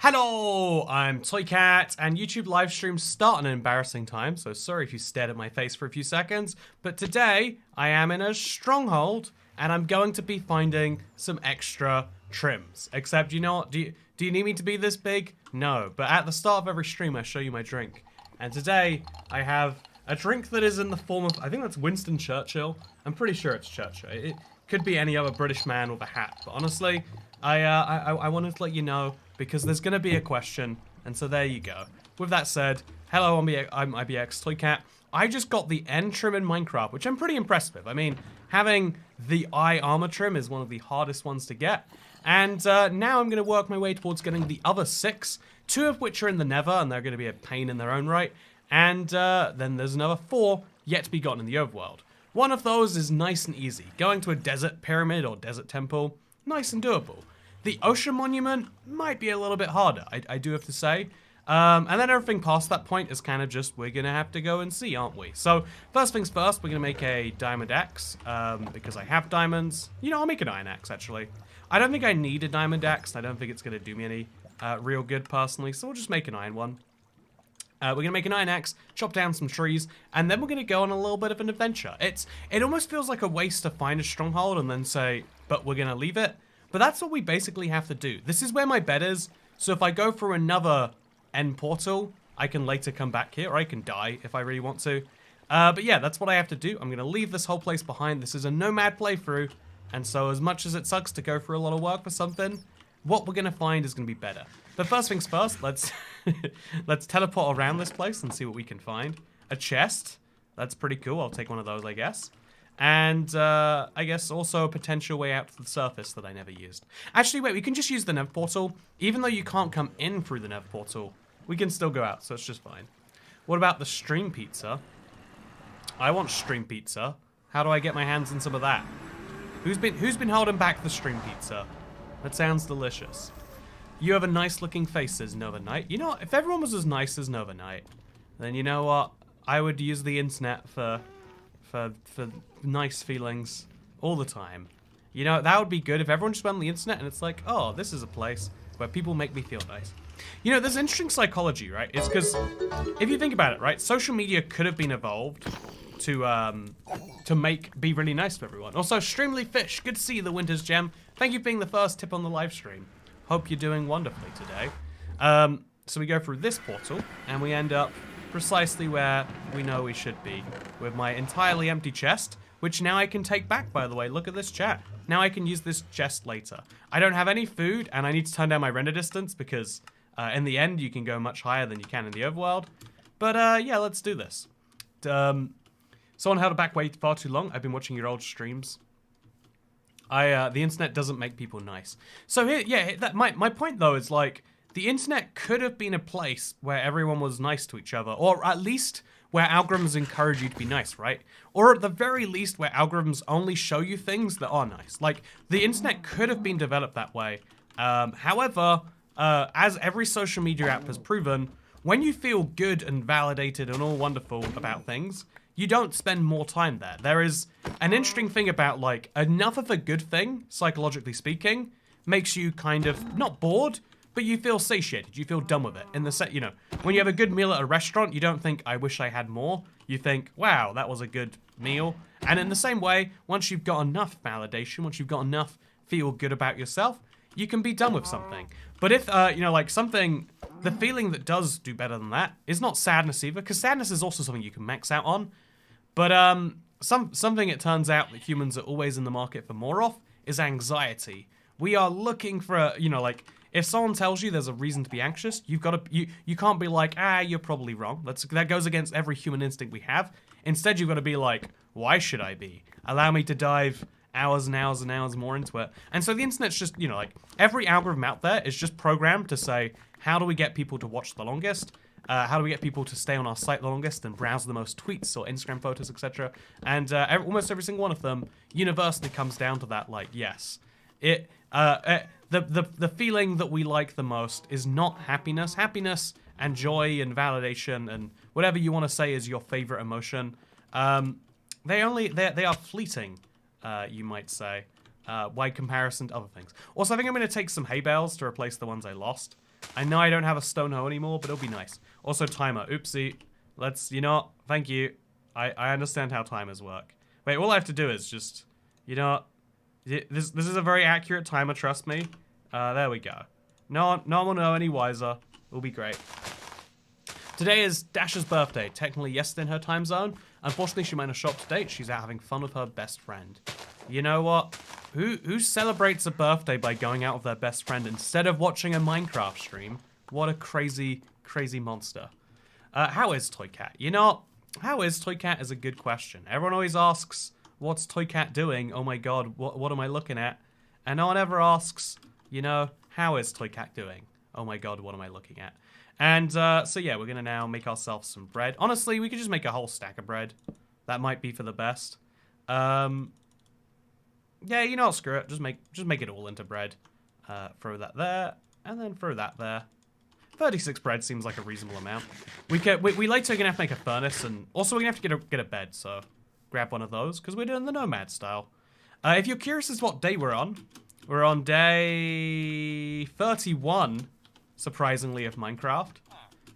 Hello, I'm Toycat, and YouTube live streams start at an embarrassing time, so sorry if you stared at my face for a few seconds, but today I am in a stronghold, and I'm going to be finding some extra trims. Except, you know what, do you need me to be this big? No, but at the start of every stream I show you my drink, and today I have a drink that is in the form of, I think that's Winston Churchill. I'm pretty sure it's Churchill. It could be any other British man with a hat, but honestly, I wanted to let you know because there's going to be a question, and so there you go. With that said, hello, I'm IBX Toycat. I just got the N trim in Minecraft, which I'm pretty impressed with. I mean, having the eye armor trim is one of the hardest ones to get, and now I'm going to work my way towards getting the other 6, 2 of which are in the Nether, and they're going to be a pain in their own right, and then there's another 4 yet to be gotten in the overworld. One of those is nice and easy. Going to a desert pyramid or desert temple, nice and doable. The ocean monument might be a little bit harder, I do have to say. And then everything past that point is kind of just, we're going to have to go and see, aren't we? So, first things first, we're going to make a diamond axe, because I have diamonds. You know, I'll make an iron axe, actually. I don't think I need a diamond axe. I don't think it's going to do me any real good, personally, so we'll just make an iron one. We're going to make an iron axe, chop down some trees, and then we're going to go on a little bit of an adventure. It almost feels like a waste to find a stronghold and then say, but we're going to leave it. But that's what we basically have to do. This is where my bed is, so if I go through another end portal, I can later come back here, or I can die if I really want to. But yeah, that's what I have to do. I'm going to leave this whole place behind. This is a nomad playthrough, and so as much as it sucks to go through a lot of work for something, what we're going to find is going to be better. But first things first, let's let's teleport around this place and see what we can find. A chest. That's pretty cool. I'll take one of those, I guess. And I guess also a potential way out to the surface that I never used. Actually, wait, we can just use the Nether portal. Even though you can't come in through the Nether portal, we can still go out, so it's just fine. What about the stream pizza? I want stream pizza. How do I get my hands on some of that? Who's been holding back the stream pizza? That sounds delicious. You have a nice looking face, says Nova Knight. You know what? If everyone was as nice as Nova Knight, then you know what? I would use the internet for nice feelings all the time. You know, that would be good if everyone just went on the internet and it's like, oh, this is a place where people make me feel nice. You know, there's interesting psychology, right? It's because if you think about it, right, social media could have been evolved to be really nice to everyone. Also, Streamly Fish, good to see you, the Winter's Gem. Thank you for being the first tip on the live stream. Hope you're doing wonderfully today. So we go through this portal and we end up precisely where we know we should be, with my entirely empty chest, which now I can take back, by the way. Look at this chat. Now I can use this chest later. I don't have any food, and I need to turn down my render distance, because in the end, you can go much higher than you can in the overworld. But yeah, let's do this. Someone held it back way far too long. I've been watching your old streams. The internet doesn't make people nice. So here, yeah, my point, though, is like, the internet could have been a place where everyone was nice to each other, or at least where algorithms encourage you to be nice, right? Or at the very least where algorithms only show you things that are nice. Like, the internet could have been developed that way. However, as every social media app has proven, when you feel good and validated and all wonderful about things, you don't spend more time there. There is an interesting thing about, like, enough of a good thing, psychologically speaking, makes you kind of, not bored, but you feel satiated, you feel done with it. In the set, you know, when you have a good meal at a restaurant, you don't think, I wish I had more. You think, wow, that was a good meal. And in the same way, once you've got enough validation, once you've got enough feel good about yourself, you can be done with something. But if, you know, like something, the feeling that does do better than that is not sadness either, because sadness is also something you can max out on. But something it turns out that humans are always in the market for more of is anxiety. We are looking for a, you know, like, if someone tells you there's a reason to be anxious, you've got to, you can't be like, you're probably wrong. That goes against every human instinct we have. Instead, you've got to be like, why should I be? Allow me to dive hours and hours and hours more into it. And so the internet's just, you know, like, every algorithm out there is just programmed to say, how do we get people to watch the longest? How do we get people to stay on our site the longest and browse the most tweets or Instagram photos, etc.? And almost every single one of them universally comes down to that, like, yes. The feeling that we like the most is not happiness. Happiness and joy and validation and whatever you want to say is your favorite emotion. They are fleeting, you might say, by comparison to other things. Also, I think I'm going to take some hay bales to replace the ones I lost. I know I don't have a stone hoe anymore, but it'll be nice. Also, timer. Oopsie. Let's, you know, thank you. I understand how timers work. Wait, all I have to do is just, you know, this is a very accurate timer, trust me. There we go. No one will know any wiser. It'll be great. Today is Dash's birthday, technically yesterday in her time zone. Unfortunately, she might not show up to date. She's out having fun with her best friend. You know what? Who celebrates a birthday by going out with their best friend instead of watching a Minecraft stream? What a crazy, crazy monster. How is Toy Cat? You know, how is Toy Cat is a good question. Everyone always asks, what's Toy Cat doing? Oh my god, what am I looking at? And no one ever asks, you know, how is Toy Cat doing? Oh my god, what am I looking at? And so yeah, we're gonna now make ourselves some bread. Honestly, we could just make a whole stack of bread. That might be for the best. Yeah, you know what, screw it. Just make it all into bread. Throw that there, and then throw that there. 36 bread seems like a reasonable amount. We later gonna have to make a furnace, and also we're gonna have to get a bed, so grab one of those, because we're doing the nomad style. If you're curious as to what day we're on day 31, surprisingly, of Minecraft.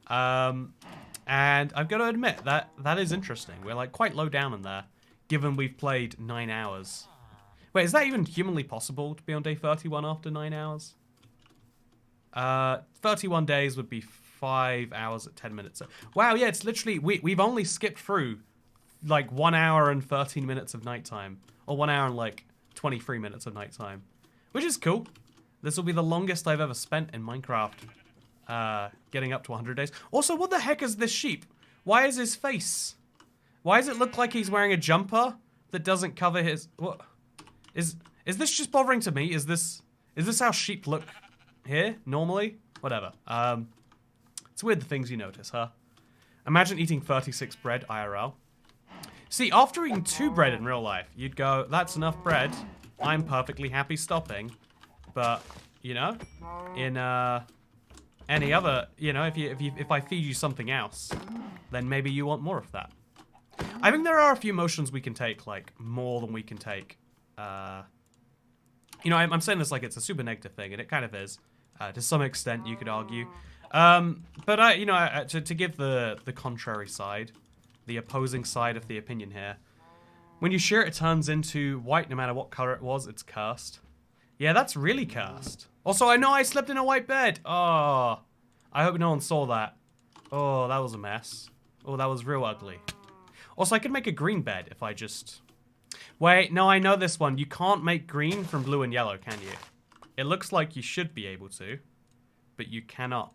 And I've got to admit, that is interesting. We're like quite low down in there, given we've played 9 hours. Wait, is that even humanly possible to be on day 31 after 9 hours? 31 days would be 5 hours at 10 minutes. Wow, yeah, it's literally, we've only skipped through like 1 hour and 13 minutes of nighttime. Or 1 hour and like 23 minutes of nighttime. Which is cool. This will be the longest I've ever spent in Minecraft. Getting up to 100 days. Also, what the heck is this sheep? Why is his face? Why does it look like he's wearing a jumper that doesn't cover his... What? Is this just bothering to me? Is this how sheep look here, normally? Whatever. It's weird the things you notice, huh? Imagine eating 36 bread IRL. See, after eating 2 bread in real life, you'd go, that's enough bread. I'm perfectly happy stopping. But, you know, in any other, you know, if I feed you something else, then maybe you want more of that. I think there are a few motions we can take, like, more than we can take. You know, I'm saying this like it's a super negative thing, and it kind of is. To some extent, you could argue. But, you know, to give the contrary side, the opposing side of the opinion here, when you shear it, it turns into white no matter what color it was, it's cursed. Yeah, that's really cursed. Also, I know I slept in a white bed. Oh, I hope no one saw that. Oh, that was a mess. Oh, that was real ugly. Also, I could make a green bed if I just... Wait, no, I know this one. You can't make green from blue and yellow, can you? It looks like you should be able to, but you cannot.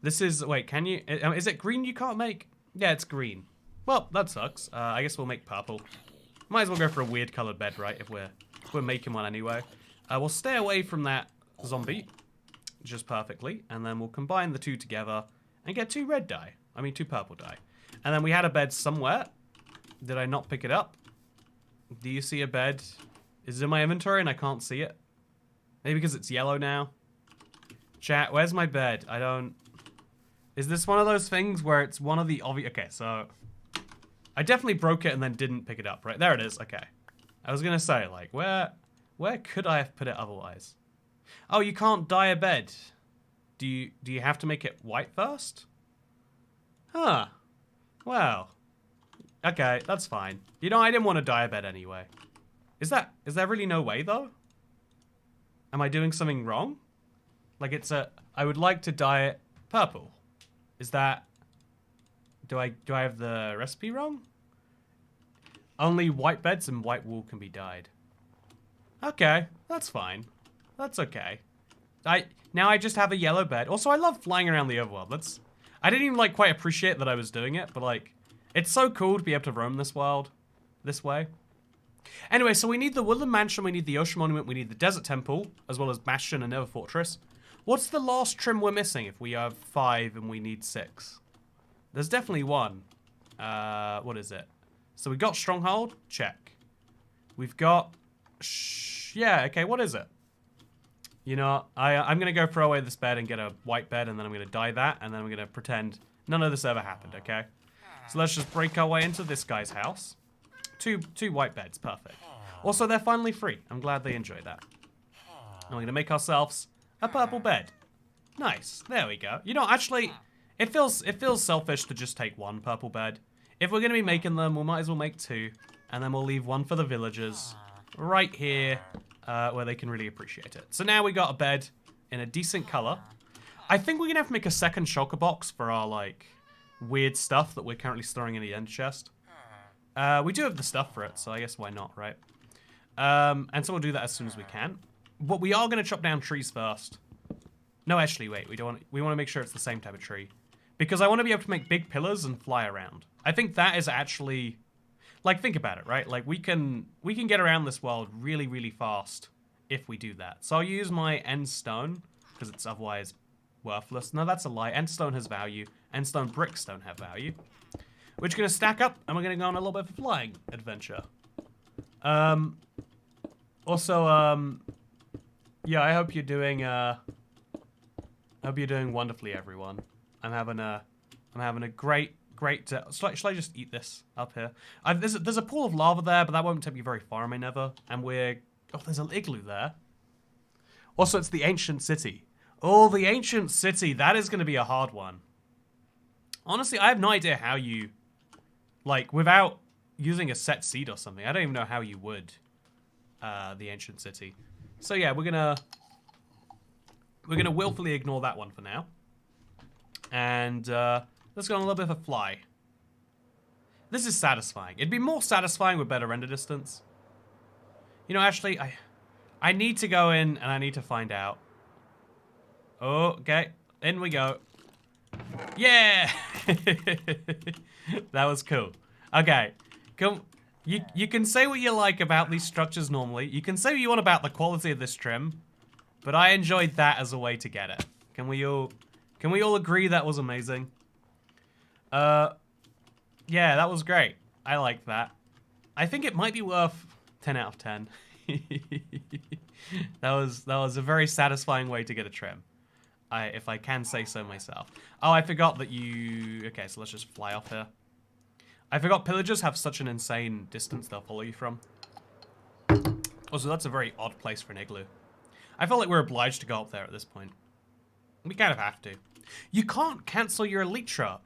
This is... Wait, can you... Is it green you can't make? Yeah, it's green. Well, that sucks. I guess we'll make purple. Might as well go for a weird colored bed, right? If we're making one anyway. We'll stay away from that zombie just perfectly, and then we'll combine the two together and get 2 red dye. I mean, 2 purple dye. And then we had a bed somewhere. Did I not pick it up? Do you see a bed? Is it in my inventory and I can't see it? Maybe because it's yellow now. Chat, where's my bed? I don't... Is this one of those things where it's one of the obvious... Okay, so... I definitely broke it and then didn't pick it up, right? There it is, okay. I was gonna say, like, where could I have put it otherwise? Oh, you can't dye a bed. Do you have to make it white first? Huh. Well. Okay, that's fine. You know, I didn't want to dye a bed anyway. Is there really no way, though? Am I doing something wrong? Like, I would like to dye it purple. Is that... Do I have the recipe wrong? Only white beds and white wool can be dyed. Okay, that's fine. That's okay. Now I just have a yellow bed. Also, I love flying around the overworld. I didn't even, like, quite appreciate that I was doing it, but, like, it's so cool to be able to roam this world this way. Anyway, so we need the Woodland Mansion, we need the Ocean Monument, we need the Desert Temple, as well as Bastion and Nether Fortress. What's the last trim we're missing if we have 5 and we need 6? There's definitely one. What is it? So we got Stronghold? Check. We've got... yeah, okay, what is it? You know, I'm going to go throw away this bed and get a white bed, and then I'm going to dye that, and then I'm going to pretend none of this ever happened, okay? So let's just break our way into this guy's house. Two white beds, perfect. Also, they're finally free. I'm glad they enjoyed that. And we're going to make ourselves a purple bed. Nice. There we go. You know, actually, it feels selfish to just take one purple bed. If we're going to be making them, we might as well make 2. And then we'll leave 1 for the villagers right here where they can really appreciate it. So now we got a bed in a decent color. I think we're going to have to make a second shulker box for our, like, weird stuff that we're currently storing in the end chest. We do have the stuff for it, so I guess why not, right? And so we'll do that as soon as we can. But we are going to chop down trees first. No, actually, wait. We want to make sure it's the same type of tree. Because I want to be able to make big pillars and fly around. I think that is actually... Like, think about it, right? Like, we can get around this world really, really fast if we do that. So I'll use my end stone, because it's otherwise worthless. No, that's a lie. End stone has value. End stone bricks don't have value. We're just going to stack up, and we're going to go on a little bit of a flying adventure. Also, yeah, I hope you're doing wonderfully, everyone. I'm having a great. Shall I just eat this up here? There's a pool of lava there, but that won't take me very far in my Nether. And there's an igloo there. Also, it's the ancient city. Oh, the ancient city. That is going to be a hard one. Honestly, I have no idea how you, like, without using a set seed or something. I don't even know how you would the ancient city. So yeah, we're gonna willfully ignore that one for now. And let's go on a little bit of a fly. This is satisfying. It'd be more satisfying with better render distance. You know, actually, I need to go in and I need to find out. Oh, okay, in we go. Yeah! That was cool. Okay, come. You can say what you like about these structures normally. You can say what you want about the quality of this trim, but I enjoyed that as a way to get it. Can we all agree that was amazing? Yeah, that was great. I liked that. I think it might be worth 10 out of 10. That was a very satisfying way to get a trim. If I can say so myself. Oh, I forgot that you... Okay, so let's just fly off here. I forgot pillagers have such an insane distance they'll follow you from. Also, that's a very odd place for an igloo. I feel like we're obliged to go up there at this point. We kind of have to. You can't cancel your elytra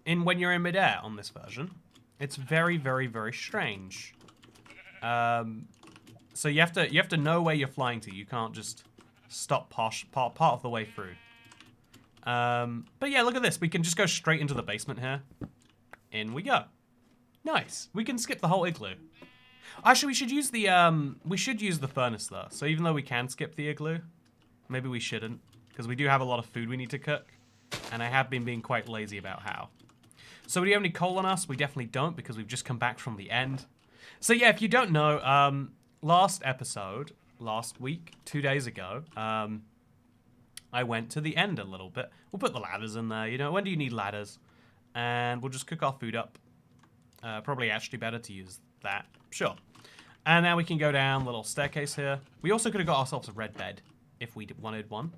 when you're in midair on this version. It's very, very, very strange. So you have to know where you're flying to. You can't just stop part of the way through. But yeah, look at this. We can just go straight into the basement here. In we go. Nice. We can skip the whole igloo. Actually, we should use the furnace though. So even though we can skip the igloo, maybe we shouldn't, because we do have a lot of food we need to cook, and I have been being quite lazy about how. So do you have any coal on us? We definitely don't, because we've just come back from the end. So yeah, if you don't know, last week, 2 days ago, I went to the end a little bit. We'll put the ladders in there, you know, when do you need ladders? And we'll just cook our food up. Probably actually better to use that, sure. And now we can go down, little staircase here. We also could have got ourselves a red bed if we wanted one,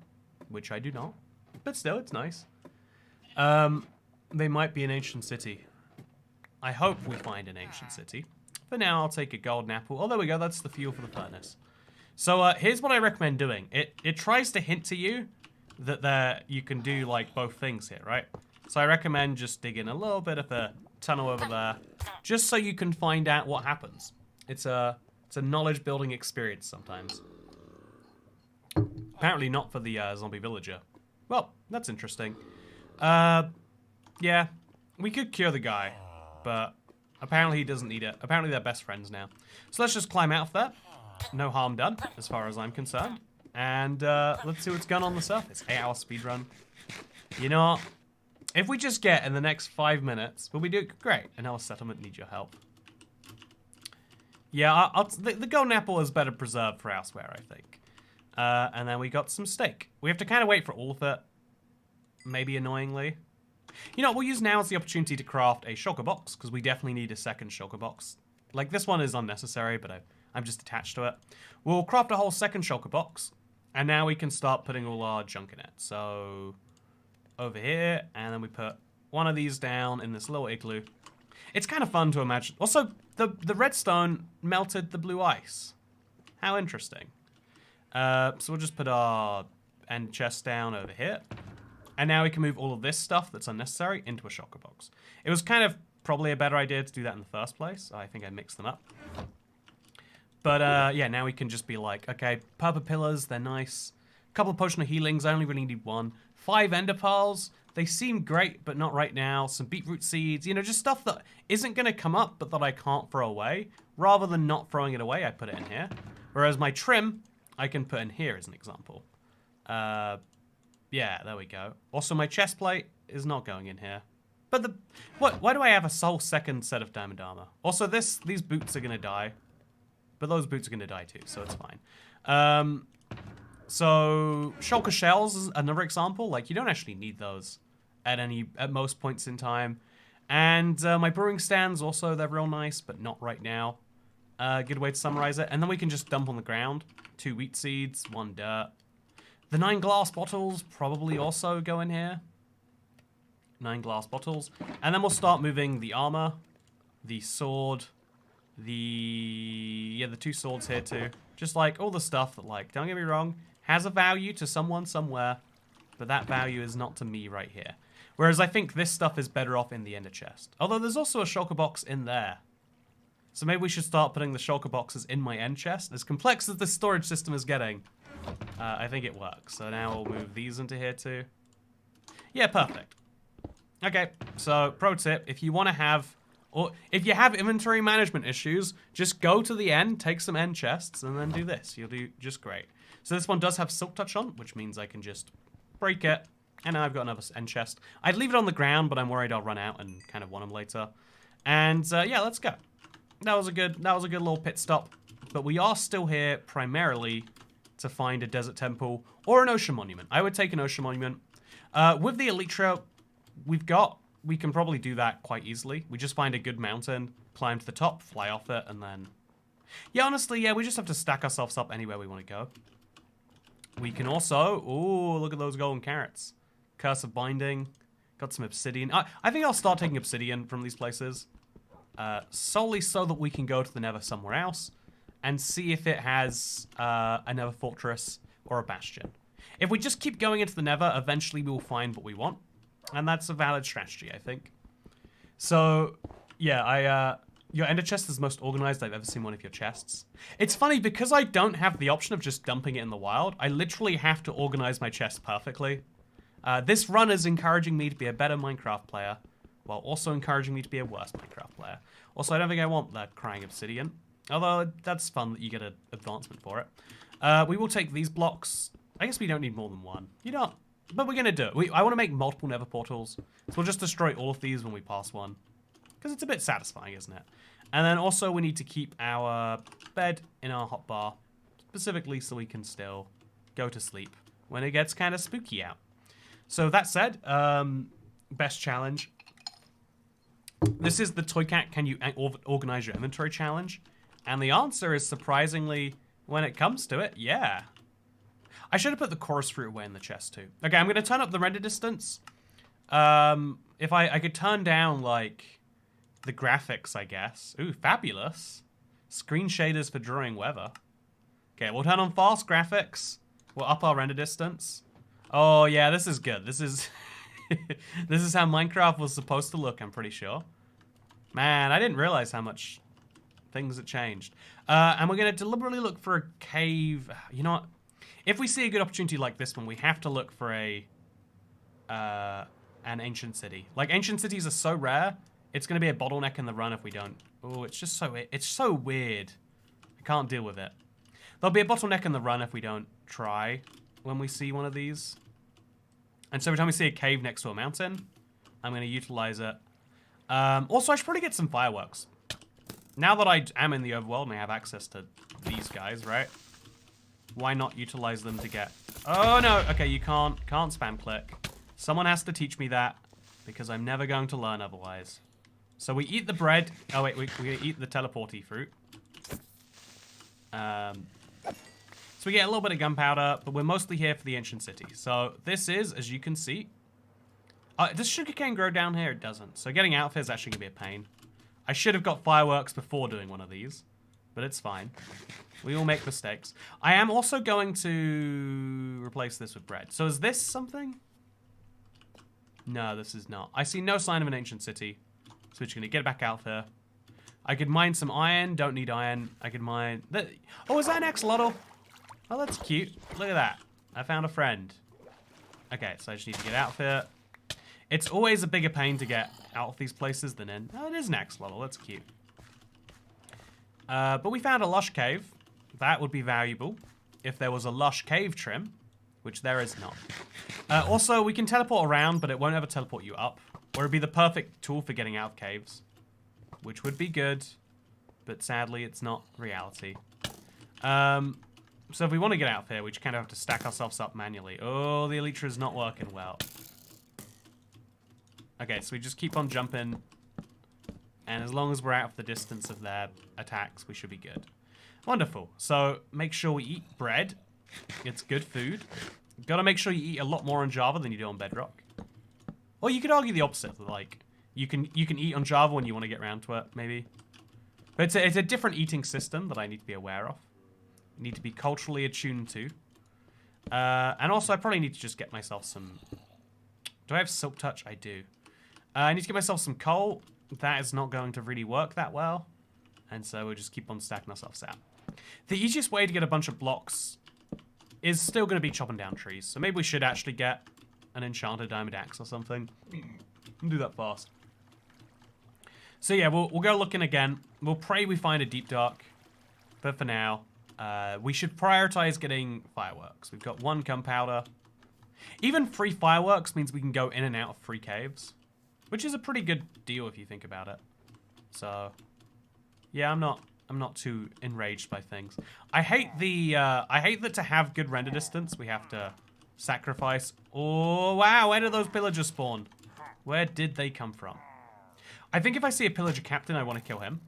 which I do not. But still, it's nice. They might be an ancient city. I hope we find an ancient city. For now, I'll take a golden apple. Oh, there we go. That's the fuel for the furnace. So here's what I recommend doing. It tries to hint to you that you can do like both things here, right? So I recommend just digging a little bit of a tunnel over there, just so you can find out what happens. It's a knowledge building experience sometimes. Apparently not for the zombie villager. Well, that's interesting. Yeah, we could cure the guy, but apparently he doesn't need it. Apparently they're best friends now. So let's just climb out of there. No harm done, as far as I'm concerned. And let's see what's going on the surface. 8-hour speedrun. You know what? If we just get in the next 5 minutes, will we do great? And our settlement needs your help. Yeah, the golden apple is better preserved for elsewhere, I think. And then we got some steak. We have to kind of wait for all of it. Maybe annoyingly. You know, we'll use now as the opportunity to craft a shulker box, because we definitely need a second shulker box. Like, this one is unnecessary, but I'm just attached to it. We'll craft a whole second shulker box, and now we can start putting all our junk in it. So, over here, and then we put one of these down in this little igloo. It's kind of fun to imagine. Also, the redstone melted the blue ice. How interesting. So we'll just put our end chest down over here. And now we can move all of this stuff that's unnecessary into a shulker box. It was kind of probably a better idea to do that in the first place. I think I mixed them up. But yeah, now we can just be like, okay, purple pillars, they're nice. A couple of potion of healings, I only really need 1. 5 ender pearls, they seem great, but not right now. Some beetroot seeds, you know, just stuff that isn't going to come up, but that I can't throw away. Rather than not throwing it away, I put it in here. Whereas my trim, I can put in here as an example. Yeah, there we go. Also, my chest plate is not going in here. But why do I have a sole second set of diamond armor? Also, these boots are going to die. But those boots are going to die too, so it's fine. So, shulker shells is another example. Like, you don't actually need those at most points in time. And my brewing stands also, they're real nice, but not right now. Good way to summarize it. And then we can just dump on the ground. 2 wheat seeds, 1 dirt. The 9 glass bottles probably also go in here. 9 glass bottles. And then we'll start moving the armor, the sword, the 2 swords here too. Just like all the stuff that, like, don't get me wrong, has a value to someone somewhere, but that value is not to me right here. Whereas I think this stuff is better off in the ender chest. Although there's also a shulker box in there. So maybe we should start putting the shulker boxes in my end chest. As complex as this storage system is getting, I think it works. So now we'll move these into here too. Yeah, perfect. Okay, so pro tip, if you want to have, or if you have inventory management issues, just go to the end, take some end chests, and then do this. You'll do just great. So this one does have silk touch on, which means I can just break it. And now I've got another end chest. I'd leave it on the ground, but I'm worried I'll run out and kind of want them later. And yeah, let's go. That was a good little pit stop. But we are still here primarily to find a desert temple or an ocean monument. I would take an ocean monument. With the elytra we can probably do that quite easily. We just find a good mountain, climb to the top, fly off it, and then... Yeah, honestly, yeah, we just have to stack ourselves up anywhere we want to go. We can also... Ooh, look at those golden carrots. Curse of Binding. Got some obsidian. I think I'll start taking obsidian from these places. Solely so that we can go to the Nether somewhere else and see if it has a Nether fortress or a bastion. If we just keep going into the Nether, eventually we will find what we want. And that's a valid strategy, I think. So, yeah, your ender chest is the most organized I've ever seen one of your chests. It's funny, because I don't have the option of just dumping it in the wild, I literally have to organize my chest perfectly. This run is encouraging me to be a better Minecraft player, while also encouraging me to be a worse Minecraft player. Also, I don't think I want that crying obsidian, although that's fun that you get an advancement for it. We will take these blocks. I guess we don't need more than 1. You don't. But we're going to do it. I want to make multiple Nether portals. So we'll just destroy all of these when we pass one. Because it's a bit satisfying, isn't it? And then also we need to keep our bed in our hotbar. Specifically so we can still go to sleep when it gets kind of spooky out. So that said, best challenge. This is the Toy Cat Can You Organize Your Inventory challenge. And the answer is surprisingly, when it comes to it, yeah. I should have put the chorus fruit away in the chest too. Okay, I'm going to turn up the render distance. If I could turn down, like, the graphics, I guess. Ooh, fabulous. Screen shaders for drawing weather. Okay, we'll turn on fast graphics. We'll up our render distance. Oh, yeah, this is good. This is... this is how Minecraft was supposed to look, I'm pretty sure. Man, I didn't realize how much things had changed. And we're going to deliberately look for a cave. You know what? If we see a good opportunity like this one, we have to look for an ancient city. Like, ancient cities are so rare, it's going to be a bottleneck in the run if we don't. Oh, it's so weird. I can't deal with it. There'll be a bottleneck in the run if we don't try when we see one of these. And so every time we see a cave next to a mountain, I'm going to utilize it. Also, I should probably get some fireworks. Now that I am in the overworld and I have access to these guys, right? Why not utilize them to get... Oh, no. Okay, you can't spam click. Someone has to teach me that because I'm never going to learn otherwise. So we eat the bread. Oh, wait, we eat the teleporty fruit. So we get a little bit of gunpowder, but we're mostly here for the ancient city. So this is, as you can see... does sugarcane grow down here? It doesn't. So getting out of here is actually going to be a pain. I should have got fireworks before doing one of these. but it's fine. We all make mistakes. I am also going to replace this with bread. So is this something? No, this is not. I see no sign of an ancient city. So we're just going to get back out there. I could mine some iron. Don't need iron. I could mine... Oh, is that an axolotl? Oh, that's cute. Look at that. I found a friend. Okay, so I just need to get out there. It's always a bigger pain to get out of these places than in. Oh, it is an axolotl. That's cute. But we found a lush cave. That would be valuable if there was a lush cave trim, which there is not. Also, we can teleport around, but it won't ever teleport you up. Or it'd be the perfect tool for getting out of caves, which would be good, but sadly, it's not reality. So if we want to get out there, we just kind of have to stack ourselves up manually. Oh, the elytra is not working well. Okay, so we just keep on jumping, and as long as we're out of the distance of their attacks, we should be good. Wonderful. So make sure we eat bread. It's good food. You've got to make sure you eat a lot more on Java than you do on Bedrock. Or you could argue the opposite. Like, you can eat on Java when you want to get around to it, maybe. But it's a different eating system that I need to be aware of. Need to be culturally attuned to. And also, I probably need to just get myself some... Do I have Silk Touch? I do. I need to get myself some coal. That is not going to really work that well. And so we'll just keep on stacking ourselves out. The easiest way to get a bunch of blocks is still going to be chopping down trees. So maybe we should actually get an enchanted diamond axe or something. And do that fast. So yeah, we'll go looking again. We'll pray we find a deep dark. But for now, we should prioritize getting fireworks. We've got 1 gunpowder. Even free fireworks means we can go in and out of free caves, which is a pretty good deal if you think about it. So, yeah, I'm not too enraged by things. I hate that to have good render distance, we have to sacrifice. Oh, wow, where did those pillagers spawn? Where did they come from? I think if I see a pillager captain, I want to kill him.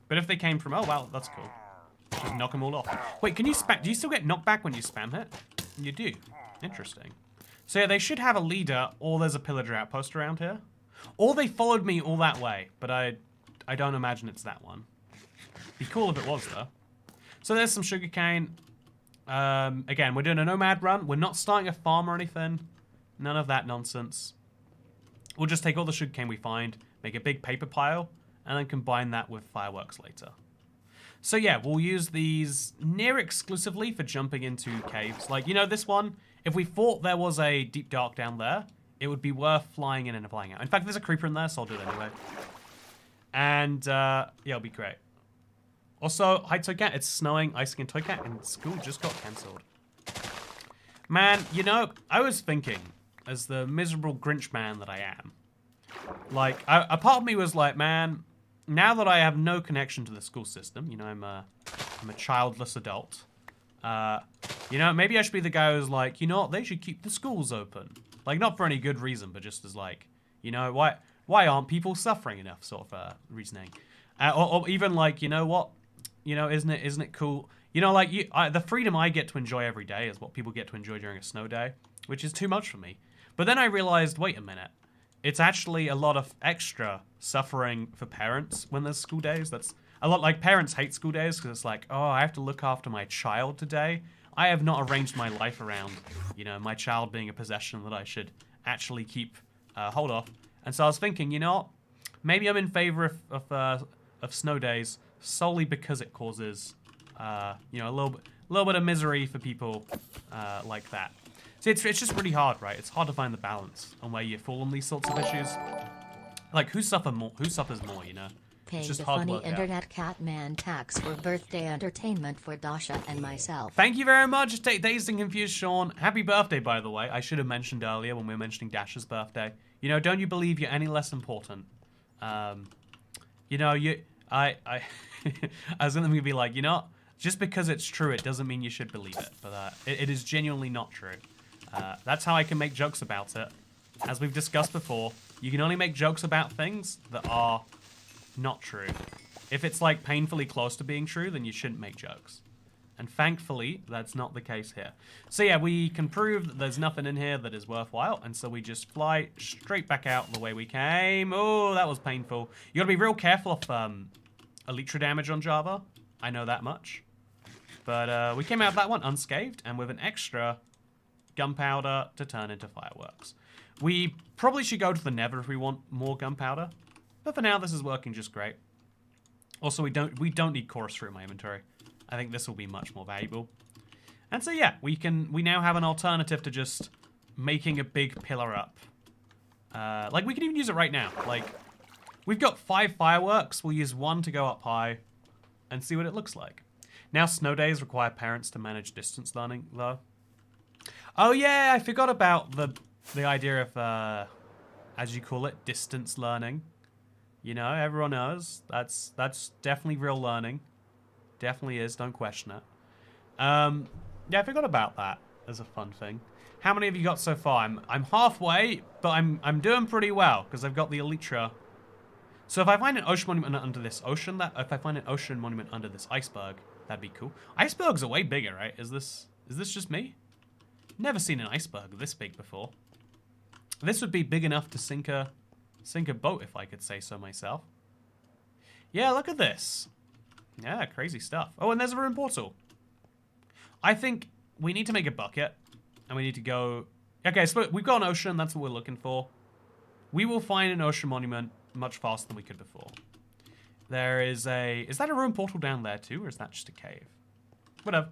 But if they came from, oh, wow, that's cool. Just knock them all off. Wait, can you spam? Do you still get knockback when you spam hit? You do. Interesting. So yeah, they should have a leader, or there's a pillager outpost around here. Or they followed me all that way, but I don't imagine it's that one. Be cool if it was, though. So there's some sugarcane. Again, we're doing a nomad run. We're not starting a farm or anything. None of that nonsense. We'll just take all the sugarcane we find, make a big paper pile, and then combine that with fireworks later. So yeah, we'll use these near exclusively for jumping into caves. Like, you know, this one, if we thought there was a deep dark down there, it would be worth flying in and flying out. In fact, there's a creeper in there, so I'll do it anyway. And, yeah, it'll be great. Also, hi Toycat, it's snowing, icing in Toycat, and school just got cancelled. Man, you know, I was thinking, as the miserable Grinch man that I am, like, a part of me was like, man, now that I have no connection to the school system, you know, I'm a childless adult, you know, maybe I should be the guy who's like, you know what, they should keep the schools open. Like, not for any good reason, but just as like, you know, why aren't people suffering enough sort of reasoning. Or even like, you know what, you know, isn't it cool? You know, like, the freedom I get to enjoy every day is what people get to enjoy during a snow day, which is too much for me. But then I realized, wait a minute. It's actually a lot of extra suffering for parents when there's school days. That's a lot. Like, parents hate school days because it's like, oh, I have to look after my child today. I have not arranged my life around, you know, my child being a possession that I should actually keep hold of. And so I was thinking, you know what? Maybe I'm in favor of snow days solely because it causes, you know, a little bit of misery for people like that. See, it's just really hard, right? It's hard to find the balance on where you fall on these sorts of issues. Like, who suffers more, you know? Paying it's just the hard funny to work internet out. Catman tax for birthday entertainment for Dasha and myself. Thank you very much, Dazed and Confused Sean. Happy birthday, by the way. I should have mentioned earlier when we were mentioning Dasha's birthday. You know, don't you believe you're any less important? You know, I was gonna be like, you know, just because it's true, it doesn't mean you should believe it. But it is genuinely not true. That's how I can make jokes about it. As we've discussed before, you can only make jokes about things that are not true. If it's like painfully close to being true, then you shouldn't make jokes. And thankfully, that's not the case here. So yeah, we can prove that there's nothing in here that is worthwhile, and so we just fly straight back out the way we came. Oh, that was painful. You gotta be real careful of elytra damage on Java. I know that much. But we came out of that one unscathed and with an extra gunpowder to turn into fireworks. We probably should go to the Nether if we want more gunpowder. But for now, this is working just great. Also, we don't need chorus fruit in my inventory. I think this will be much more valuable. And so yeah, we now have an alternative to just making a big pillar up. Like we can even use it right now. Like we've got 5 fireworks. We'll use 1 to go up high and see what it looks like. Now snow days require parents to manage distance learning though. Oh yeah, I forgot about the idea of as you call it, distance learning. You know, everyone knows that's definitely real learning. Definitely is, don't question it. Yeah, I forgot about that as a fun thing. How many have you got so far? I'm halfway, but I'm doing pretty well because I've got the elytra. So if I find an ocean monument under this ocean, if I find an ocean monument under this iceberg, that'd be cool. Icebergs are way bigger, right? Is this just me? Never seen an iceberg this big before. This would be big enough to sink a boat, if I could say so myself. Yeah, look at this. Yeah, crazy stuff. Oh, and there's a ruin portal. I think we need to make a bucket. And we need to go... Okay, so we've got an ocean. That's what we're looking for. We will find an ocean monument much faster than we could before. There is a... Is that a ruin portal down there too? Or is that just a cave? Whatever.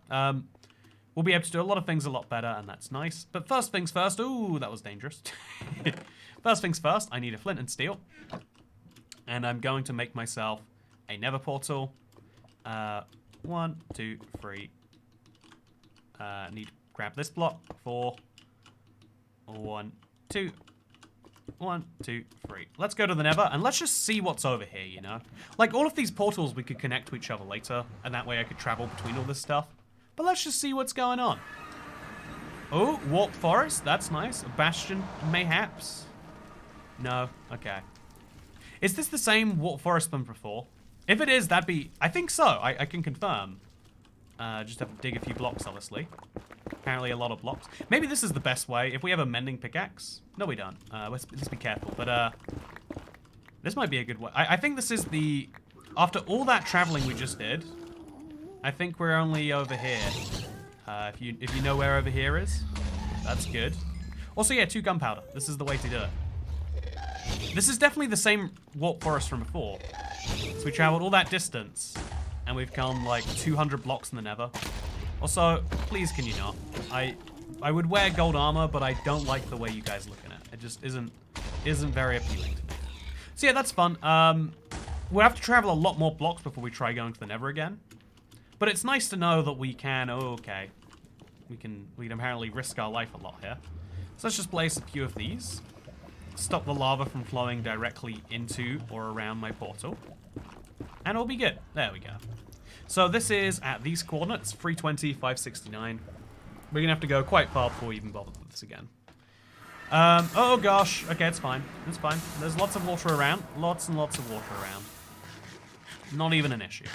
We'll be able to do a lot of things a lot better, and that's nice. But first things first... Ooh, that was dangerous. First things first, I need a flint and steel. And I'm going to make myself a nether portal. 1, 2, 3. Need to grab this block. 4. 1, 2. 1, 2, 3. Let's go to the Nether and let's just see what's over here, you know? Like, all of these portals we could connect to each other later, and that way I could travel between all this stuff. But let's just see what's going on. Oh, warp forest. That's nice. A bastion, mayhaps. No. Okay. Is this the same warp forest than before? If it is, that'd be... I think so. I can confirm. Just have to dig a few blocks, obviously. Apparently a lot of blocks. Maybe this is the best way. If we have a mending pickaxe. No, we don't. Let's be careful. But this might be a good way. I think this is the... After all that traveling we just did, I think we're only over here. If you know where over here is, that's good. Also, yeah, 2 gunpowder. This is the way to do it. This is definitely the same warp forest from before. So we traveled all that distance, and we've come like 200 blocks in the Nether. Also, please can you not? I would wear gold armor, but I don't like the way you guys look at it. It just isn't very appealing to me. So yeah, that's fun. We'll have to travel a lot more blocks before we try going to the Nether again. But it's nice to know that we can. Oh, okay. We can apparently risk our life a lot here. So let's just place a few of these. Stop the lava from flowing directly into or around my portal. And it'll be good. There we go. So this is at these coordinates, 320, 569. We're going to have to go quite far before we even bother with this again. Oh gosh. Okay, it's fine. It's fine. There's lots of water around. Lots and lots of water around. Not even an issue.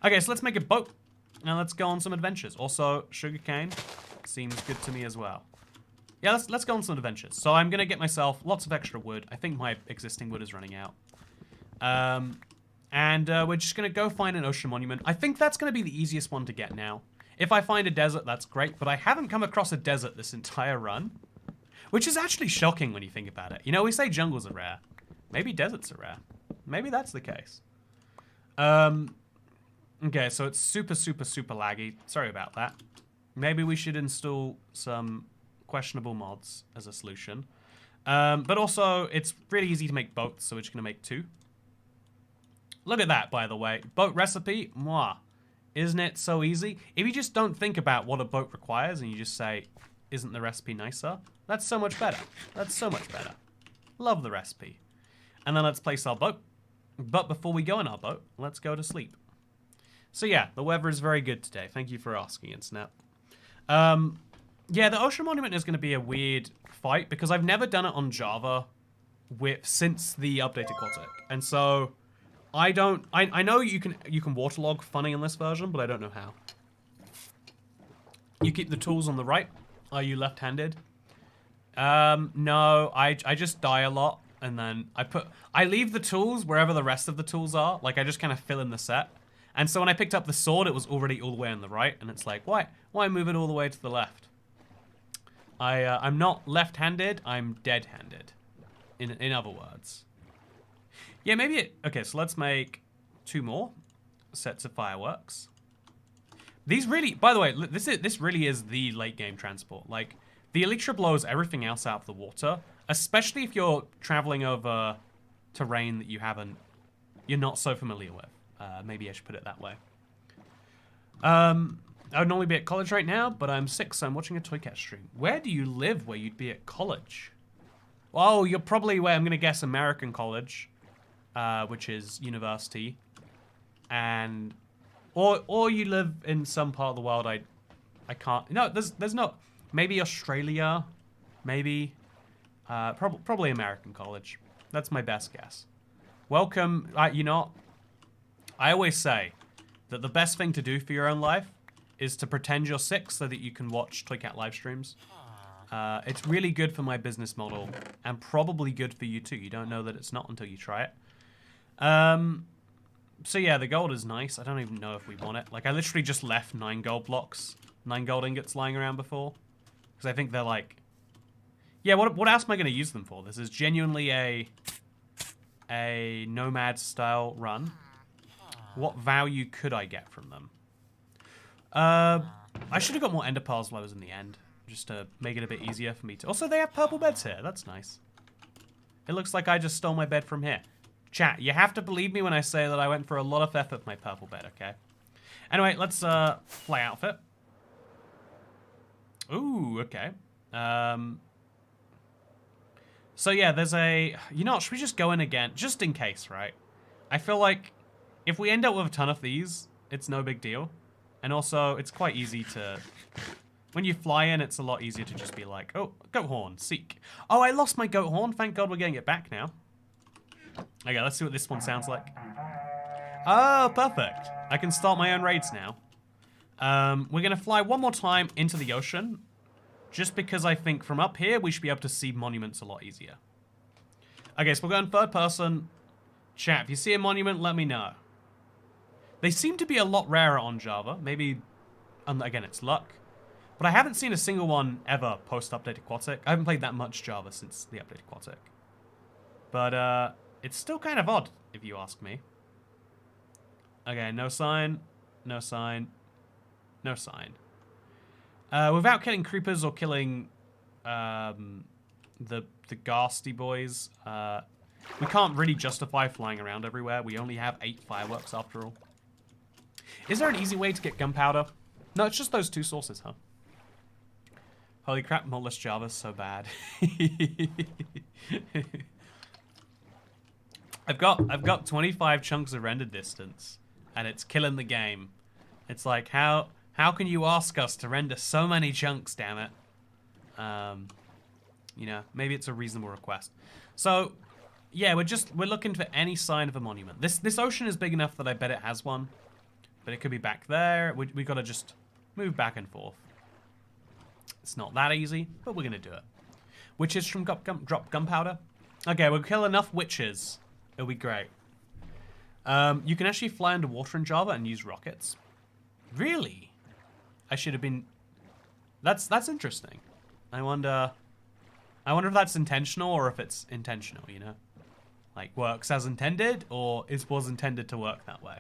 Okay, so let's make a boat. And let's go on some adventures. Also, sugarcane seems good to me as well. Yeah, let's go on some adventures. So I'm going to get myself lots of extra wood. I think my existing wood is running out. And we're just going to go find an ocean monument. I think that's going to be the easiest one to get now. If I find a desert, that's great. But I haven't come across a desert this entire run. Which is actually shocking when you think about it. You know, we say jungles are rare. Maybe deserts are rare. Maybe that's the case. Okay, so it's super, super, super laggy. Sorry about that. Maybe we should install some questionable mods as a solution. But also, it's really easy to make boats, so we're just going to make 2. Look at that, by the way. Boat recipe, mwah. Isn't it so easy? If you just don't think about what a boat requires and you just say, isn't the recipe nicer? That's so much better. That's so much better. Love the recipe. And then let's place our boat. But before we go in our boat, let's go to sleep. So yeah, the weather is very good today. Thank you for asking, Snap. Yeah, the Ocean Monument is going to be a weird fight because I've never done it on Java since the updated Cortex. And so I know you can waterlog funny in this version, but I don't know how. You keep the tools on the right. Are you left-handed? No, I just die a lot and then I leave the tools wherever the rest of the tools are. Like I just kind of fill in the set. And so when I picked up the sword, it was already all the way on the right, and it's like, why move it all the way to the left? I'm not left-handed, I'm dead-handed, in other words. Yeah, maybe it... Okay, so let's make 2 more sets of fireworks. These really... By the way, this really is the late-game transport. Like, the elytra blows everything else out of the water, especially if you're traveling over terrain that you're not so familiar with. Maybe I should put it that way. I would normally be at college right now, but I'm sick, so I'm watching a Toy Cat stream. Where do you live where you'd be at college? Oh, you're probably where I'm going to guess American college, which is university. And... Or you live in some part of the world I can't... No, there's not... Maybe Australia. Maybe. Probably American college. That's my best guess. Welcome... you know, I always say that the best thing to do for your own life is to pretend you're sick so that you can watch Toy Cat live streams. It's really good for my business model and probably good for you too. You don't know that it's not until you try it. So yeah, the gold is nice. I don't even know if we want it. Like, I literally just left 9 gold blocks, 9 gold ingots lying around before. Because I think they're like... Yeah, what else am I going to use them for? This is genuinely a nomad style run. What value could I get from them? I should have got more ender pearls lows in the end, just to make it a bit easier for me to... Also, they have purple beds here. That's nice. It looks like I just stole my bed from here. Chat, you have to believe me when I say that I went for a lot of effort with my purple bed, okay? Anyway, let's fly outfit. Ooh, okay. So yeah, there's a... You know what, should we just go in again? Just in case, right? I feel like if we end up with a ton of these, it's no big deal. And also, it's quite easy to... When you fly in, it's a lot easier to just be like, oh, goat horn, seek. Oh, I lost my goat horn. Thank God we're getting it back now. Okay, let's see what this one sounds like. Oh, perfect. I can start my own raids now. We're going to fly one more time into the ocean. Just because I think from up here, we should be able to see monuments a lot easier. Okay, so we're going third person. Chat, if you see a monument, let me know. They seem to be a lot rarer on Java. Maybe, again, it's luck. But I haven't seen a single one ever post-update Aquatic. I haven't played that much Java since the update Aquatic. But it's still kind of odd, if you ask me. Okay, no sign, no sign, no sign. Without killing creepers or killing the ghastly boys, we can't really justify flying around everywhere. We only have 8 fireworks after all. Is there an easy way to get gunpowder? No, it's just those 2 sources, huh? Holy crap, modless Java's so bad. I've got 25 chunks of render distance, and it's killing the game. It's like, how can you ask us to render so many chunks, damn it? You know, maybe it's a reasonable request. So, yeah, we're looking for any sign of a monument. This ocean is big enough that I bet it has one, but it could be back there. We gotta just move back and forth. It's not that easy, but we're gonna do it. Witches from drop gunpowder. Okay, we'll kill enough witches. It'll be great. You can actually fly underwater in Java and use rockets. Really? I should have been... That's interesting. I wonder if that's intentional or if it's intentional, you know? Like, works as intended, or was intended to work that way.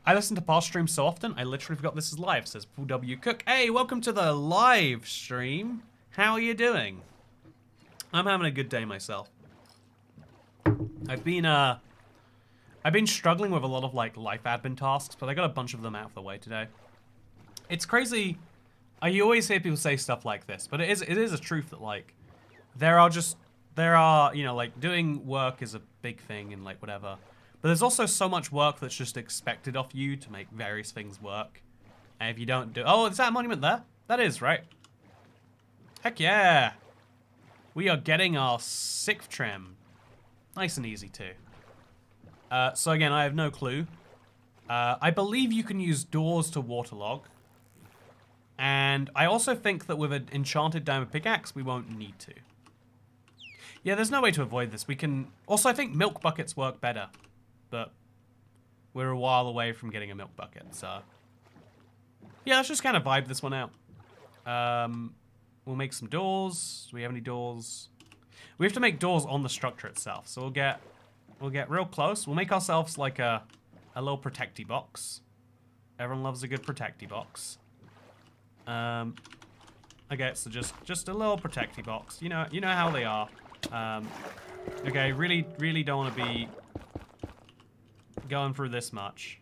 I listen to past streams so often, I literally forgot this is live, says Paul W. Cook. Hey, welcome to the live stream. How are you doing? I'm having a good day myself. I've been struggling with a lot of, like, life admin tasks, but I got a bunch of them out of the way today. It's crazy. You always hear people say stuff like this, but it is a truth that, like, there are, you know, like, doing work is a big thing and, like, whatever. But there's also so much work that's just expected of you to make various things work. And if you don't do... Oh, is that a monument there? That is, right? Heck yeah. We are getting our 6th trim. Nice and easy, too. So again, I have no clue. I believe you can use doors to waterlog. And I also think that with an enchanted diamond pickaxe, we won't need to. Yeah, there's no way to avoid this. We can... Also, I think milk buckets work better. But we're a while away from getting a milk bucket, so... Yeah, let's just kind of vibe this one out. We'll make some doors. Do we have any doors? We have to make doors on the structure itself, so we'll get real close. We'll make ourselves like a little protecty box. Everyone loves a good protecty box. Okay, so just a little protecty box. You know how they are. Okay, really don't want to be going through this much.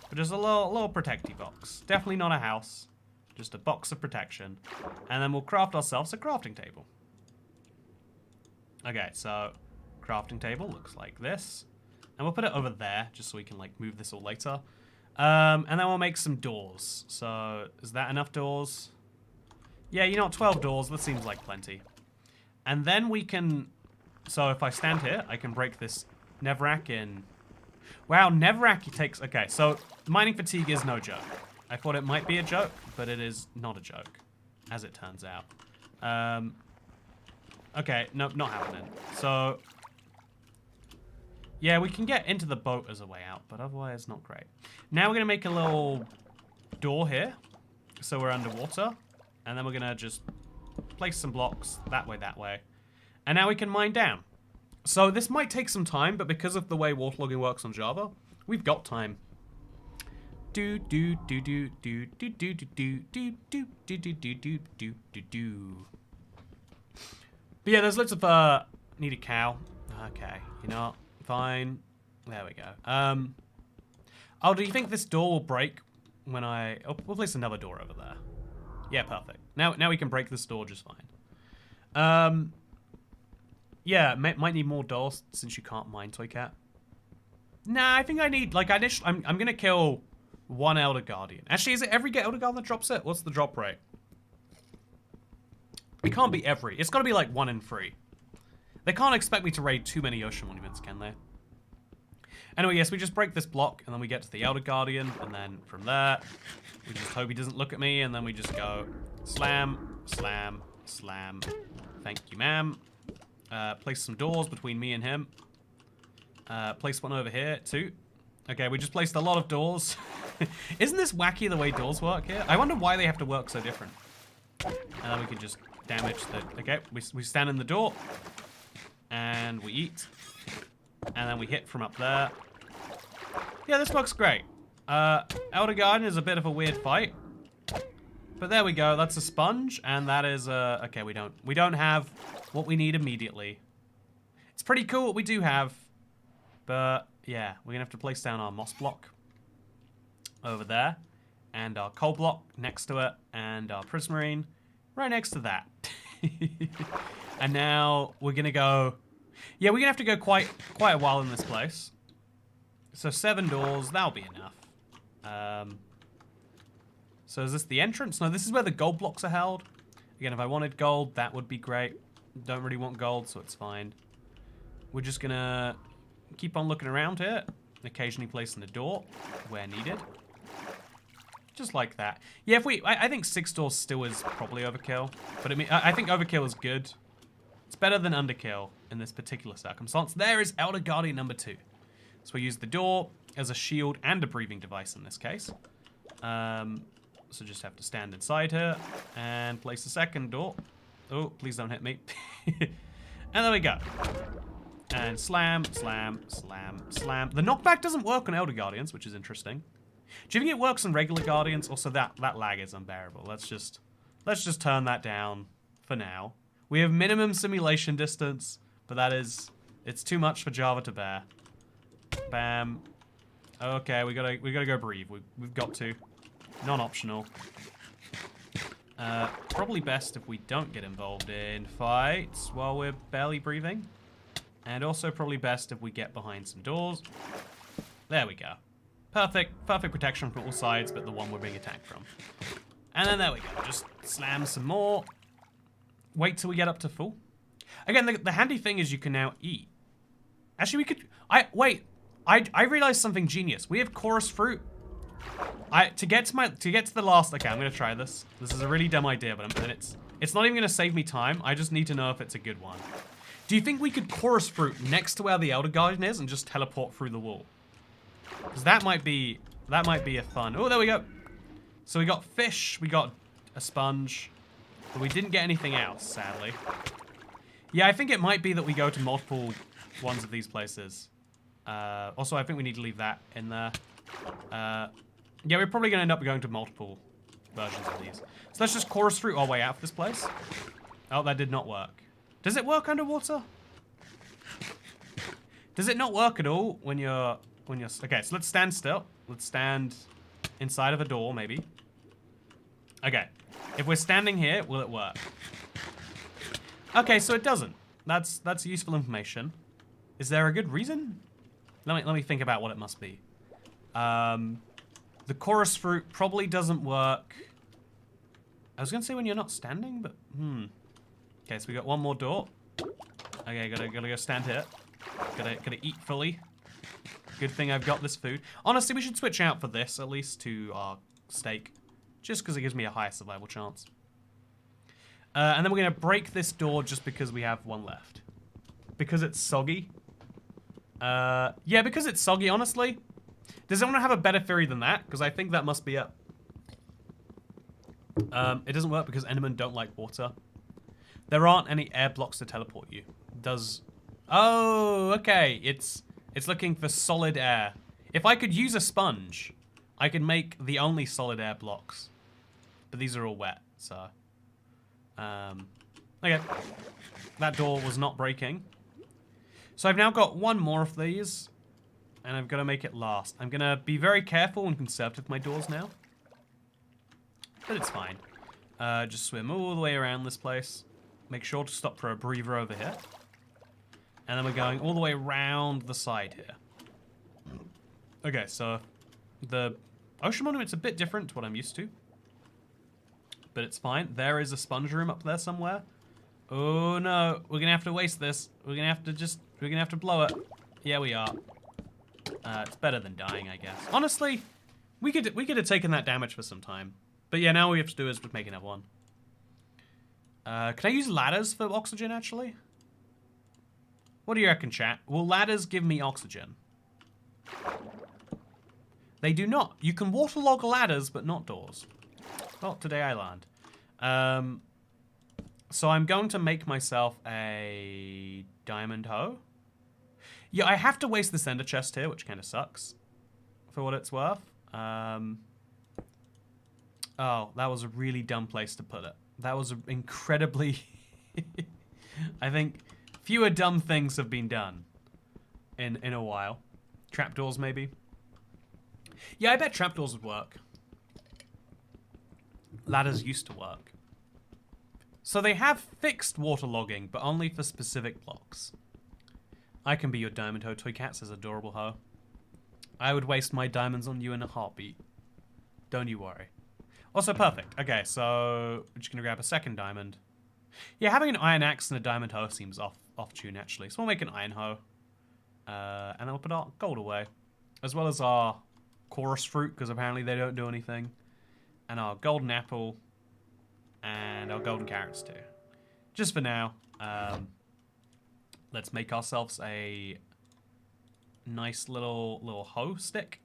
But just a little protecty box. Definitely not a house. Just a box of protection. And then we'll craft ourselves a crafting table. Okay, so crafting table looks like this. And we'll put it over there just so we can like move this all later. And then we'll make some doors. So is that enough doors? Yeah, 12 doors. That seems like plenty. And then we can... So if I stand here, I can break this netherrack in... Wow, netherrack takes... Okay, so mining fatigue is no joke. I thought it might be a joke, but it is not a joke, as it turns out. Okay, nope, not happening. So... Yeah, we can get into the boat as a way out, but otherwise not great. Now we're going to make a little door here, so we're underwater. And then we're going to just place some blocks that way. And now we can mine down. So this might take some time, but because of the way waterlogging works on Java, we've got time. But yeah, there's lots of need a cow. Okay, fine. There we go. Oh, do you think this door will break when we'll place another door over there. Yeah, perfect. Now we can break this door just fine. Yeah, might need more doors since you can't mine, Toy Cat. Nah, I think I need, like, I'm gonna kill one Elder Guardian. Actually, is it every Elder Guardian that drops it? What's the drop rate? It can't be every. It's gotta be like 1 in 3. They can't expect me to raid too many ocean monuments, can they? Anyway, yes, we just break this block, and then we get to the Elder Guardian, and then from there, we just hope he doesn't look at me, and then we just go slam, slam, slam. Thank you, ma'am. Place some doors between me and him. Place one over here, too. Okay, we just placed a lot of doors. Isn't this wacky the way doors work here? I wonder why they have to work so different. And then we can just damage the... Okay, we stand in the door. And we eat. And then we hit from up there. Yeah, this looks great. Elder Guardian is a bit of a weird fight. But there we go, that's a sponge. And that is, okay, we don't have what we need immediately. It's pretty cool what we do have. But, yeah, we're gonna have to place down our moss block over there. And our coal block next to it. And our prismarine right next to that. And now we're gonna go... Yeah, we're gonna have to go quite a while in this place. So 7 doors, that'll be enough. So is this the entrance? No, this is where the gold blocks are held. Again, if I wanted gold, that would be great. Don't really want gold, so it's fine. We're just gonna keep on looking around here. Occasionally placing a door where needed. Just like that. Yeah, I think 6 doors still is probably overkill. But I think overkill is good. It's better than underkill in this particular circumstance. There is Elder Guardian number 2. So we use the door as a shield and a breathing device in this case. So just have to stand inside her and place the second door. Oh, please don't hit me. And there we go. And slam, slam, slam, slam. The knockback doesn't work on Elder Guardians, which is interesting. Do you think it works on regular Guardians? Also, that lag is unbearable. Let's just turn that down for now. We have minimum simulation distance, but it's too much for Java to bear. Bam. Okay, we gotta go breathe. We've got to. Non-optional. Probably best if we don't get involved in fights while we're barely breathing. And also probably best if we get behind some doors. There we go. Perfect protection from all sides, but the one we're being attacked from. And then there we go. Just slam some more. Wait till we get up to full. Again, the handy thing is you can now eat. Actually, we could... I realized something genius. We have chorus fruit. To get to the last... Okay, I'm going to try this. This is a really dumb idea, but it's not even going to save me time. I just need to know if it's a good one. Do you think we could chorus fruit next to where the Elder Guardian is and just teleport through the wall? Because that might be a fun. Oh, there we go. So we got fish, we got a sponge, but we didn't get anything else, sadly. Yeah, I think it might be that we go to multiple ones of these places. Also, I think we need to leave that in there. Yeah, we're probably going to end up going to multiple versions of these. So let's just chorus through our way out of this place. Oh, that did not work. Does it work underwater? Does it not work at all when you're... Okay, so let's stand still. Let's stand inside of a door, maybe. Okay. If we're standing here, will it work? Okay, so it doesn't. That's useful information. Is there a good reason? Let me think about what it must be. The chorus fruit probably doesn't work. I was gonna say when you're not standing, but Okay, so we got one more door. Okay, gotta go stand here. Gotta eat fully. Good thing I've got this food. Honestly, we should switch out for this at least to our steak, just because it gives me a higher survival chance. And then we're gonna break this door just because we have one left. Because it's soggy. Yeah, because it's soggy, honestly. Does anyone have a better theory than that? Because I think that must be it. It doesn't work because Endermen don't like water. There aren't any air blocks to teleport you. Does... Oh, okay. It's looking for solid air. If I could use a sponge, I could make the only solid air blocks. But these are all wet, so... Okay. That door was not breaking. So I've now got one more of these. And I've got to make it last. I'm going to be very careful and conservative with my doors now. But it's fine. Just swim all the way around this place. Make sure to stop for a breather over here. And then we're going all the way around the side here. Okay, so the ocean monument's a bit different to what I'm used to. But it's fine. There is a sponge room up there somewhere. Oh no, we're gonna have to waste this. We're gonna have to blow it. Yeah, we are. It's better than dying, I guess. Honestly, we could have taken that damage for some time. But yeah, now all we have to do is make another one. Can I use ladders for oxygen, actually? What do you reckon, chat? Will ladders give me oxygen? They do not. You can waterlog ladders, but not doors. Well, today I learned. So I'm going to make myself a diamond hoe. Yeah, I have to waste this ender chest here, which kind of sucks. For what it's worth. Oh, that was a really dumb place to put it. That was incredibly... I think fewer dumb things have been done in a while. Trapdoors, maybe. Yeah, I bet trapdoors would work. Ladders used to work. So they have fixed waterlogging, but only for specific blocks. I can be your diamond hoe. Toy Cat says adorable hoe. I would waste my diamonds on you in a heartbeat. Don't you worry. Also perfect. Okay, so we're just gonna grab a second diamond. Yeah, having an iron axe and a diamond hoe seems off tune actually. So we'll make an iron hoe. And then we'll put our gold away. As well as our chorus fruit, because apparently they don't do anything. And our golden apple. And our golden carrots too. Just for now. Let's make ourselves a nice little hoe stick.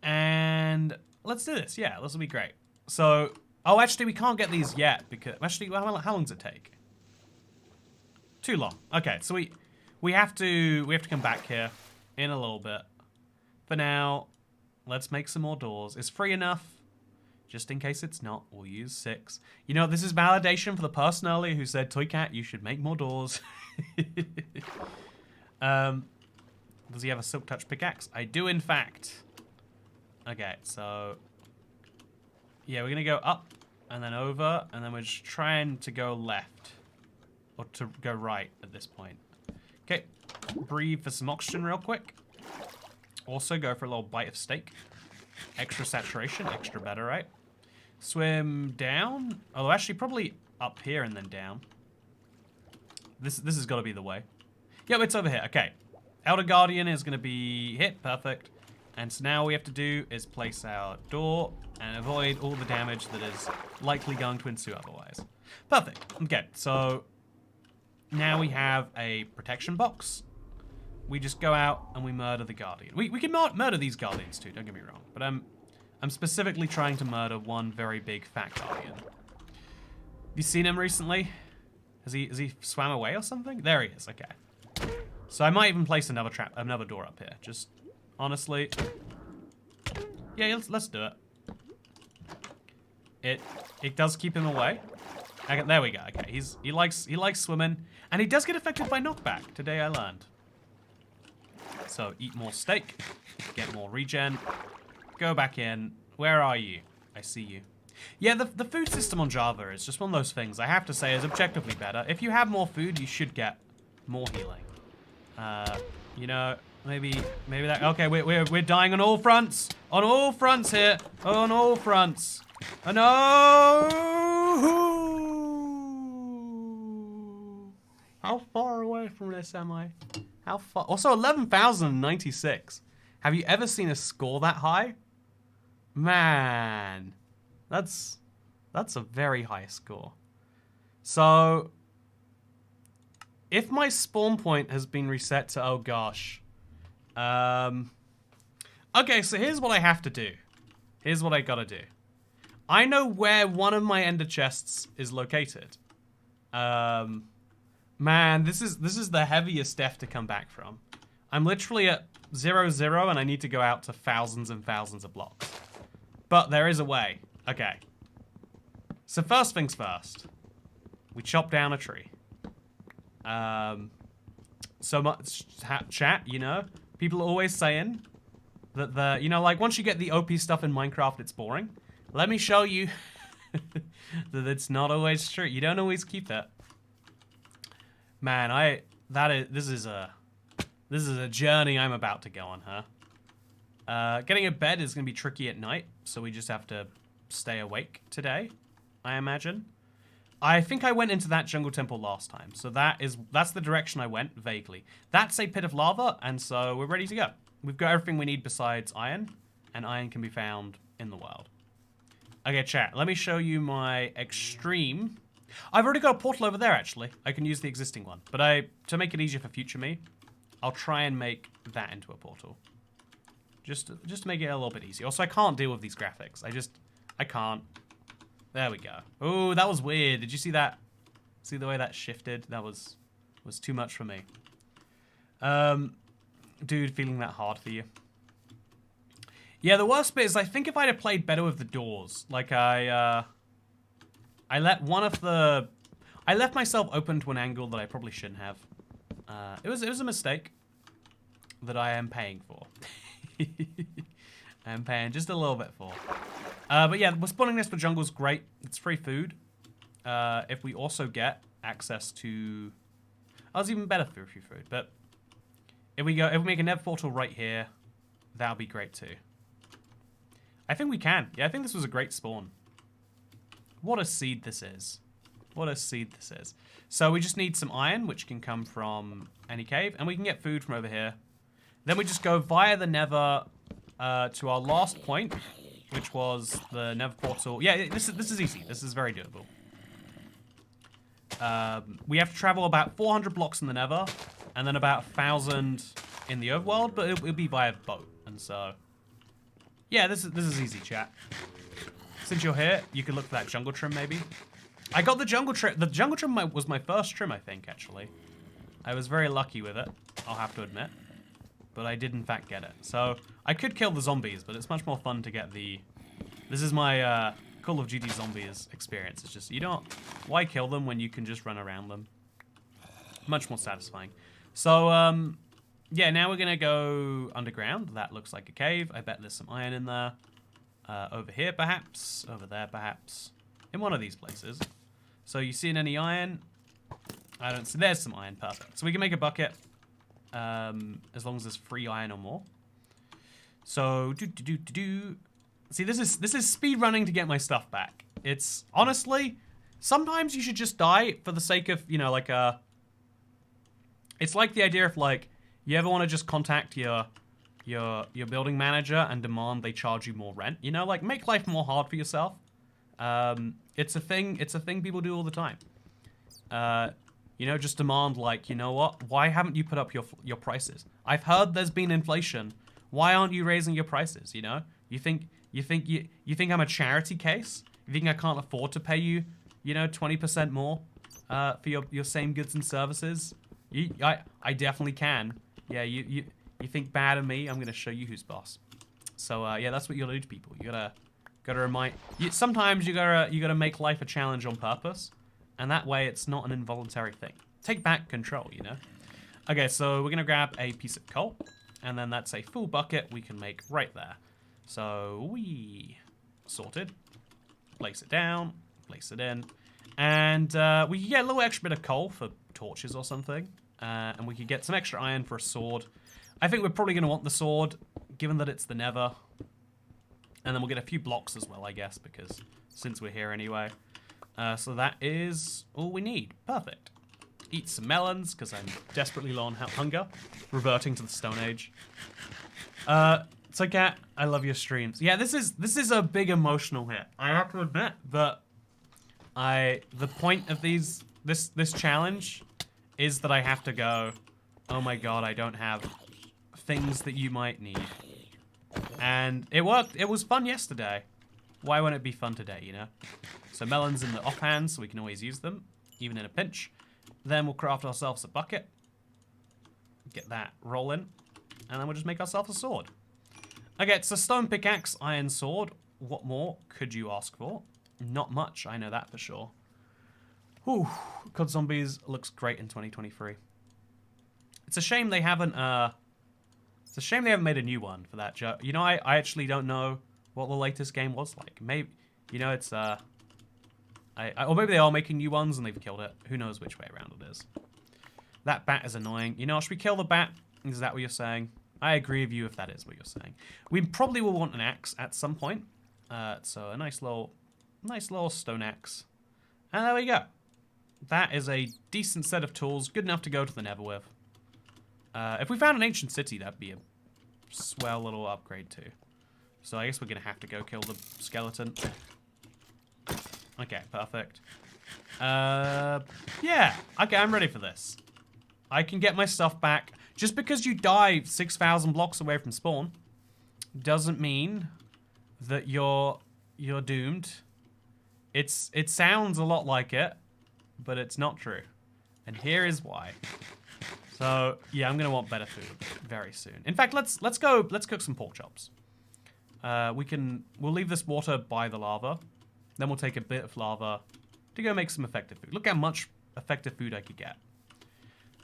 And let's do this. Yeah, this will be great. So, oh, actually, we can't get these yet because actually, how long does it take? Too long. Okay, so we have to come back here in a little bit. For now, let's make some more doors. Is 3 enough? Just in case it's not, we'll use 6. You know, this is validation for the person earlier who said, Toy Cat, you should make more doors. Does he have a silk touch pickaxe? I do, in fact. Okay, so... yeah, we're going to go up and then over, and then we're just trying to go left. Or to go right at this point. Okay, breathe for some oxygen real quick. Also go for a little bite of steak. Extra saturation, extra better, right? Swim down. Oh, actually, probably up here and then down. This has got to be the way. Yep, it's over here. Okay. Elder Guardian is going to be hit. Perfect. And so now all we have to do is place our door and avoid all the damage that is likely going to ensue otherwise. Perfect. Okay, so now we have a protection box. we just go out and we murder the Guardian. We can murder these Guardians too, don't get me wrong. But I'm specifically trying to murder one very big fat Guardian. Have you seen him recently? Has he swam away or something? There he is, okay. So I might even place another door up here. Just, honestly. Yeah, let's do it. It does keep him away. Okay, there we go, okay. He likes swimming. And he does get affected by knockback. Today I learned. So, eat more steak. Get more regen. Go back in. Where are you? I see you. Yeah, the food system on Java is just one of those things I have to say is objectively better. If you have more food, you should get more healing. You know, maybe that. Okay, we're dying on all fronts. On all fronts here. On all fronts. Oh no! How far away from this am I? How far? Also, 11,096. Have you ever seen a score that high? Man, that's a very high score. So, if my spawn point has been reset to, oh gosh. Okay, so here's what I have to do. Here's what I gotta do. I know where one of my ender chests is located. Man, this is the heaviest death to come back from. I'm literally at 0-0 and I need to go out to thousands and thousands of blocks. But there is a way. Okay. So first things first. We chop down a tree. So much chat, you know? People are always saying that you know, like once you get the OP stuff in Minecraft, it's boring. Let me show you that it's not always true. You don't always keep it. Man, this is a journey I'm about to go on, huh? Getting a bed is gonna be tricky at night, so we just have to stay awake today, I imagine. I think I went into that jungle temple last time, so that's the direction I went, vaguely. That's a pit of lava, and so we're ready to go. We've got everything we need besides iron, and iron can be found in the world. Okay, chat, let me show you my extreme. I've already got a portal over there, actually. I can use the existing one, but to make it easier for future me, I'll try and make that into a portal. Just to make it a little bit easier. Also, I can't deal with these graphics. I can't. There we go. Oh, that was weird. Did you see that? See the way that shifted? That was too much for me. Dude, feeling that hard for you. Yeah, the worst bit is I think if I'd have played better with the doors, like I left myself open to an angle that I probably shouldn't have. It was a mistake that I am paying for. I'm paying just a little bit for. But yeah, the spawning nest for jungle is great. It's free food. If we also get access to, it's even better for free food. But if we make a Nether portal right here, that'll be great too. I think we can. Yeah, I think this was a great spawn. What a seed this is. What a seed this is. So we just need some iron, which can come from any cave, and we can get food from over here. Then we just go via the Nether to our last point, which was the Nether portal. Yeah, this is easy. This is very doable. We have to travel about 400 blocks in the Nether, and then about 1,000 in the overworld, but it'll be via boat, and so yeah, this is easy, chat. Since you're here, you can look for that jungle trim, maybe. I got the jungle trim. The jungle trim was my first trim, I think, actually. I was very lucky with it, I'll have to admit. But I did, in fact, get it. So, I could kill the zombies, but it's much more fun to get the... This is my Call of Duty Zombies experience. It's just, why kill them when you can just run around them? Much more satisfying. So, yeah, now we're going to go underground. That looks like a cave. I bet there's some iron in there. Over here, perhaps. Over there, perhaps. In one of these places. So, you seeing any iron? I don't see. There's some iron. Perfect. So, we can make a bucket. As long as there's free iron or more. So, see, this is speed running to get my stuff back. It's, honestly, sometimes you should just die for the sake of, you know, like, it's like the idea of, like, you ever want to just contact your building manager and demand they charge you more rent? You know, like, make life more hard for yourself. It's a thing people do all the time. You know, just demand like, you know what? Why haven't you put up your prices? I've heard there's been inflation. Why aren't you raising your prices? You know, you think I'm a charity case? You think I can't afford to pay you, you know, 20% more for your same goods and services? I definitely can. Yeah, you think bad of me? I'm gonna show you who's boss. So yeah, that's what you gotta do to people. You gotta remind. Sometimes you gotta make life a challenge on purpose, and that way it's not an involuntary thing. Take back control, you know. Okay, so we're gonna grab a piece of coal, and then that's a full bucket we can make right there. So we sorted. Place it down. Place it in, and we can get a little extra bit of coal for torches or something, and we could get some extra iron for a sword. I think we're probably gonna want the sword, given that it's the Nether. And then we'll get a few blocks as well, I guess, because since we're here anyway. So that is all we need. Perfect. Eat some melons, because I'm desperately low on hunger. Reverting to the Stone Age. So Cat, I love your streams. Yeah, this is a big emotional hit. I have to admit that the point of this challenge is that I have to go, oh my god, I don't have things that you might need. And it worked. It was fun yesterday. Why won't it be fun today, you know? So melons in the offhand, so we can always use them, even in a pinch. Then we'll craft ourselves a bucket. Get that rolling. And then we'll just make ourselves a sword. Okay, it's a stone pickaxe, iron sword. What more could you ask for? Not much, I know that for sure. Whew, COD Zombies looks great in 2023. It's a shame they haven't, It's a shame they haven't made a new one for that joke. You know, I actually don't know what the latest game was like. Maybe, you know, it's, or maybe they are making new ones and they've killed it. Who knows which way around it is. That bat is annoying. You know, should we kill the bat? Is that what you're saying? I agree with you if that is what you're saying. We probably will want an axe at some point. So a nice little stone axe. And there we go. That is a decent set of tools, good enough to go to the Nether with. If we found an ancient city, that'd be a swell little upgrade too. So I guess we're gonna have to go kill the skeleton. Okay, perfect. Yeah. Okay, I'm ready for this. I can get my stuff back. Just because you die 6,000 blocks away from spawn doesn't mean that you're doomed. It sounds a lot like it, but it's not true. And here is why. So yeah, I'm gonna want better food very soon. In fact, let's cook some pork chops. We'll leave this water by the lava. Then we'll take a bit of lava to go make some effective food. Look how much effective food I could get.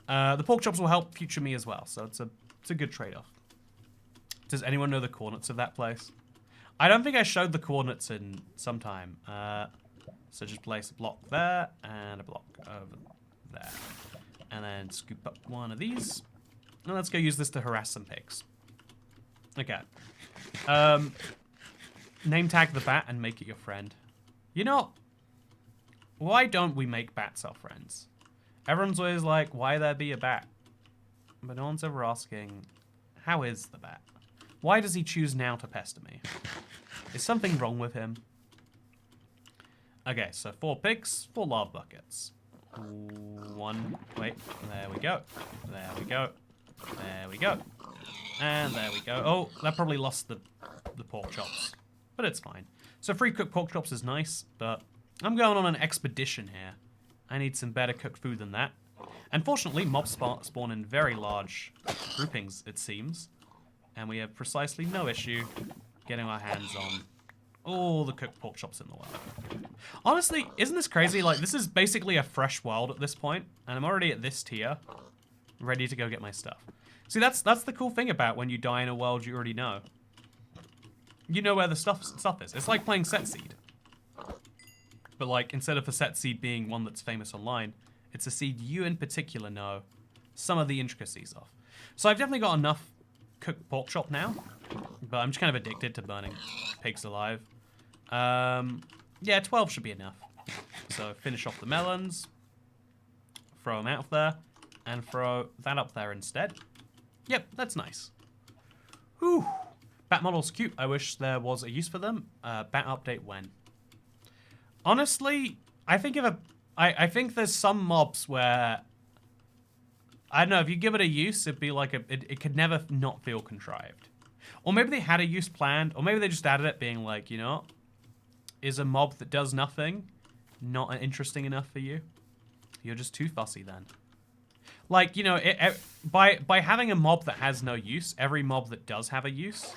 The pork chops will help future me as well, so it's a good trade-off. Does anyone know the coordinates of that place? I don't think I showed the coordinates in some time. So just place a block there and a block over there. And then scoop up one of these. And let's go use this to harass some pigs. Okay. Name tag the bat and make it your friend. You know, why don't we make bats our friends? Everyone's always like, why there be a bat? But no one's ever asking, how is the bat? Why does he choose now to pester me? Is something wrong with him? Okay, so 4 pigs, 4 lava buckets. Wait, there we go. There we go. There we go. And there we go. Oh, that probably lost the pork chops. But it's fine. So free cooked pork chops is nice, but I'm going on an expedition here. I need some better cooked food than that. Unfortunately, mobs spawn in very large groupings, it seems. And we have precisely no issue getting our hands on all the cooked pork chops in the world. Honestly, isn't this crazy? Like, this is basically a fresh world at this point, and I'm already at this tier, ready to go get my stuff. See, that's the cool thing about when you die in a world you already know. You know where the stuff is. It's like playing Set Seed. But like, instead of a set seed being one that's famous online, it's a seed you in particular know some of the intricacies of. So I've definitely got enough cooked pork chop now, but I'm just kind of addicted to burning pigs alive. Yeah, 12 should be enough. So finish off the melons, throw them out of there, and throw that up there instead. Yep, that's nice. Whew. Bat models cute. I wish there was a use for them. Bat update when? Honestly, I think if I think there's some mobs where, I don't know, if you give it a use, it'd be like it could never not feel contrived. Or maybe they had a use planned, or maybe they just added it being like, you know, is a mob that does nothing not interesting enough for you? You're just too fussy then. Like, you know, by having a mob that has no use, every mob that does have a use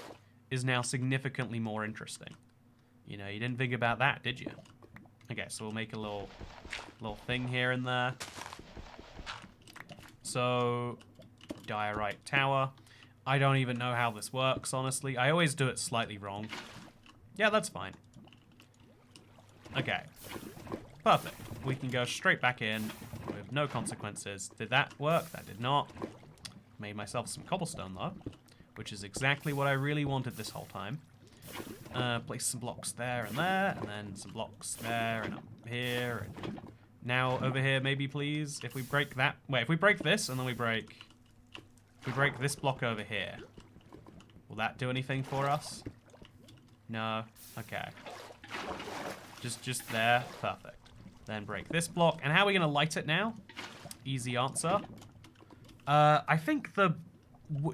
is now significantly more interesting. You know, you didn't think about that, did you? Okay, so we'll make a little thing here and there. So, diorite tower. I don't even know how this works, honestly. I always do it slightly wrong. Yeah, that's fine. Okay. Perfect. We can go straight back in with no consequences. Did that work? That did not. Made myself some cobblestone, though, which is exactly what I really wanted this whole time. Place some blocks there, and then some blocks there, and up here, and now over here, maybe, please. If we break that... Wait, if we break this, and then we break... If we break this block over here, will that do anything for us? No? Okay. Just there. Perfect. Then break this block. And how are we going to light it now? Easy answer. I think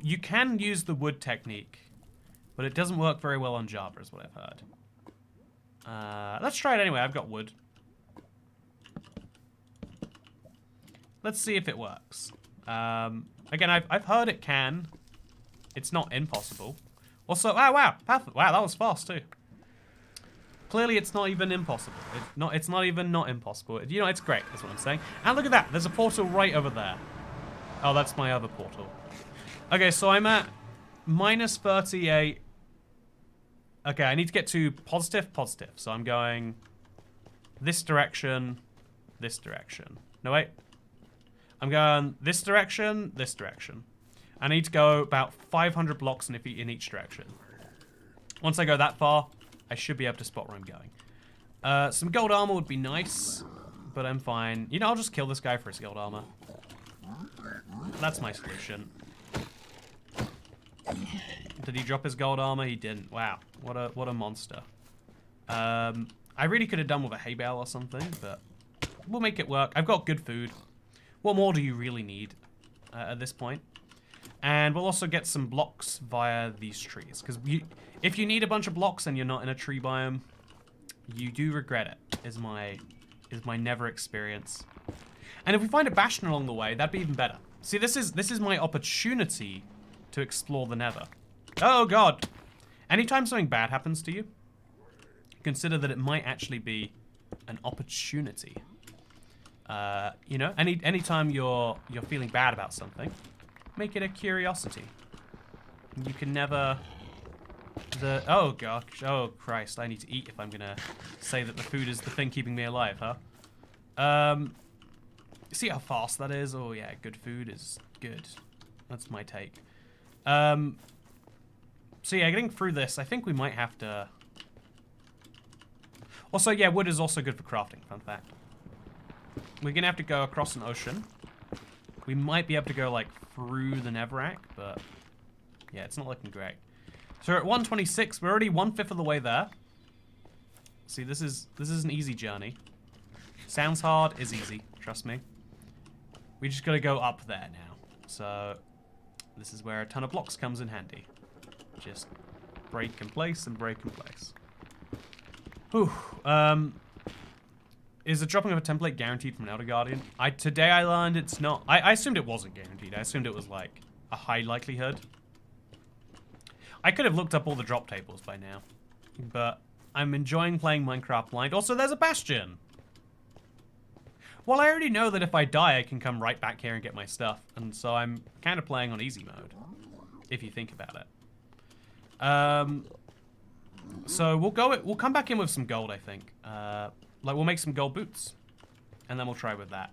you can use the wood technique, but it doesn't work very well on Java, is what I've heard. Let's try it anyway. I've got wood. Let's see if it works. Again, I've heard it can. It's not impossible. Also, oh wow, perfect. Wow, that was fast too. Clearly, it's not even impossible. It's not even not impossible. You know, it's great. That's what I'm saying. And look at that. There's a portal right over there. Oh, that's my other portal. Okay, so I'm at minus 38. Okay, I need to get to positive, positive. So I'm going this direction, this direction. No, wait. I'm going this direction, this direction. I need to go about 500 blocks in each direction. Once I go that far, I should be able to spot where I'm going. Some gold armor would be nice, but I'm fine. You know, I'll just kill this guy for his gold armor. That's my solution. Did he drop his gold armor? He didn't. Wow, what a monster. I really could have done with a hay bale or something, but we'll make it work. I've got good food. What more do you really need at this point? And we'll also get some blocks via these trees. Because if you need a bunch of blocks and you're not in a tree biome, you do regret it, is my Nether experience. And if we find a Bastion along the way, that'd be even better. See, this is my opportunity to explore the Nether. Oh, God. Anytime something bad happens to you, consider that it might actually be an opportunity. You know, anytime you're feeling bad about something, make it a curiosity. You can never... Oh, gosh. Oh, Christ. I need to eat if I'm going to say that the food is the thing keeping me alive, huh? See how fast that is? Oh, yeah. Good food is good. That's my take. So, yeah, getting through this, I think we might have to... Also, yeah, wood is also good for crafting. Fun fact. We're going to have to go across an ocean. We might be able to go, like, through the Netherrack, but... Yeah, it's not looking great. So we're at 126. We're already 1/5 of the way there. See, this is an easy journey. Sounds hard, is easy. Trust me. We just got to go up there now. So this is where a ton of blocks comes in handy. Just break in place and break in place. Whew. Is the dropping of a template guaranteed from an Elder Guardian? Today I learned it's not. I assumed it wasn't guaranteed. I assumed it was like a high likelihood. I could have looked up all the drop tables by now, but I'm enjoying playing Minecraft blind. Also, there's a Bastion. Well, I already know that if I die, I can come right back here and get my stuff, and so I'm kind of playing on easy mode, if you think about it. So we'll come back in with some gold, I think. Like, we'll make some gold boots, and then we'll try with that.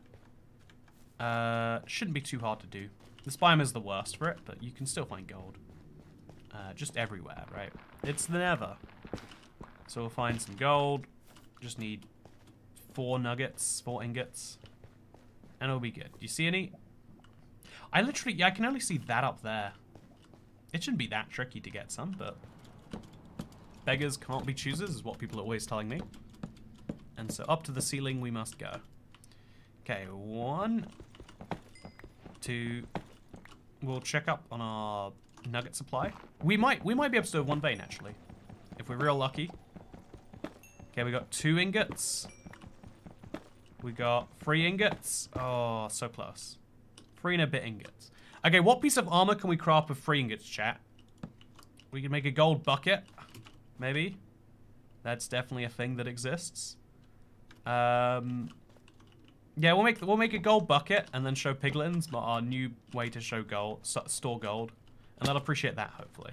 Shouldn't be too hard to do. This biome is the worst for it, but you can still find gold. Just everywhere, right? It's the Nether. So we'll find some gold. Just need 4 ingots. And it'll be good. Do you see any? I can only see that up there. It shouldn't be that tricky to get some, but... Beggars can't be choosers, is what people are always telling me. And so up to the ceiling we must go. Okay, 1, 2. We'll check up on our nugget supply. We might be able to do 1 vein, actually. If we're real lucky. Okay, we got 2 ingots. We got 3 ingots. Oh, so close. 3 and a bit ingots. Okay, what piece of armor can we craft with 3 ingots, chat? We can make a gold bucket. Maybe. That's definitely a thing that exists. Yeah, we'll make a gold bucket and then show piglins, but our new way to show gold, store gold, and they'll appreciate that hopefully.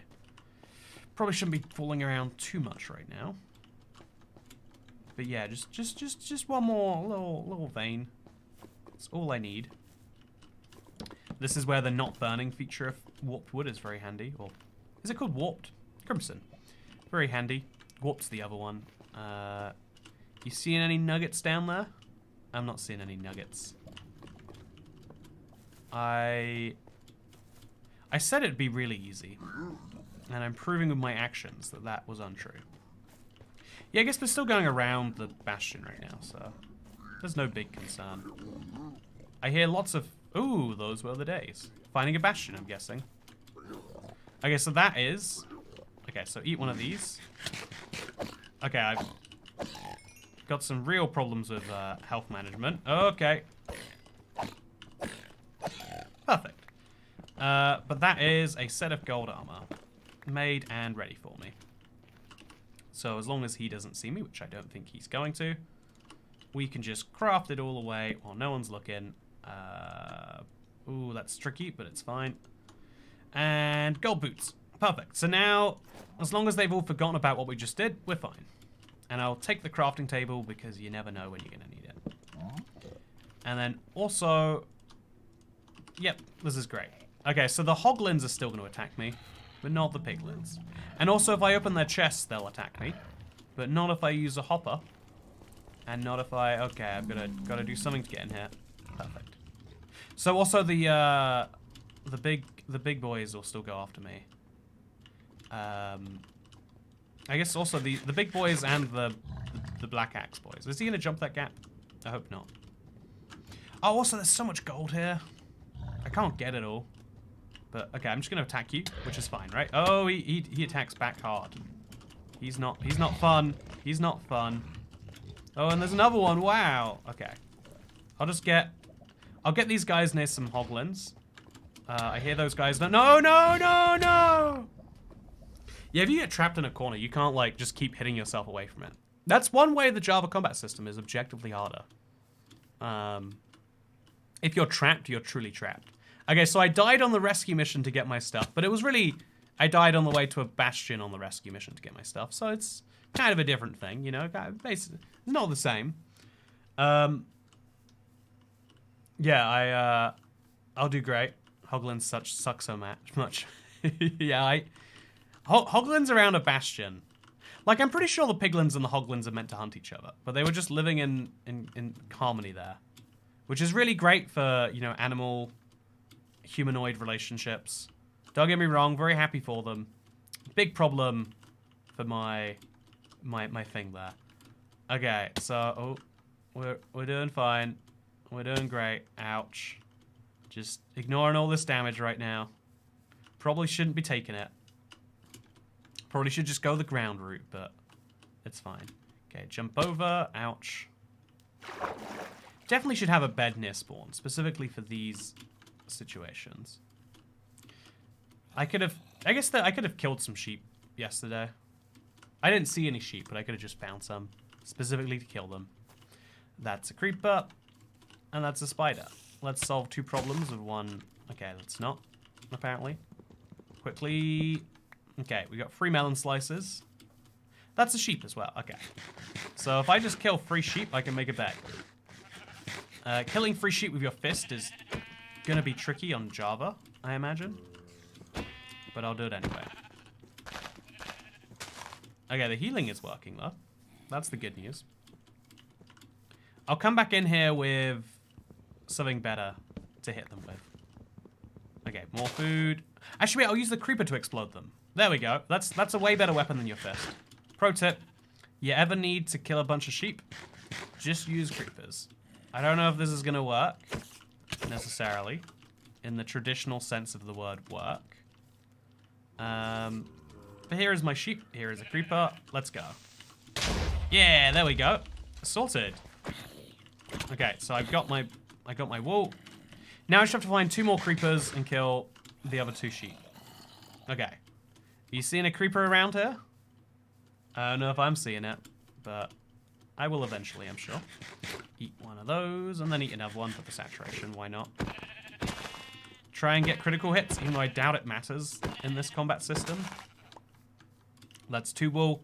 Probably shouldn't be fooling around too much right now. But yeah, just one more little vein. That's all I need. This is where the not burning feature of warped wood is very handy. Or is it called warped? Crimson. Very handy. Warped's the other one. You seeing any nuggets down there? I'm not seeing any nuggets. I said it'd be really easy. And I'm proving with my actions that that was untrue. Yeah, I guess we're still going around the Bastion right now, so there's no big concern. I hear lots of... Ooh, those were the days. Finding a Bastion, I'm guessing. Okay, so that is... Okay, so eat one of these. Okay, I've got some real problems with health management. Okay. Perfect. But that is a set of gold armor. Made and ready for me. So as long as he doesn't see me, which I don't think he's going to, we can just craft it all away while no one's looking. Ooh, that's tricky, but it's fine. And gold boots. Perfect. So now, as long as they've all forgotten about what we just did, we're fine. And I'll take the crafting table because you never know when you're going to need it. And then also... Yep, this is great. Okay, so the hoglins are still going to attack me, but not the piglins. And also, if I open their chests, they'll attack me. But not if I use a hopper. And not if I... Okay, I've got to do something to get in here. Perfect. So also the big boys will still go after me. I guess also the big boys and the black axe boys. Is he gonna jump that gap? I hope not. Oh, also there's so much gold here. I can't get it all. But okay, I'm just gonna attack you, which is fine, right? Oh, he attacks back hard. He's not fun. He's not fun. Oh, and there's another one. Wow. Okay. I'll get these guys near some hoglins. I hear those guys. No, no, no, no! Yeah, if you get trapped in a corner, you can't, like, just keep hitting yourself away from it. That's one way the Java combat system is objectively harder. If you're trapped, you're truly trapped. Okay, so I died on the rescue mission to get my stuff, but it was really... I died on the way to a Bastion on the rescue mission to get my stuff, so it's kind of a different thing, you know? Basically, it's not the same. Yeah, I'll do great. Hoglins suck so much. Yeah, Hoglins around a Bastion. Like, I'm pretty sure the piglins and the hoglins are meant to hunt each other, but they were just living in harmony there. Which is really great for, you know, animal-humanoid relationships. Don't get me wrong, very happy for them. Big problem for my thing there. Okay, so, oh, we're doing fine. We're doing great. Ouch. Just ignoring all this damage right now. Probably shouldn't be taking it. Probably should just go the ground route, but it's fine. Okay, jump over. Ouch. Definitely should have a bed near spawn, specifically for these situations. I guess I could have killed some sheep yesterday. I didn't see any sheep, but I could have just found some, specifically to kill them. That's a creeper, and that's a spider. Let's solve 2 problems with 1. Okay, let's not, apparently. Quickly. Okay, we got 3 melon slices. That's a sheep as well. Okay. So if I just kill 3 sheep, I can make a bed. Killing 3 sheep with your fist is gonna be tricky on Java, I imagine. But I'll do it anyway. Okay, the healing is working though. That's the good news. I'll come back in here with something better to hit them with. Okay, more food. Actually, wait, I'll use the creeper to explode them. There we go. That's a way better weapon than your fist. Pro tip, you ever need to kill a bunch of sheep, just use creepers. I don't know if this is going to work, necessarily, in the traditional sense of the word work. But here is my sheep. Here is a creeper. Let's go. Yeah, there we go. Sorted. Okay, so I got my wool. Now I just have to find 2 more creepers and kill the other 2 sheep. Okay. You seeing a creeper around here? I don't know if I'm seeing it, but I will eventually, I'm sure. Eat one of those, and then eat another one for the saturation. Why not? Try and get critical hits, even though I doubt it matters in this combat system. That's 2 wool.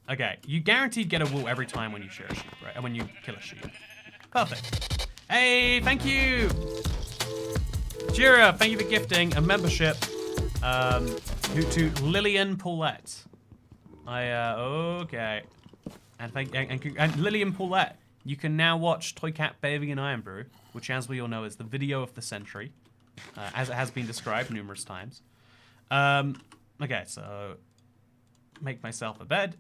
Okay, you guaranteed get a wool every time when you shear a sheep, right? And when you kill a sheep. Perfect. Hey, thank you! Jira, thank you for gifting a membership to Lillian Paulette. Okay. And Lillian Paulette, you can now watch Toy Cat Bathing in Iron Brew, which, as we all know, is the video of the century, as it has been described numerous times. Okay, so make myself a bed.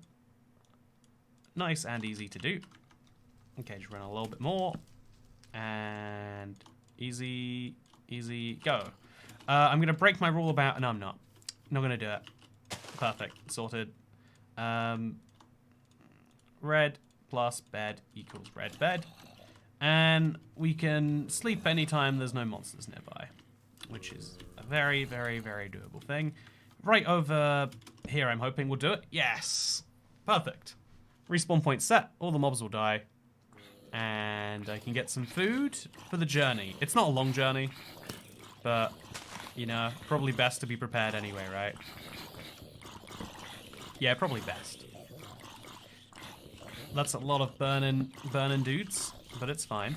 Nice and easy to do. Okay, just run a little bit more. And easy, go. I'm going to break my rule about... No, I'm not. Not going to do it. Perfect. Sorted. Red plus bed equals red bed. And we can sleep anytime there's no monsters nearby, which is a very, very, very doable thing. Right over here, I'm hoping we'll do it. Yes! Perfect. Respawn point set. All the mobs will die. And I can get some food for the journey. It's not a long journey, but, you know, probably best to be prepared anyway, right? Yeah, probably best. That's a lot of burning dudes, but it's fine.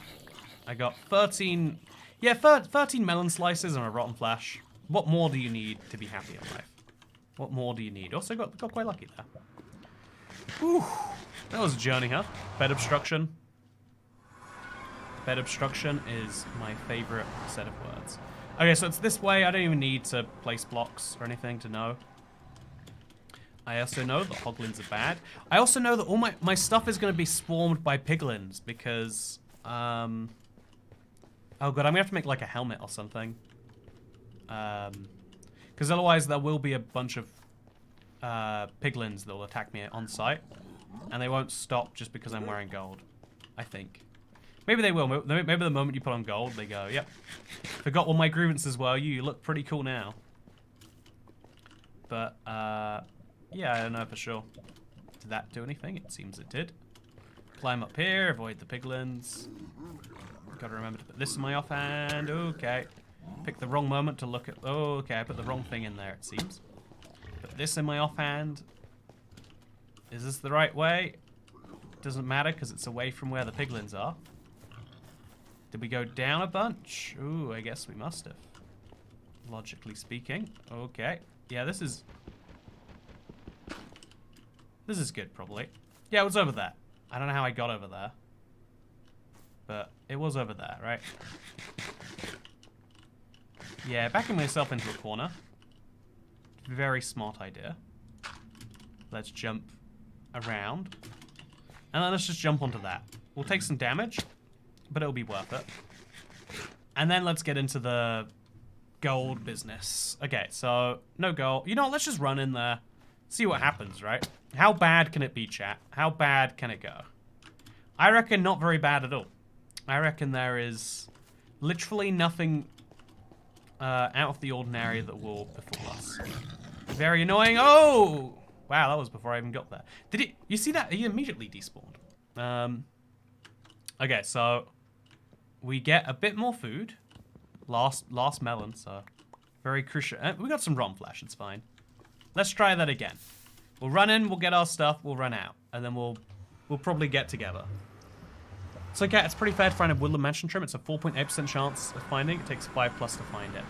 I got 13... Yeah, 13 melon slices and a rotten flesh. What more do you need to be happy in life? What more do you need? Also got quite lucky there. Whew. That was a journey, huh? Bed obstruction. Bed obstruction is my favorite set of words. Okay, so it's this way. I don't even need to place blocks or anything to know. I also know that hoglins are bad. I also know that all my stuff is going to be swarmed by piglins because... Oh god, I'm going to have to make like a helmet or something. Because otherwise there will be a bunch of piglins that will attack me on sight. And they won't stop just because I'm wearing gold. I think. Maybe they will. Maybe the moment you put on gold, they go, yep. Forgot what my grievances were. You look pretty cool now. But, yeah, I don't know for sure. Did that do anything? It seems it did. Climb up here, avoid the piglins. Gotta remember to put this in my offhand. Okay. Pick the wrong moment to look at... Oh, okay, I put the wrong thing in there, it seems. Put this in my offhand. Is this the right way? Doesn't matter, because it's away from where the piglins are. Did we go down a bunch? Ooh, I guess we must have. Logically speaking. Okay. Yeah, this is good, probably. Yeah, it was over there. I don't know how I got over there. But it was over there, right? Yeah, backing myself into a corner. Very smart idea. Let's jump around. And then let's just jump onto that. We'll take some damage, but it'll be worth it. And then let's get into the gold business. Okay, so no gold. You know what, let's just run in there. See what happens, right? How bad can it be, chat? How bad can it go? I reckon not very bad at all. I reckon there is literally nothing out of the ordinary that will befall us. Very annoying. Oh! Wow, that was before I even got there. Did it? You see that? He immediately despawned. Okay, so we get a bit more food. Last melon, so very crucial. We got some rotten flesh. It's fine. Let's try that again. We'll run in. We'll get our stuff. We'll run out, and then we'll probably get together. So yeah, it's pretty fair to find a woodland mansion trim. It's a 4.8% chance of finding. It takes 5+ to find it.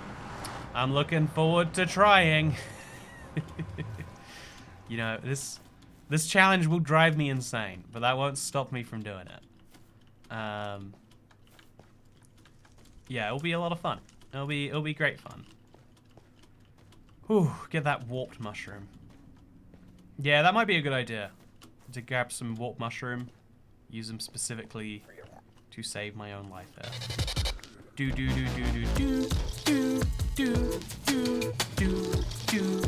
I'm looking forward to trying. You know, this challenge will drive me insane, but that won't stop me from doing it. Yeah, it'll be a lot of fun. It'll be great fun. Whew, get that warped mushroom. Yeah, that might be a good idea. To grab some warped mushroom, use them specifically to save my own life there. Do do do do do do do do do do do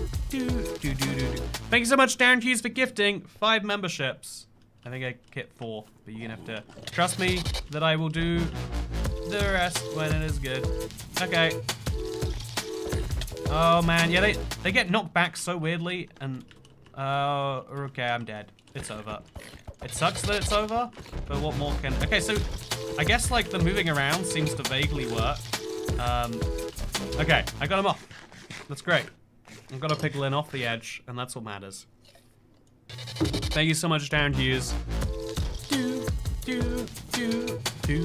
do do do. Thank you so much, Darren Hughes, for gifting 5 memberships. I think I hit 4, but you're gonna have to trust me that I will do the rest when it is good. Okay. Oh man, yeah, they get knocked back so weirdly, and okay, I'm dead. It's over. It sucks that it's over, but what more can... Okay, so I guess like the moving around seems to vaguely work. Okay, I got him off. That's great. I've got a piglin off the edge, and that's what matters. Thank you so much, Darren Hughes. Do do do do do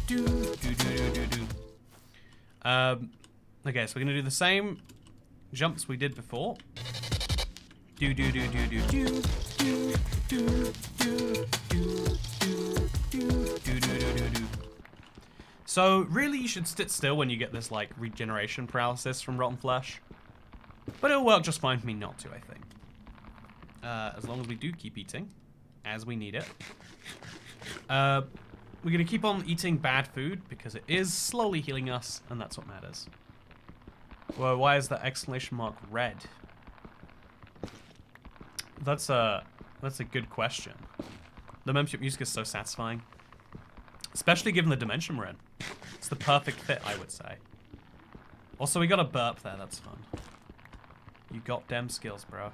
do do do do do. Okay, so we're gonna do the same jumps we did before. Do do do do do do do do do do do do do do. So really, you should sit still when you get this like regeneration paralysis from rotten flesh, but it'll work just fine for me not to, I think. As long as we do keep eating, as we need it. We're gonna keep on eating bad food because it is slowly healing us, and that's what matters. Well, why is the exclamation mark red? That's a good question. The membership music is so satisfying, especially given the dimension we're in. It's the perfect fit, I would say. Also, we got a burp there. That's fun. You got dem skills, bro.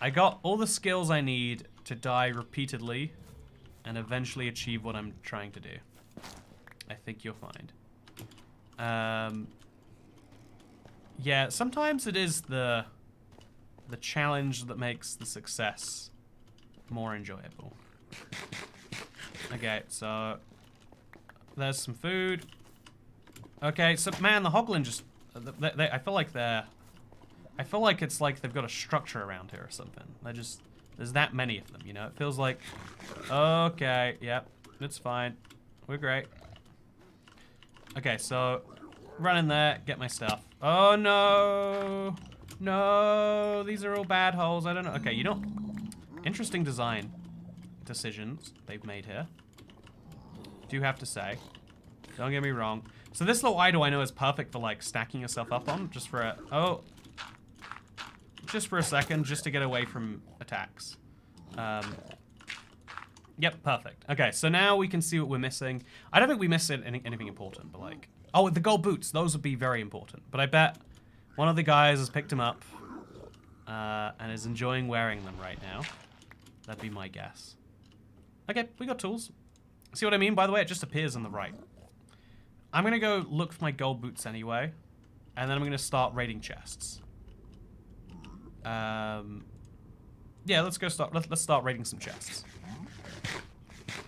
I got all the skills I need to die repeatedly and eventually achieve what I'm trying to do. I think you'll find. Yeah, sometimes it is the challenge that makes the success more enjoyable. Okay, so there's some food. Okay, so man, the Hoglin just I feel like it's like they've got a structure around here or something. There's that many of them, you know? It feels like, okay, yep, it's fine. We're great. Okay, so run in there, get my stuff. Oh no, no, these are all bad holes. I don't know. Okay, you know, interesting design decisions they've made here. Do have to say, don't get me wrong. So this little idol I know is perfect for like stacking yourself up on, just for a, just for a second, just to get away from attacks. Yep, perfect. Okay, so now we can see what we're missing. I don't think we missed anything important, but like, oh, the gold boots, those would be very important. But I bet one of the guys has picked them up and is enjoying wearing them right now. That'd be my guess. Okay, we got tools. See what I mean? By the way, it just appears on the right. I'm gonna go look for my gold boots anyway, and then I'm gonna start raiding chests. Yeah, let's start raiding some chests.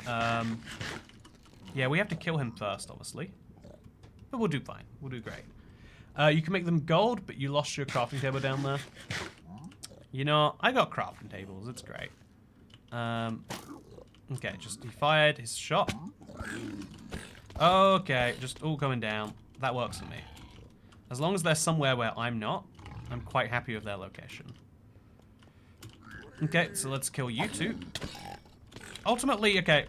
Yeah, we have to kill him first, obviously. But we'll do fine. We'll do great. You can make them gold, but you lost your crafting table down there. You know, I got crafting tables. It's great. Okay, he fired his shot. Okay, just all coming down. That works for me. As long as they're somewhere where I'm not, I'm quite happy with their location. Okay, so let's kill you two. Ultimately, okay.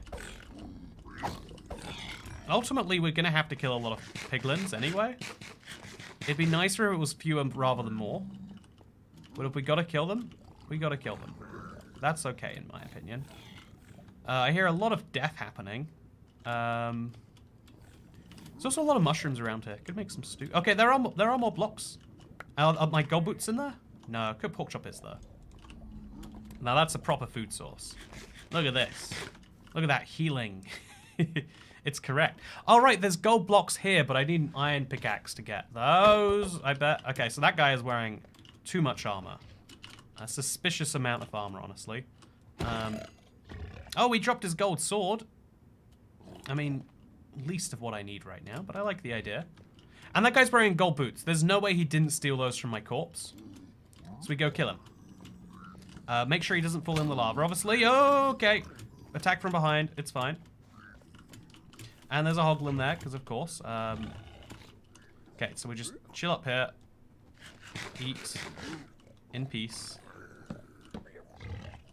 Ultimately, we're gonna have to kill a lot of piglins anyway. It'd be nicer if it was fewer rather than more. But if we gotta kill them, we gotta kill them. That's okay, in my opinion. I hear a lot of death happening. There's also a lot of mushrooms around here. Could make some stew. Okay, there are more blocks. Are my gold boots in there? No, cooked pork chop is there. Now that's a proper food source. Look at this. Look at that healing. It's correct. All right, there's gold blocks here, but I need an iron pickaxe to get those, I bet. Okay, so that guy is wearing too much armor. A suspicious amount of armor, honestly. Oh, he dropped his gold sword. I mean, least of what I need right now, but I like the idea. And that guy's wearing gold boots. There's no way he didn't steal those from my corpse. So we go kill him. Make sure he doesn't fall in the lava, obviously. Oh, okay. Attack from behind. It's fine. And there's a hoglin there, because of course. Okay, so we just chill up here. Eat. In peace.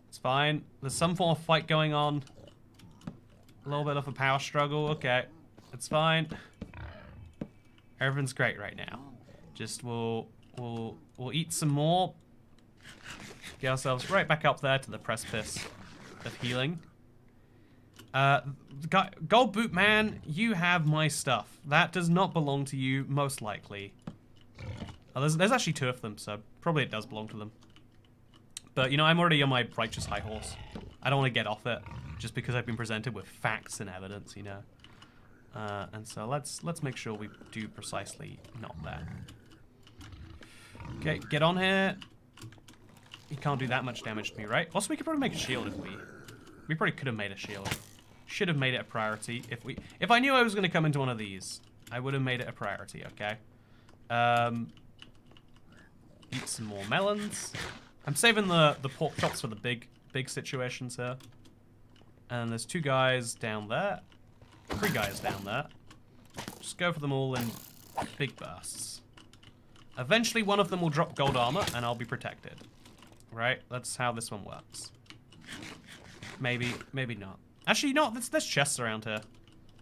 It's fine. There's some form of fight going on. A little bit of a power struggle. Okay. It's fine. Everything's great right now. Just we'll eat some more. Get ourselves right back up there to the precipice of healing. Gold Boot Man, you have my stuff. That does not belong to you, most likely. Oh, there's actually 2 of them, so probably it does belong to them. But, you know, I'm already on my righteous high horse. I don't want to get off it, just because I've been presented with facts and evidence, you know. And so let's make sure we do precisely not that. Okay, get on here. He can't do that much damage to me, right? Also, we could probably make a shield if we probably could have made a shield. Should have made it a priority. If I knew I was going to come into one of these, I would have made it a priority, okay? Eat some more melons. I'm saving the pork chops for the big situations here. And there's 2 guys down there. 3 guys down there. Just go for them all in big bursts. Eventually one of them will drop gold armor and I'll be protected. Right? That's how this one works. Maybe not. Actually, no, there's chests around here.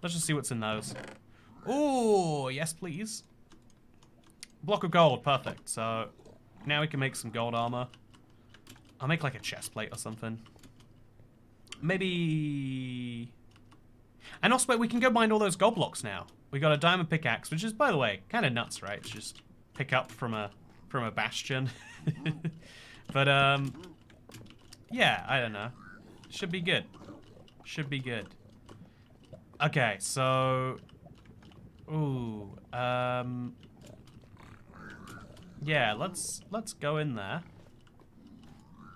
Let's just see what's in those. Ooh, yes please. Block of gold, perfect. So now we can make some gold armor. I'll make like a chest plate or something. Maybe... And also, we can go mine all those gold blocks now. We got a diamond pickaxe, which is, by the way, kind of nuts, right? It's just pick up from a bastion. But yeah, I don't know. Should be good. Should be good. Okay, so ooh, yeah, let's go in there.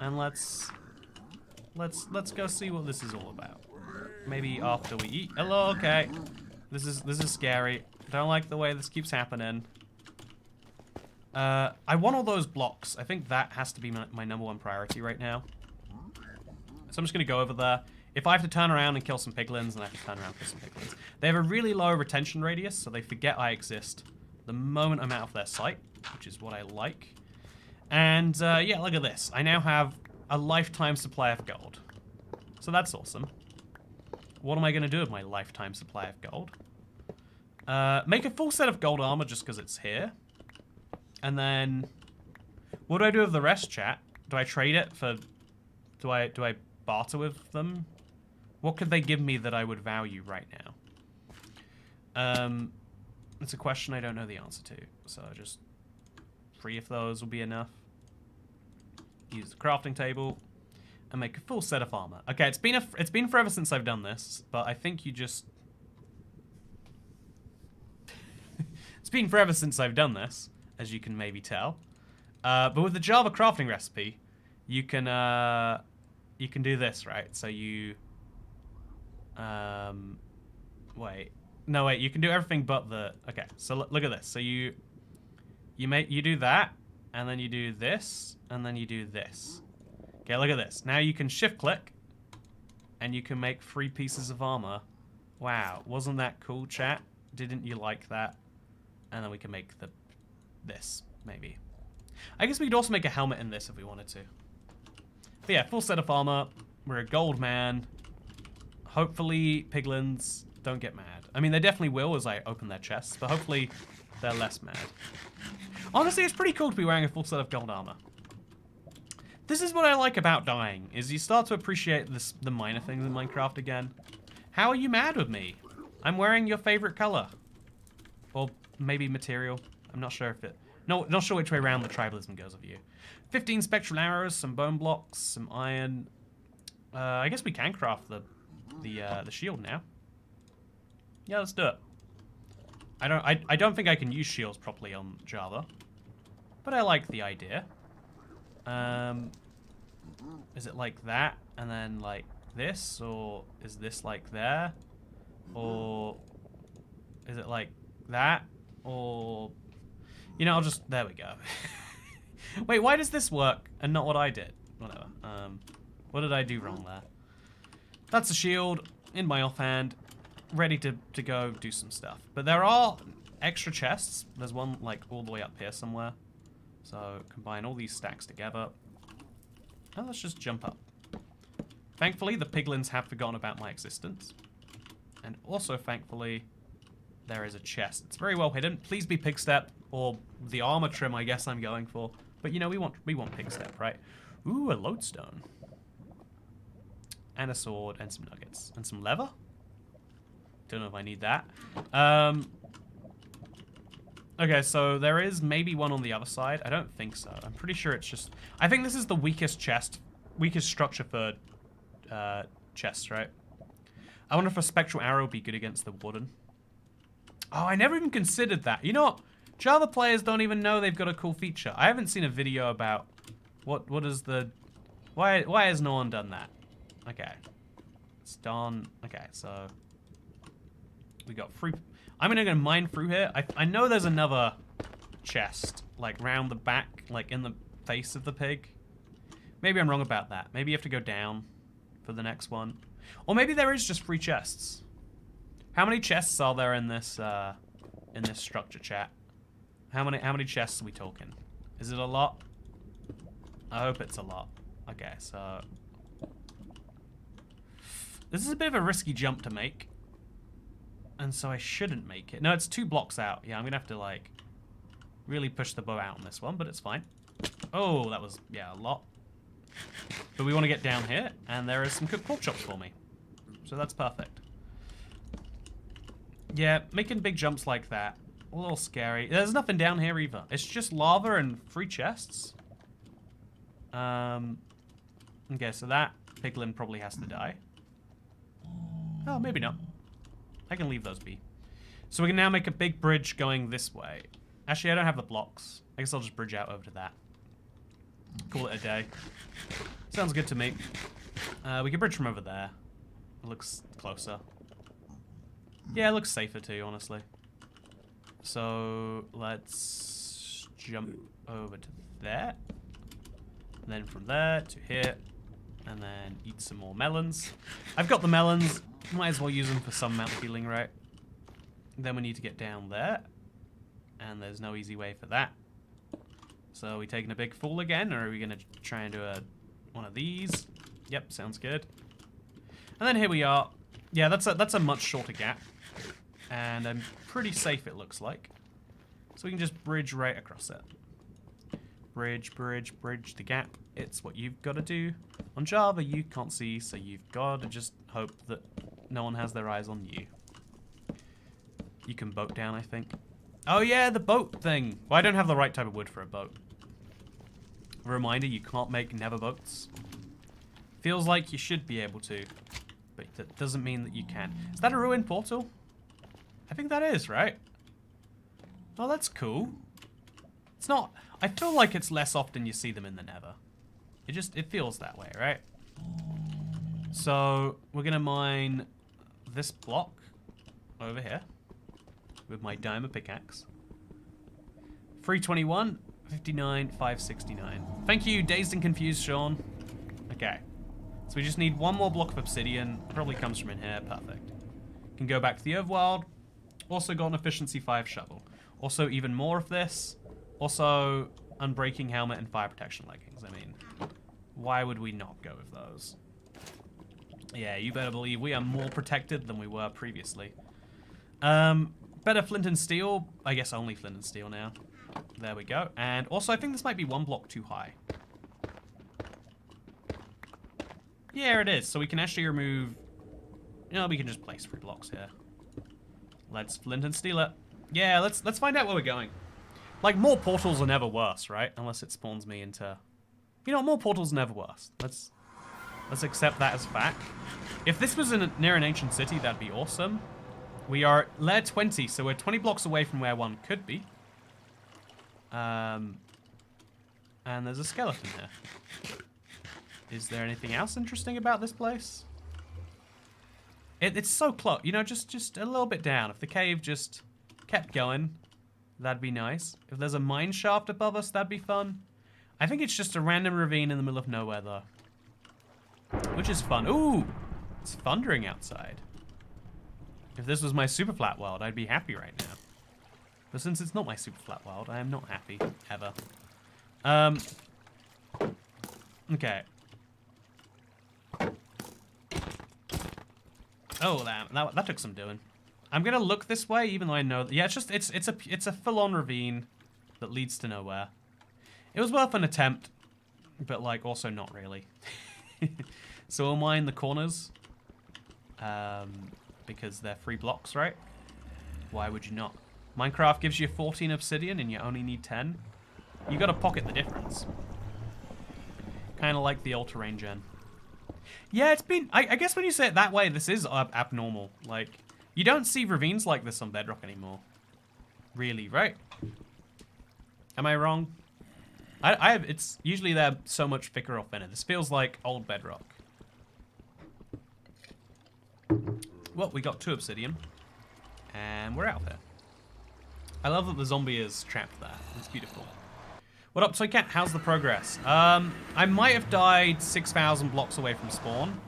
And let's go see what this is all about. Maybe after we eat. Hello, okay. This is scary. Don't like the way this keeps happening. I want all those blocks. I think that has to be my #1 priority right now. So I'm just gonna go over there. If I have to turn around and kill some piglins, then I have to turn around and kill some piglins. They have a really low retention radius, so they forget I exist the moment I'm out of their sight, which is what I like. And yeah, look at this. I now have a lifetime supply of gold. So that's awesome. What am I going to do with my lifetime supply of gold? Make a full set of gold armor just because it's here. And then, what do I do with the rest, chat? Do I trade it for... Do I barter with them? What could they give me that I would value right now? It's a question I don't know the answer to. So just 3 of those will be enough. Use the crafting table and make a full set of armor. Okay, it's been forever since I've done this, but I think you just... It's been forever since I've done this, as you can maybe tell. But with the Java crafting recipe, you can do this, right? So you... wait. No, wait, you can do everything but the... Okay, so look at this. So you do that, and then you do this, and then you do this. Okay, look at this. Now you can shift click, and you can make 3 pieces of armor. Wow, wasn't that cool, chat? Didn't you like that? And then we can make this, maybe. I guess we could also make a helmet in this if we wanted to. But yeah, full set of armor. We're a gold man. Hopefully piglins don't get mad. I mean, they definitely will as I open their chests, but hopefully they're less mad. Honestly, it's pretty cool to be wearing a full set of gold armor. This is what I like about dying, is you start to appreciate the minor things in Minecraft again. How are you mad with me? I'm wearing your favorite color. Or maybe material. I'm not sure if it... No, not sure which way around the tribalism goes of you. 15 spectral arrows, some bone blocks, some iron. I guess we can craft the shield now. Yeah, let's do it. I don't think I can use shields properly on Java, but I like the idea. Is it like that and then like this, or is this like there, or is it like that, or you know, I'll just there we go. Wait, why does this work and not what I did? Whatever. What did I do wrong there? That's a shield in my offhand, ready to go do some stuff. But there are extra chests. There's one like all the way up here somewhere. So combine all these stacks together. And let's just jump up. Thankfully, the piglins have forgotten about my existence. And also, thankfully, there is a chest. It's very well hidden. Please be pig step, or the armor trim, I guess I'm going for. But you know, we want pig step, right? Ooh, a lodestone. And a sword, and some nuggets. And some leather? Don't know if I need that. Okay, so there is maybe one on the other side. I don't think so. I'm pretty sure it's just... I think this is the weakest chest, weakest structure for chests, right? I wonder if a spectral arrow would be good against the wooden. Oh, I never even considered that. You know what? Java players don't even know they've got a cool feature. I haven't seen a video about what is the... Why has no one done that? Okay. It's done. Okay, so... We got free... I'm gonna go mine through here. I know there's another chest, like, round the back, like, in the face of the pig. Maybe I'm wrong about that. Maybe you have to go down for the next one. Or maybe there is just 3 chests. How many chests are there in this structure, chat? How many chests are we talking? Is it a lot? I hope it's a lot. Okay, so... This is a bit of a risky jump to make. And so I shouldn't make it. No, it's 2 blocks out. Yeah, I'm gonna have to, like, really push the bow out on this one, but it's fine. Oh, that was, yeah, a lot. But we want to get down here, and there is some cooked pork chops for me. So that's perfect. Yeah, making big jumps like that, a little scary. There's nothing down here either. It's just lava and 3 chests. Okay, so that piglin probably has to die. Oh, maybe not. I can leave those be. So we can now make a big bridge going this way. Actually, I don't have the blocks. I guess I'll just bridge out over to that. Call it a day. Sounds good to me. We can bridge from over there. It looks closer. Yeah, it looks safer too, honestly. So let's jump over to there. And then from there to here. And then eat some more melons. I've got the melons. Might as well use them for some amount of healing, right? Then we need to get down there. And there's no easy way for that. So are we taking a big fall again? Or are we going to try and do one of these? Yep, sounds good. And then here we are. Yeah, that's a much shorter gap. And I'm pretty safe, it looks like. So we can just bridge right across it. Bridge, bridge, bridge the gap. It's what you've got to do. On Java, you can't see, so you've got to just hope that no one has their eyes on you. You can boat down, I think. Oh yeah, the boat thing. Well, I don't have the right type of wood for a boat. A reminder, you can't make Nether boats. Feels like you should be able to, but that doesn't mean that you can. Is that a ruined portal? I think that is, right? Oh, that's cool. It's not... I feel like it's less often you see them in the Nether. It feels that way, right? So, we're gonna mine this block over here with my diamond pickaxe. 321, 59, 569. Thank you, Dazed and Confused, Sean. Okay. So we just need 1 more block of obsidian. Probably comes from in here. Perfect. Can go back to the overworld. Also got an efficiency 5 shovel. Also even more of this. Also unbreaking helmet and fire protection leggings. I mean, why would we not go with those? Yeah, you better believe we are more protected than we were previously. Better flint and steel. I guess only flint and steel now. There we go. And also, I think this might be 1 block too high. Yeah, it is. So we can actually remove... You know, we can just place 3 blocks here. Let's flint and steel it. Yeah, let's find out where we're going. Like, more portals are never worse, right? Unless it spawns me into... You know, more portals are never worse. Let's accept that as fact. If this was near an ancient city, that'd be awesome. We are at layer 20, so we're 20 blocks away from where one could be. And there's a skeleton here. Is there anything else interesting about this place? It's so close. You know, just a little bit down. If the cave just kept going, that'd be nice. If there's a mine shaft above us, that'd be fun. I think it's just a random ravine in the middle of nowhere, though. Which is fun. Ooh! It's thundering outside. If this was my super flat world, I'd be happy right now. But since it's not my super flat world, I am not happy. Ever. Okay. Oh, that took some doing. I'm gonna look this way, even though I know. Yeah, it's a full-on ravine that leads to nowhere. It was worth an attempt, but like also not really. So we'll mine the corners, because they're free blocks, right? Why would you not? Minecraft gives you 14 obsidian and you only need 10. You gotta pocket the difference. Kind of like the all-terrain gen. Yeah, it's been... I guess when you say it that way, this is abnormal. Like, you don't see ravines like this on Bedrock anymore. Really, right? Am I wrong? It's usually they're so much thicker or thinner. This feels like old Bedrock. Well, we got 2 obsidian. And we're out there. I love that the zombie is trapped there. It's beautiful. What up, Toy Cat? How's the progress? I might have died 6,000 blocks away from spawn.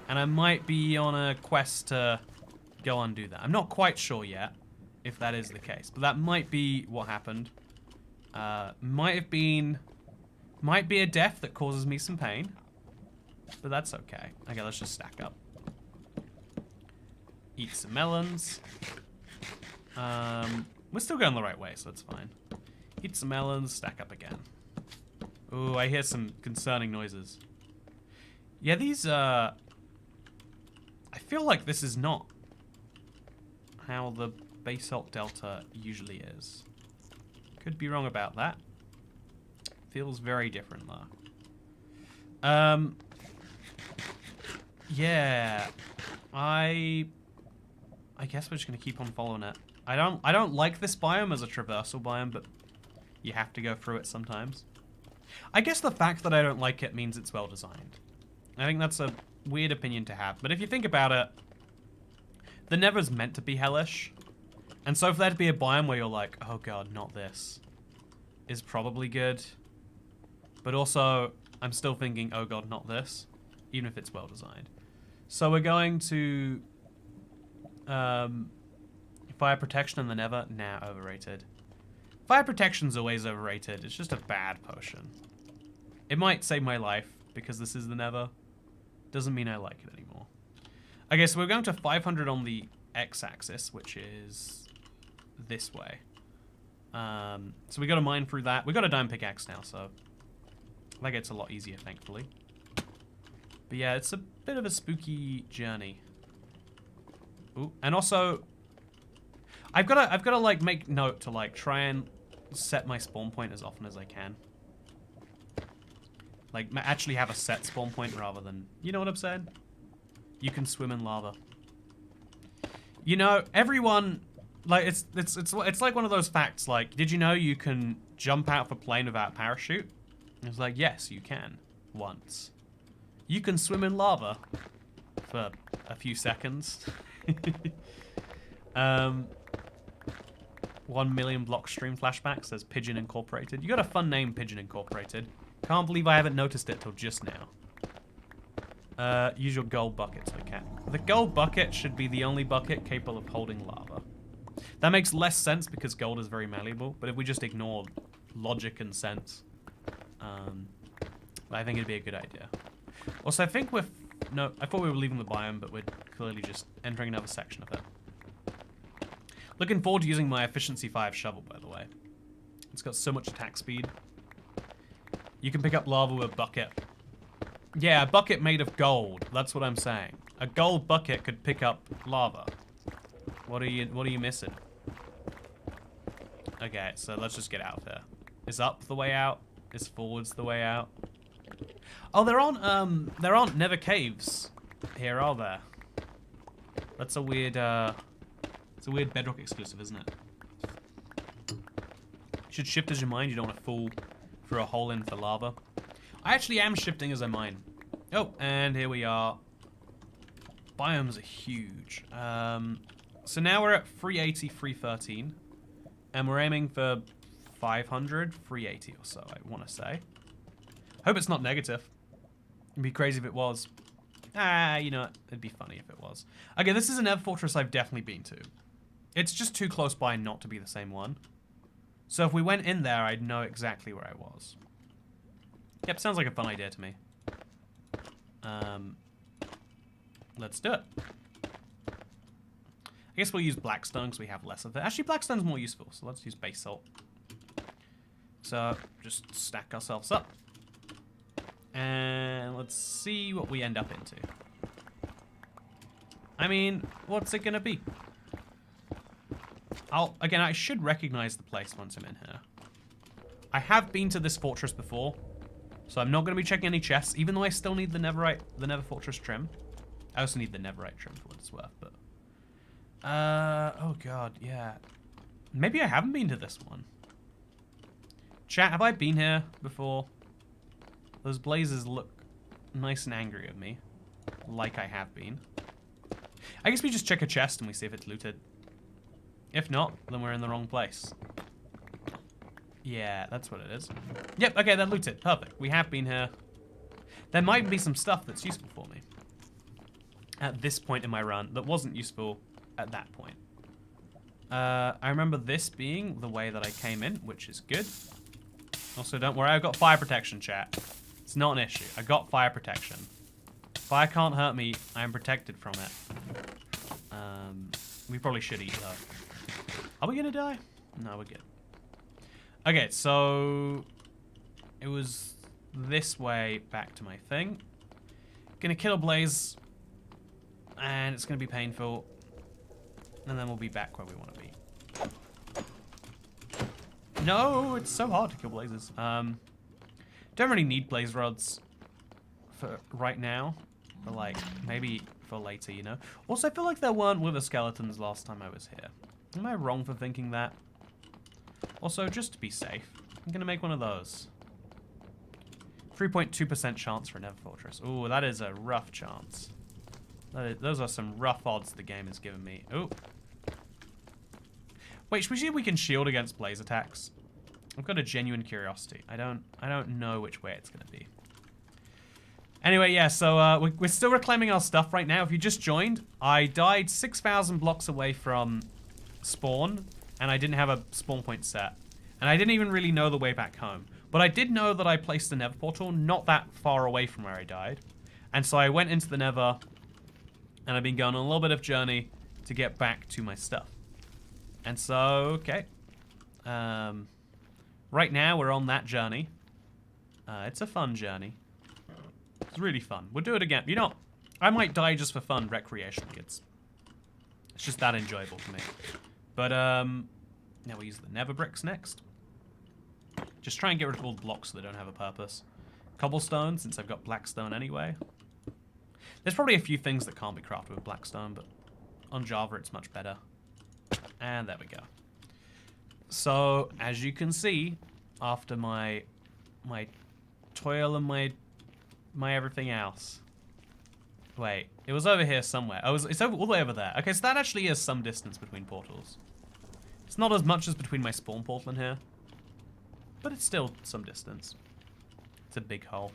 And I might be on a quest to go undo that. I'm not quite sure yet if that is the case. But that might be what happened. Might be a death that causes me some pain. But that's okay. Okay, let's just stack up. Eat some melons. We're still going the right way, so that's fine. Eat some melons, stack up again. Ooh, I hear some concerning noises. Yeah, these, I feel like this is not how the basalt delta usually is. Could be wrong about that. Feels very different, though. Yeah. I guess we're just gonna keep on following it. I don't like this biome as a traversal biome, but you have to go through it sometimes. I guess the fact that I don't like it means it's well designed. I think that's a weird opinion to have, but if you think about it, the Nether's meant to be hellish. And so for there to be a biome where you're like, oh god, not this, is probably good. But also, I'm still thinking, oh god, not this, even if it's well designed. So we're going to fire protection in the Nether. Nah, overrated. Fire protection's always overrated. It's just a bad potion. It might save my life because this is the Nether. Doesn't mean I like it anymore. Okay, so we're going to 500 on the x-axis, which is this way. So we got to mine through that. We got a diamond pickaxe now, so that gets a lot easier, thankfully. But yeah, it's a bit of a spooky journey. Ooh, and also, I've got to like make note to like try and set my spawn point as often as I can. Like actually have a set spawn point rather than, you know what I'm saying? You can swim in lava. You know, everyone, like it's like one of those facts. Like, did you know you can jump out of a plane without a parachute? It's like, yes, you can. Once. You can swim in lava for a few seconds. 1 million block stream flashback says Pigeon Incorporated. You got a fun name, Pigeon Incorporated. Can't believe I haven't noticed it till just now. Use your gold bucket, so I can. The gold bucket should be the only bucket capable of holding lava. That makes less sense because gold is very malleable, but if we just ignore logic and sense, I think it'd be a good idea. Also, I think we're... No, I thought we were leaving the biome, but we're clearly just entering another section of it. Looking forward to using my efficiency 5 shovel, by the way. It's got so much attack speed. You can pick up lava with a bucket. Yeah, a bucket made of gold. That's what I'm saying. A gold bucket could pick up lava. What are you missing? Okay, so let's just get out of here. Is up the way out? Is forwards the way out? Oh, there aren't Nether caves here, are there? That's a weird, it's a weird Bedrock exclusive, isn't it? You should shift as you mine. You don't want to fall through a hole in for lava. I actually am shifting as I mine. Oh, and here we are. Biomes are huge. So now we're at 380, 313. And we're aiming for 500, 380 or so, I want to say. Hope it's not negative. It'd be crazy if it was. You know what? It'd be funny if it was. Okay, this is an Nether fortress I've definitely been to. It's just too close by not to be the same one. So if we went in there, I'd know exactly where I was. Yep, sounds like a fun idea to me. Let's do it. I guess we'll use blackstone because we have less of it. Actually, blackstone's more useful, so let's use basalt. So, just stack ourselves up. And let's see what we end up into. I mean, what's it gonna be? Again, I should recognize the place once I'm in here. I have been to this fortress before, so I'm not gonna be checking any chests, even though I still need the Nether fortress trim. I also need the Netherite trim for what it's worth, but... oh god, yeah. Maybe I haven't been to this one. Chat, have I been here before? Those blazes look nice and angry at me. Like I have been. I guess we just check a chest and we see if it's looted. If not, then we're in the wrong place. Yeah, that's what it is. Yep, okay, they're looted. Perfect. We have been here. There might be some stuff that's useful for me at this point in my run that wasn't useful at that point. I remember this being the way that I came in, which is good. Also, don't worry, I've got fire protection, chat. It's not an issue. I got fire protection. Fire can't hurt me. I am protected from it. We probably should eat, though. Are we gonna die? No, we're good. Okay, so... it was this way back to my thing. Gonna kill a blaze. And it's gonna be painful. And then we'll be back where we want to be. No, it's so hard to kill blazes. Don't really need blaze rods for right now, but like maybe for later, you know. Also, I feel like there weren't wither skeletons last time I was here. Am I wrong for thinking that? Also, just to be safe, I'm gonna make one of those. 3.2% chance for a Nether fortress. Ooh, that is a rough chance. Those are some rough odds the game has given me. Ooh. Wait, should we see if we can shield against blaze attacks? I've got a genuine curiosity. I don't know which way it's gonna be. Anyway, yeah, so we're still reclaiming our stuff right now. If you just joined, I died 6,000 blocks away from spawn, and I didn't have a spawn point set. And I didn't even really know the way back home. But I did know that I placed the Nether portal not that far away from where I died. And so I went into the Nether, and I've been going on a little bit of journey to get back to my stuff. And so, okay. Right now, we're on that journey. It's a fun journey. It's really fun. We'll do it again. You know, I might die just for fun, recreationally. It's just that enjoyable for me. But, now we'll use the Nether bricks next. Just try and get rid of all the blocks so they don't have a purpose. Cobblestone, since I've got blackstone anyway. There's probably a few things that can't be crafted with blackstone, but on Java it's much better. And there we go. So, as you can see, after my toil and my everything else. Wait, it was over here somewhere. Oh, it's all the way over there. Okay, so that actually is some distance between portals. It's not as much as between my spawn portal and here, but it's still some distance. It's a big hole.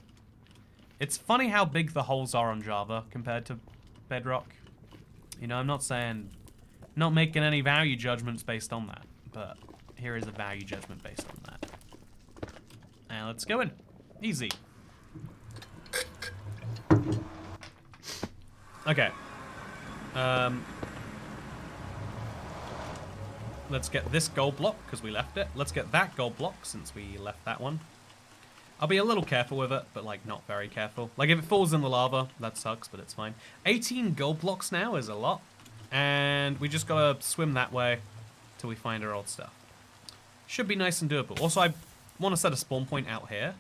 It's funny how big the holes are on Java compared to Bedrock. You know, I'm not making any value judgments based on that, but here is a value judgment based on that. And let's go in. Easy. Okay. Let's get this gold block, because we left it. Let's get that gold block, since we left that one. I'll be a little careful with it, but, like, not very careful. Like, if it falls in the lava, that sucks, but it's fine. 18 gold blocks now is a lot. And we just gotta swim that way till we find our old stuff. Should be nice and doable. Also, I want to set a spawn point out here.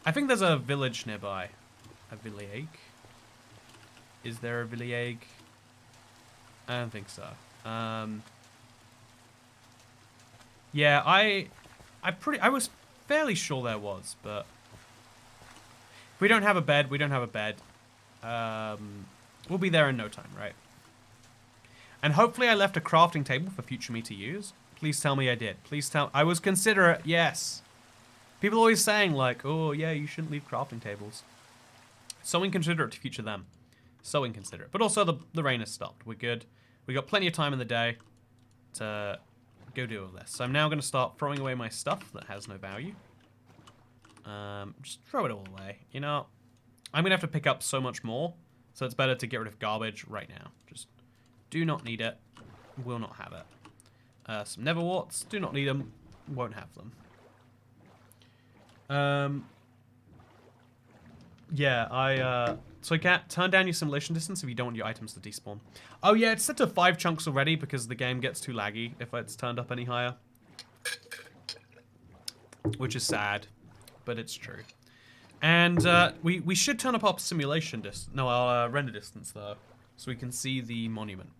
I think there's a village nearby. A village? Is there a village? I don't think so. Yeah, I was fairly sure there was, but if we don't have a bed, we don't have a bed. We'll be there in no time, right? And hopefully I left a crafting table for future me to use. Please tell me I did. Please tell... I was considerate, yes. People always saying, like, oh, yeah, you shouldn't leave crafting tables. So inconsiderate to future them. So inconsiderate. But also, the rain has stopped. We're good. We got plenty of time in the day to go do all this. So I'm now going to start throwing away my stuff that has no value. Just throw it all away. You know, I'm going to have to pick up so much more. So it's better to get rid of garbage right now. Just Do not need it. Will not have it. Some Nether warts. Do not need them. Won't have them. Yeah, so you can't turn down your simulation distance if you don't want your items to despawn. Oh yeah, it's set to 5 chunks already because the game gets too laggy if it's turned up any higher. Which is sad, but it's true. And we should turn up our simulation distance. No, our render distance though, so we can see the monument.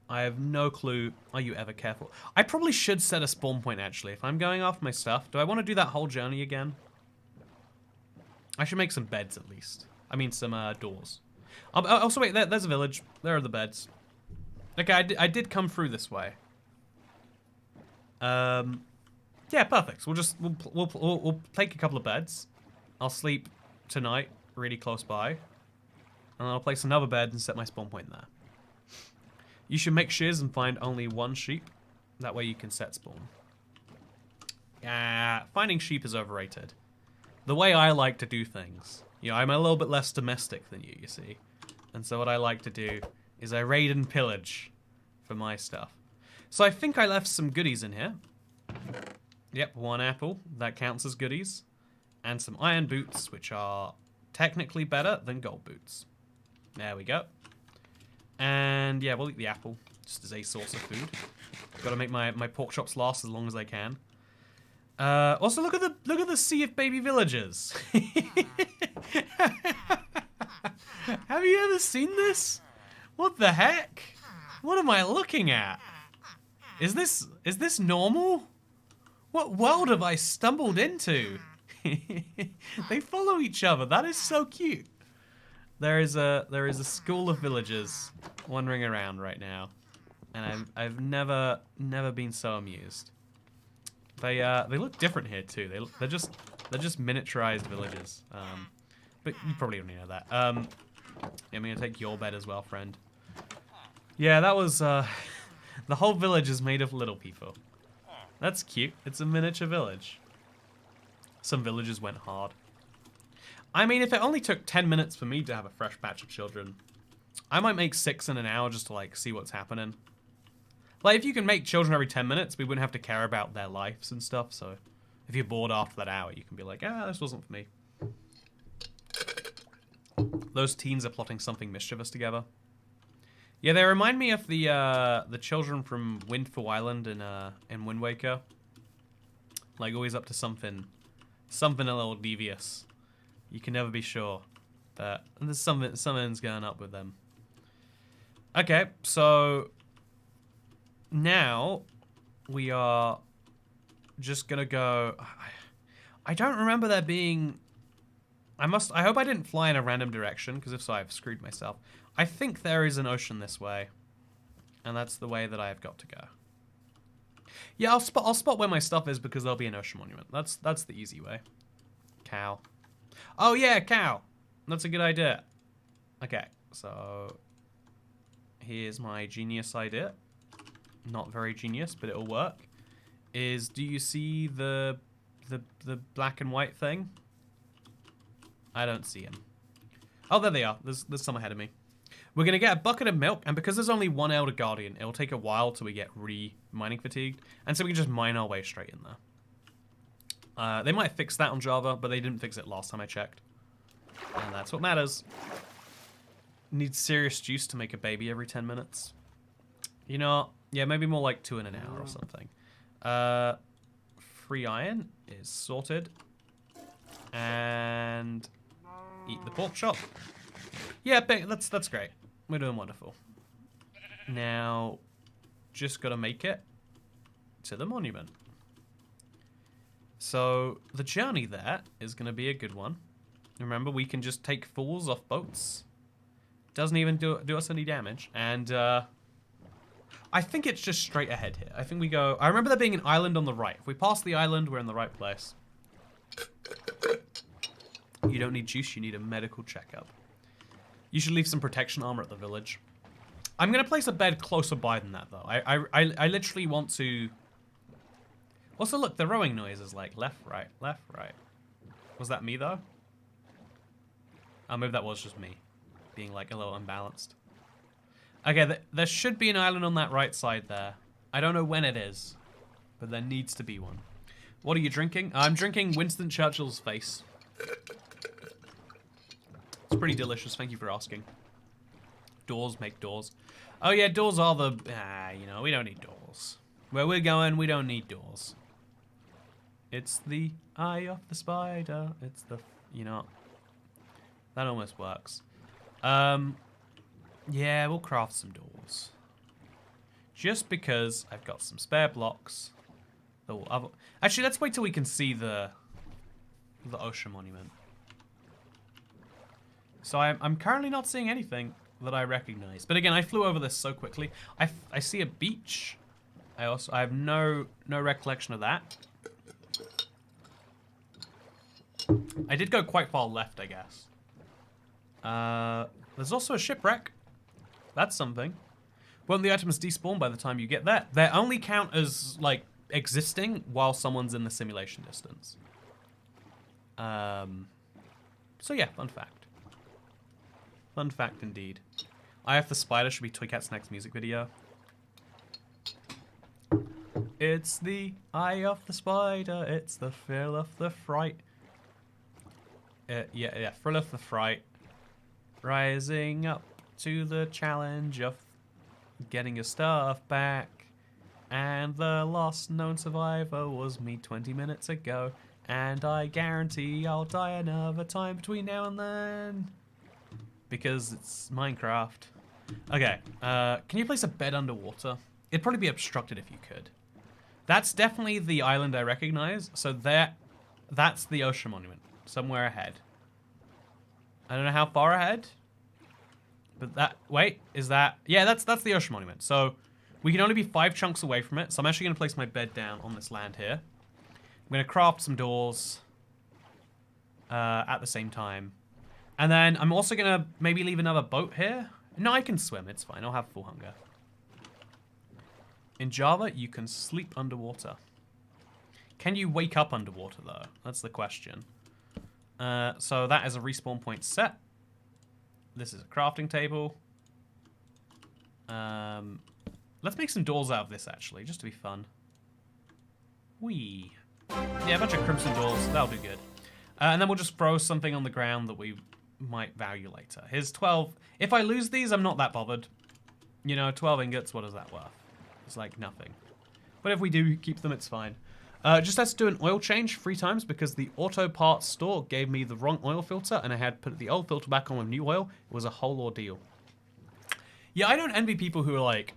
I have no clue. Are you ever careful? I probably should set a spawn point actually. If I'm going off my stuff, do I want to do that whole journey again? I should make some beds at least. I mean some doors. Also wait, there's a village. There are the beds. Okay, I did come through this way. Yeah, perfect. So we'll take a couple of beds. I'll sleep tonight, really close by, and I'll place another bed and set my spawn point there. You should make shears and find only 1 sheep. That way you can set spawn. Finding sheep is overrated. The way I like to do things. You know, I'm a little bit less domestic than you see. And so what I like to do is I raid and pillage for my stuff. So I think I left some goodies in here. Yep, 1 apple. That counts as goodies. And some iron boots, which are technically better than gold boots. There we go. And yeah, we'll eat the apple, just as a source of food. Got to make my pork chops last as long as I can. Also, look at the sea of baby villagers. Have you ever seen this? What the heck? What am I looking at? Is this normal? What world have I stumbled into? They follow each other. That is so cute. There is a school of villagers wandering around right now, and I've never been so amused. They look different here too. They're just miniaturized villages. But you probably don't know that. I'm gonna take your bed as well, friend. Yeah, that was the whole village is made of little people. That's cute. It's a miniature village. Some villages went hard. I mean, if it only took 10 minutes for me to have a fresh batch of children, I might make 6 in an hour just to, like, see what's happening. Like, if you can make children every 10 minutes, we wouldn't have to care about their lives and stuff, so if you're bored after that hour, you can be like, this wasn't for me. Those teens are plotting something mischievous together. Yeah, they remind me of the children from Windfall Island in Wind Waker. Like, always up to something a little devious. You can never be sure that there's something's going up with them. Okay, so now we are just gonna go. I don't remember there being. I hope I didn't fly in a random direction, because if so, I've screwed myself. I think there is an ocean this way, and that's the way that I have got to go. Yeah, I'll spot where my stuff is because there'll be an ocean monument. That's the easy way. Cow. Oh yeah, cow. That's a good idea. Okay, so here's my genius idea. Not very genius, but it'll work. Do you see the black and white thing? I don't see him. Oh, there they are. There's some ahead of me. We're gonna get a bucket of milk, and because there's only 1 Elder Guardian, it'll take a while till we get mining fatigued, and so we can just mine our way straight in there. They might fix that on Java, but they didn't fix it last time I checked. And that's what matters. Need serious juice to make a baby every 10 minutes. You know, yeah, maybe more like 2 in an hour or something. Free iron is sorted. And eat the pork chop. Yeah, that's great. We're doing wonderful. Now, just gotta make it to the monument. So, the journey there is going to be a good one. Remember, we can just take fools off boats. Doesn't even do us any damage. And, I think it's just straight ahead here. I think we go... I remember there being an island on the right. If we pass the island, we're in the right place. You don't need juice, you need a medical checkup. You should leave some protection armor at the village. I'm going to place a bed closer by than that, though. I literally want to... Also, look, the rowing noise is like left, right, left, right. Was that me, though? Oh, maybe that was just me being, like, a little unbalanced. Okay, there should be an island on that right side there. I don't know when it is, but there needs to be one. What are you drinking? I'm drinking Winston Churchill's face. It's pretty delicious, thank you for asking. Doors make doors. Oh yeah, doors are the... you know, we don't need doors. Where we're going, we don't need doors. It's the eye of the spider. It's the... You know... That almost works. Yeah, we'll craft some doors. Just because I've got some spare blocks. Actually, let's wait till we can see the ocean monument. So I'm currently not seeing anything that I recognize. But again, I flew over this so quickly. I see a beach. I have no recollection of that. I did go quite far left, I guess. There's also a shipwreck. That's something. Won't the items despawn by the time you get there? They only count as, like, existing while someone's in the simulation distance. So yeah, fun fact. Fun fact indeed. Eye of the Spider should be Toycat's next music video. It's the eye of the spider, it's the thrill of the fright. Yeah, thrill of the fright. Rising up to the challenge of getting your stuff back. And the last known survivor was me 20 minutes ago. And I guarantee I'll die another time between now and then. Because it's Minecraft. Okay, can you place a bed underwater? It'd probably be obstructed if you could. That's definitely the island I recognize. So that's the ocean monument. Somewhere ahead. I don't know how far ahead. But that, wait, is that? Yeah, that's the ocean monument. So we can only be 5 chunks away from it. So I'm actually going to place my bed down on this land here. I'm going to craft some doors at the same time. And then I'm also going to maybe leave another boat here. No, I can swim. It's fine. I'll have full hunger. In Java, you can sleep underwater. Can you wake up underwater, though? That's the question. So that is a respawn point set. This is a crafting table. Let's make some doors out of this, actually, just to be fun. Whee. Yeah, a bunch of crimson doors. That'll do good. And then we'll just throw something on the ground that we might value later. Here's 12. If I lose these, I'm not that bothered. You know, 12 ingots, what is that worth? It's like nothing. But if we do keep them, it's fine. Just had to do an oil change 3 times because the auto parts store gave me the wrong oil filter and I had put the old filter back on with new oil. It was a whole ordeal. Yeah, I don't envy people who are like,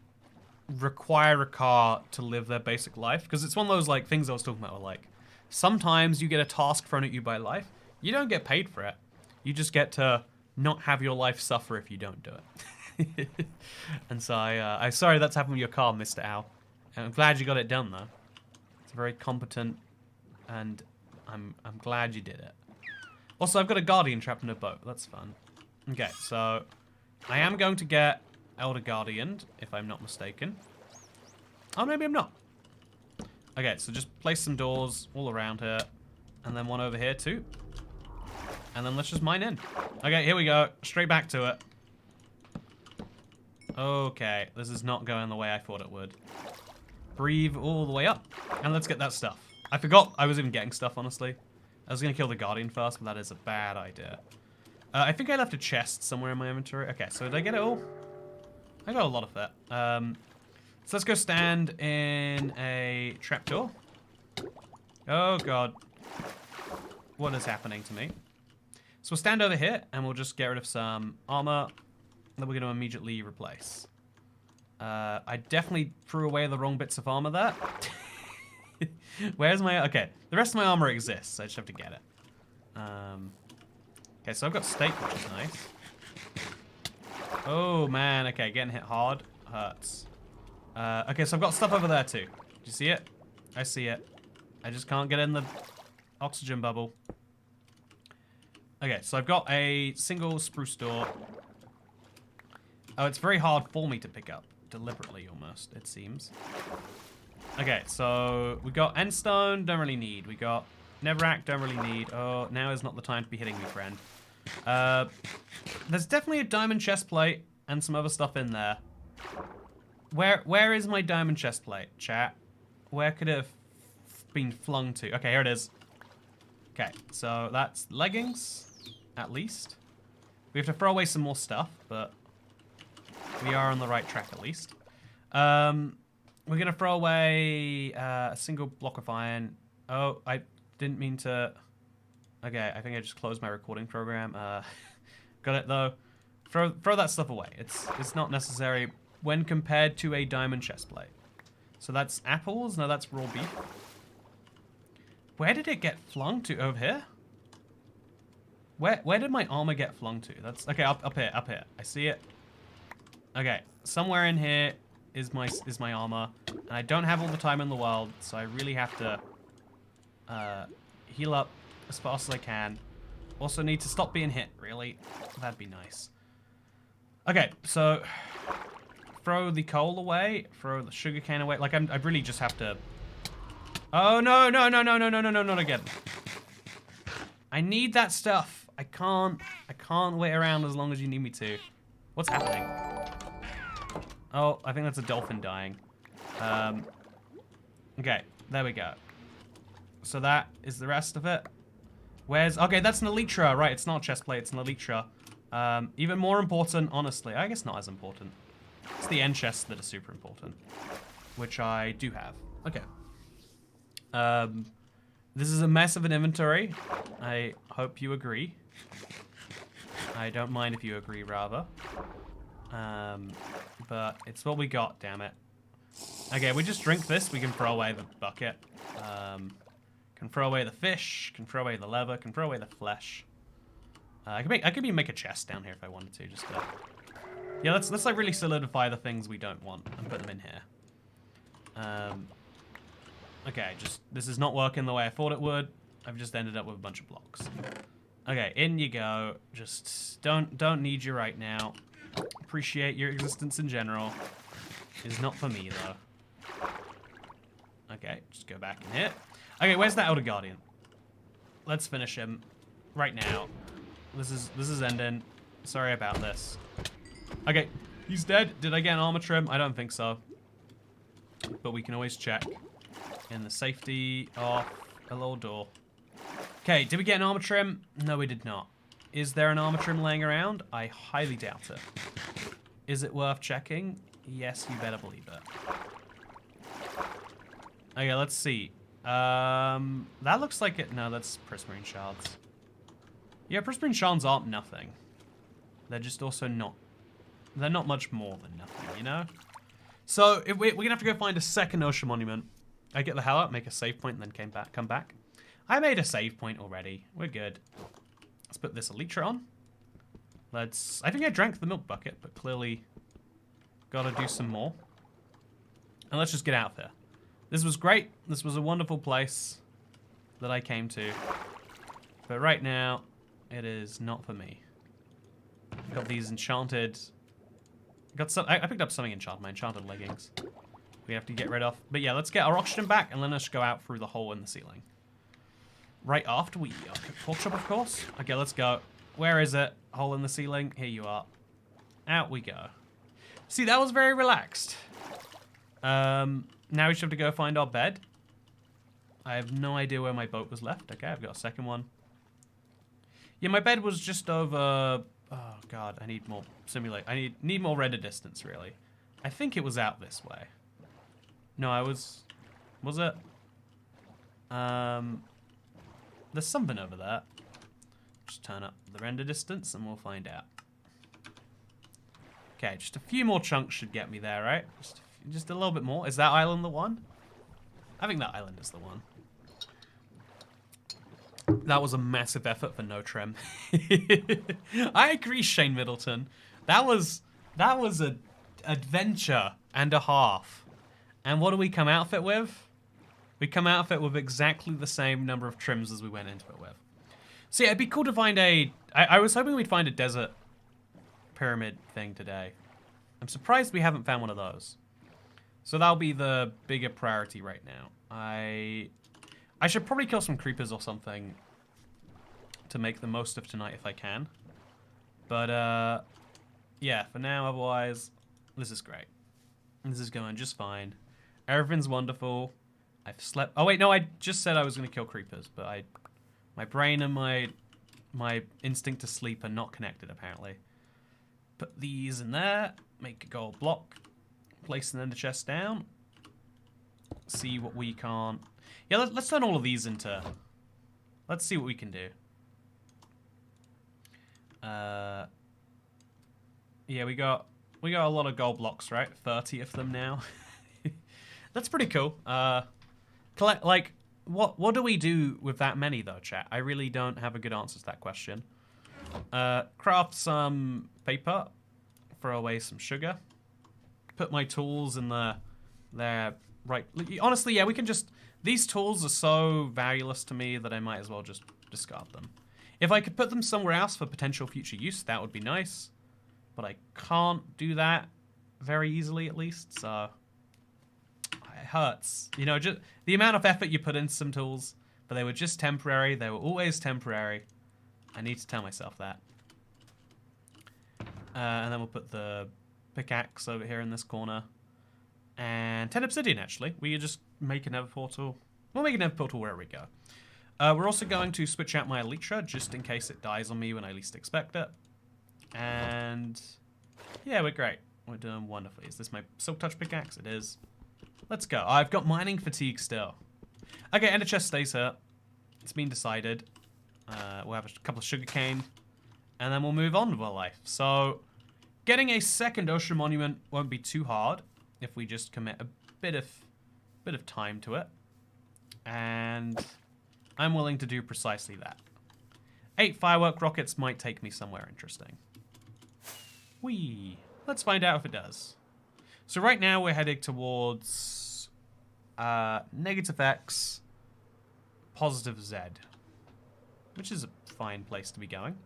require a car to live their basic life because it's one of those like things I was talking about where, like, sometimes you get a task thrown at you by life. You don't get paid for it. You just get to not have your life suffer if you don't do it. And so I'm sorry that's happened with your car, Mr. Al. And I'm glad you got it done though. It's very competent and I'm glad you did it. Also, I've got a guardian trapped in a boat. That's fun. Okay, so I am going to get Elder Guardian, if I'm not mistaken. Oh, maybe I'm not. Okay, so just place some doors all around here. And then one over here too. And then let's just mine in. Okay, here we go. Straight back to it. Okay, this is not going the way I thought it would. Breathe all the way up. And let's get that stuff. I forgot I was even getting stuff, honestly. I was going to kill the Guardian first, but that is a bad idea. I think I left a chest somewhere in my inventory. Okay, so did I get it all? I got a lot of it. So let's go stand in a trapdoor. Oh, God. What is happening to me? So we'll stand over here, and we'll just get rid of some armor that we're going to immediately replace. I definitely threw away the wrong bits of armor there. Where's my... Okay, the rest of my armor exists. I just have to get it. Okay, so I've got steak, which is nice. Oh, man. Okay, getting hit hard hurts. Okay, so I've got stuff over there, too. Do you see it? I see it. I just can't get in the oxygen bubble. Okay, so I've got a single spruce door. Oh, it's very hard for me to pick up. Deliberately, almost, it seems. Okay, so we got endstone, don't really need. We got netherrack, don't really need. Oh, now is not the time to be hitting me, friend. There's definitely a diamond chest plate and some other stuff in there. Where is my diamond chest plate, chat? Where could it have been flung to? Okay, here it is. Okay, so that's leggings, at least. We have to throw away some more stuff, but we are on the right track at least. We're gonna throw away a single block of iron. Oh, I didn't mean to. Okay, I think I just closed my recording program. Got it though. Throw that stuff away. It's not necessary when compared to a diamond chest plate. So that's apples. No, that's raw beef. Where did it get flung to? Over here? Where did my armor get flung to? That's okay. Up here. I see it. Okay, somewhere in here is my armor, and I don't have all the time in the world, so I really have to heal up as fast as I can. Also need to stop being hit. Really, that'd be nice. Okay, so throw the coal away, throw the sugarcane away. Like I really just have to. Oh no, not again. I need that stuff. I can't wait around as long as you need me to. What's happening? Oh, I think that's a dolphin dying. Okay, there we go. So that is the rest of it. Okay, that's an elytra. Right, it's not a chest plate, it's an elytra. Even more important, honestly. I guess not as important. It's the end chests that are super important. Which I do have. Okay. This is a mess of an inventory. I hope you agree. I don't mind if you agree, rather. But it's what we got, damn it. Okay, we just drink this. We can throw away the bucket. Can throw away the fish. Can throw away the leather. Can throw away the flesh. I could even make a chest down here if I wanted to. Just to... Yeah, let's like really solidify the things we don't want and put them in here. Okay, this is not working the way I thought it would. I've just ended up with a bunch of blocks. Okay, in you go. Just don't need you right now. Appreciate your existence in general. Is not for me though. Okay, just go back in here. Okay, where's that Elder Guardian? Let's finish him right now. This is ending. Sorry about this. Okay, he's dead. Did I get an armor trim? I don't think so. But we can always check. In the safety of a little door. Okay, did we get an armor trim? No, we did not. Is there an armor trim laying around? I highly doubt it. Is it worth checking? Yes, you better believe it. Okay, let's see. That looks like it. No, that's prismarine shards. Yeah, prismarine shards aren't nothing. They're just also not. They're not much more than nothing, you know? So, we're gonna have to go find a second ocean monument. I get the hell out, make a save point, and then come back. I made a save point already. We're good. Let's put this elytra on. I think I drank the milk bucket, but clearly gotta do some more. And let's just get out of here. This was great. This was a wonderful place that I came to. But right now, it is not for me. Got these enchanted... I picked up something enchanted, my enchanted leggings. We have to get rid of. But yeah, let's get our oxygen back and then let's go out through the hole in the ceiling. Right after we cook pork chop, of course. Okay, let's go. Where is it? Hole in the ceiling. Here you are. Out we go. See, that was very relaxed. Now we just have to go find our bed. I have no idea where my boat was left. Okay, I've got a second one. Yeah, my bed was just over... Oh, God, I need more simulate. I need more render distance, really. I think it was out this way. No, was it? There's something over there. Just turn up the render distance and we'll find out. Okay, just a few more chunks should get me there, right? Just a little bit more. Is that island the one? I think that island is the one. That was a massive effort for no trim. I agree, Shane Middleton. That was an adventure and a half. And what do we come out of it with? We come out of it with exactly the same number of trims as we went into it with. So yeah, it'd be cool to find I was hoping we'd find a desert pyramid thing today. I'm surprised we haven't found one of those. So that'll be the bigger priority right now. I should probably kill some creepers or something to make the most of tonight if I can. But yeah, for now, otherwise, this is great. This is going just fine. Everything's wonderful. I've slept. Oh wait, no, I just said I was gonna kill creepers, but my brain and my instinct to sleep are not connected apparently. Put these in there. Make a gold block. Place an ender chest down. See what we can't. Yeah, let's turn all of these into. Let's see what we can do. Yeah, we got a lot of gold blocks, right? 30 of them now. That's pretty cool. Like, what do we do with that many though, chat? I really don't have a good answer to that question. Craft some paper. Throw away some sugar. Put my tools in there. Right. Honestly, yeah, we can just. These tools are so valueless to me that I might as well just discard them. If I could put them somewhere else for potential future use, that would be nice. But I can't do that very easily, at least, so it hurts. You know, just the amount of effort you put into some tools, but they were just temporary. They were always temporary. I need to tell myself that. And then we'll put the pickaxe over here in this corner. And 10 obsidian, actually. We just make a nether portal. We'll make a nether portal wherever we go. We're also going to switch out my elytra, just in case it dies on me when I least expect it. And yeah, we're great. We're doing wonderfully. Is this my silk touch pickaxe? It is. Let's go. I've got mining fatigue still. Okay, ender chest stays here. It's been decided. We'll have a couple of sugarcane, and then we'll move on with our life. So, getting a second ocean monument won't be too hard if we just commit a bit of time to it. And I'm willing to do precisely that. 8 firework rockets might take me somewhere interesting. Whee! Let's find out if it does. So right now we're heading towards negative X, positive Z, which is a fine place to be going.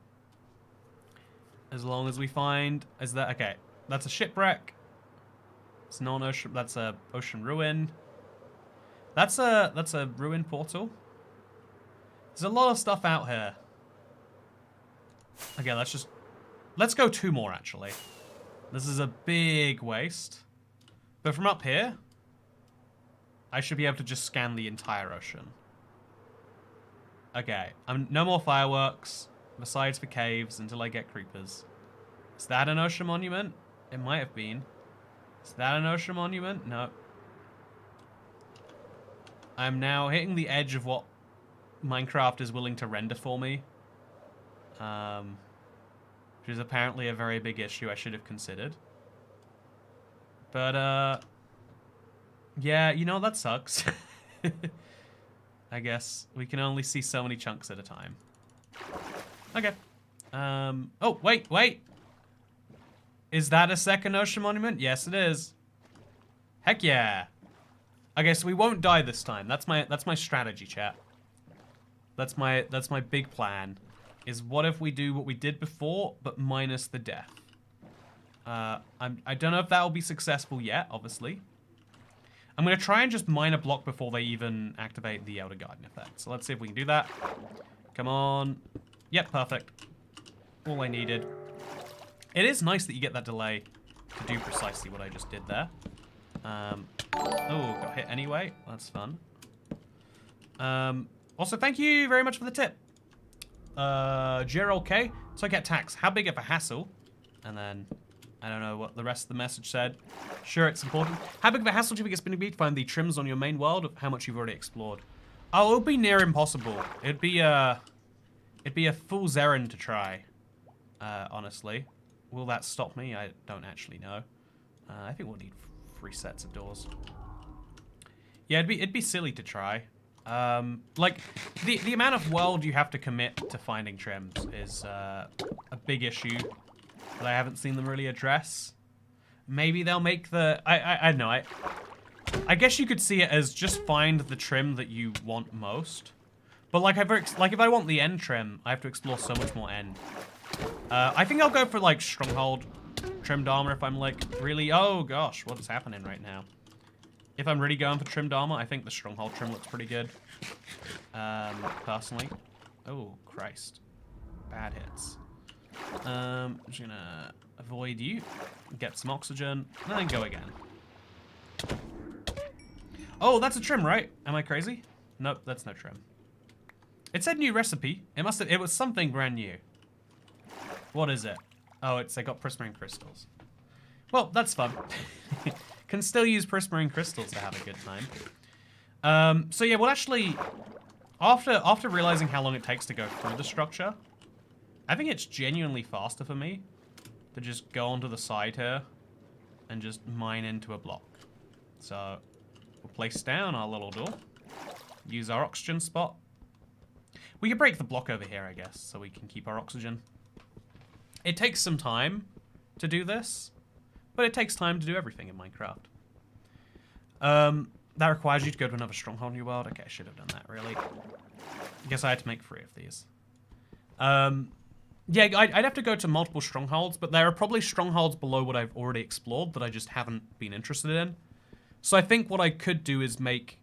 As long as we find, okay, that's a shipwreck. It's non-ocean. That's a ocean ruin. That's a ruin portal. There's a lot of stuff out here. Okay, let's go 2 more actually. This is a big waste. But from up here, I should be able to just scan the entire ocean. Okay, no more fireworks, besides for caves until I get creepers. Is that an ocean monument? It might have been. Is that an ocean monument? No. I'm now hitting the edge of what Minecraft is willing to render for me. Which is apparently a very big issue I should have considered. But, yeah, you know, that sucks. I guess we can only see so many chunks at a time. Okay. Oh, wait. Is that a second ocean monument? Yes, it is. Heck yeah. Okay, so we won't die this time. That's my strategy, chat. That's my big plan. Is what if we do what we did before, but minus the death? I don't know if that will be successful yet, obviously. I'm going to try and just mine a block before they even activate the Elder Garden effect. So let's see if we can do that. Come on. Yep, perfect. All I needed. It is nice that you get that delay to do precisely what I just did there. Oh, got hit anyway. That's fun. Also, thank you very much for the tip. Gerald K. So I get tax. How big of a hassle? And then, I don't know what the rest of the message said. Sure, it's important. How big of a hassle do you think it's going to be to find the trims on your main world of how much you've already explored? Oh, it'll be near impossible. It'd be a fool's errand to try. Honestly. Will that stop me? I don't actually know. I think we'll need 3 sets of doors. Yeah, it'd be silly to try. Like, the amount of world you have to commit to finding trims is a big issue that I haven't seen them really address. Maybe they'll make the... I don't know. I guess you could see it as just find the trim that you want most. But like if I want the end trim, I have to explore so much more end. I think I'll go for like stronghold trimmed armor if I'm like really... Oh gosh, what is happening right now? If I'm really going for trimmed armor, I think the stronghold trim looks pretty good. Personally. Oh, Christ. Bad hits. I'm just gonna avoid you, get some oxygen, and then go again. Oh, that's a trim, right? Am I crazy? Nope, that's no trim. It said new recipe. It was something brand new. What is it? Oh, I got prismarine crystals. Well, that's fun. Can still use prismarine crystals to have a good time. So yeah, well actually, after realizing how long it takes to go through the structure, I think it's genuinely faster for me to just go onto the side here and just mine into a block. So we'll place down our little door, use our oxygen spot. We can break the block over here, I guess, so we can keep our oxygen. It takes some time to do this, but it takes time to do everything in Minecraft. That requires you to go to another stronghold in your world. Okay, I should have done that, really. I guess I had to make 3 of these. Yeah, I'd have to go to multiple strongholds, but there are probably strongholds below what I've already explored that I just haven't been interested in. So I think what I could do is make...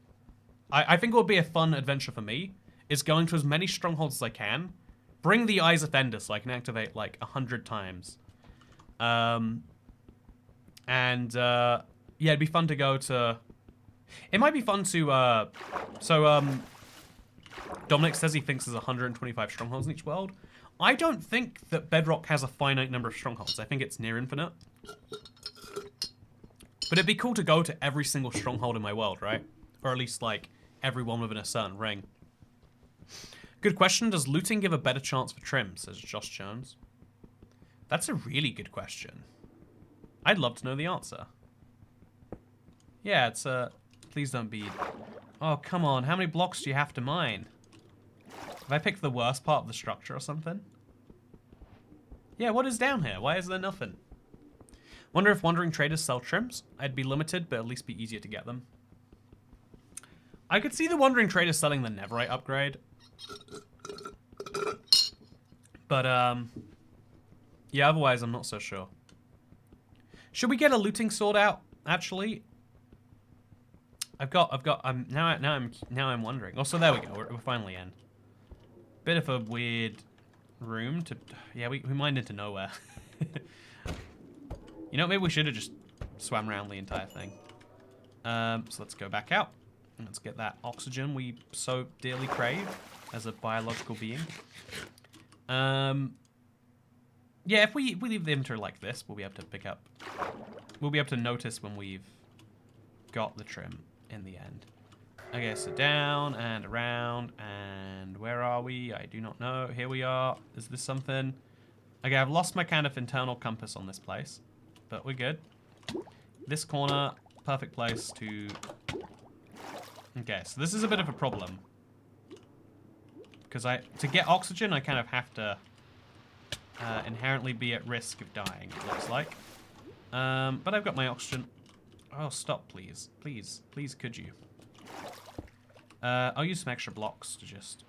I think it would be a fun adventure for me, is going to as many strongholds as I can, bring the Eyes of Ender so I can activate like 100 times. Yeah, it'd be fun to go to... It might be fun to... Dominic says he thinks there's 125 strongholds in each world. I don't think that Bedrock has a finite number of strongholds. I think it's near infinite. But it'd be cool to go to every single stronghold in my world, right? Or at least, like, every one within a certain ring. Good question. Does looting give a better chance for trim? Says Josh Jones. That's a really good question. I'd love to know the answer. Yeah, it's please don't be... Oh, come on. How many blocks do you have to mine? Have I picked the worst part of the structure or something? Yeah, what is down here? Why is there nothing? Wonder if wandering traders sell trims. I'd be limited, but at least be easier to get them. I could see the wandering traders selling the Netherite upgrade. But, yeah, otherwise I'm not so sure. Should we get a looting sword out, actually? now I'm wondering. Oh, so there we go. We're finally in. Bit of a weird room to... Yeah, we mined into nowhere. You know, maybe we should have just swam around the entire thing. So let's go back out. And let's get that oxygen we so dearly crave as a biological being. Yeah, if we leave the inventory like this, we'll be able to pick up... We'll be able to notice when we've got the trim in the end. Okay, so down and around, and where are we? I do not know. Here we are. Is this something? Okay, I've lost my kind of internal compass on this place, but we're good. This corner, perfect place to... Okay, so this is a bit of a problem. Because to get oxygen, I kind of have to inherently be at risk of dying, it looks like. But I've got my oxygen. Oh, stop, please. Please, please, could you? I'll use some extra blocks to just...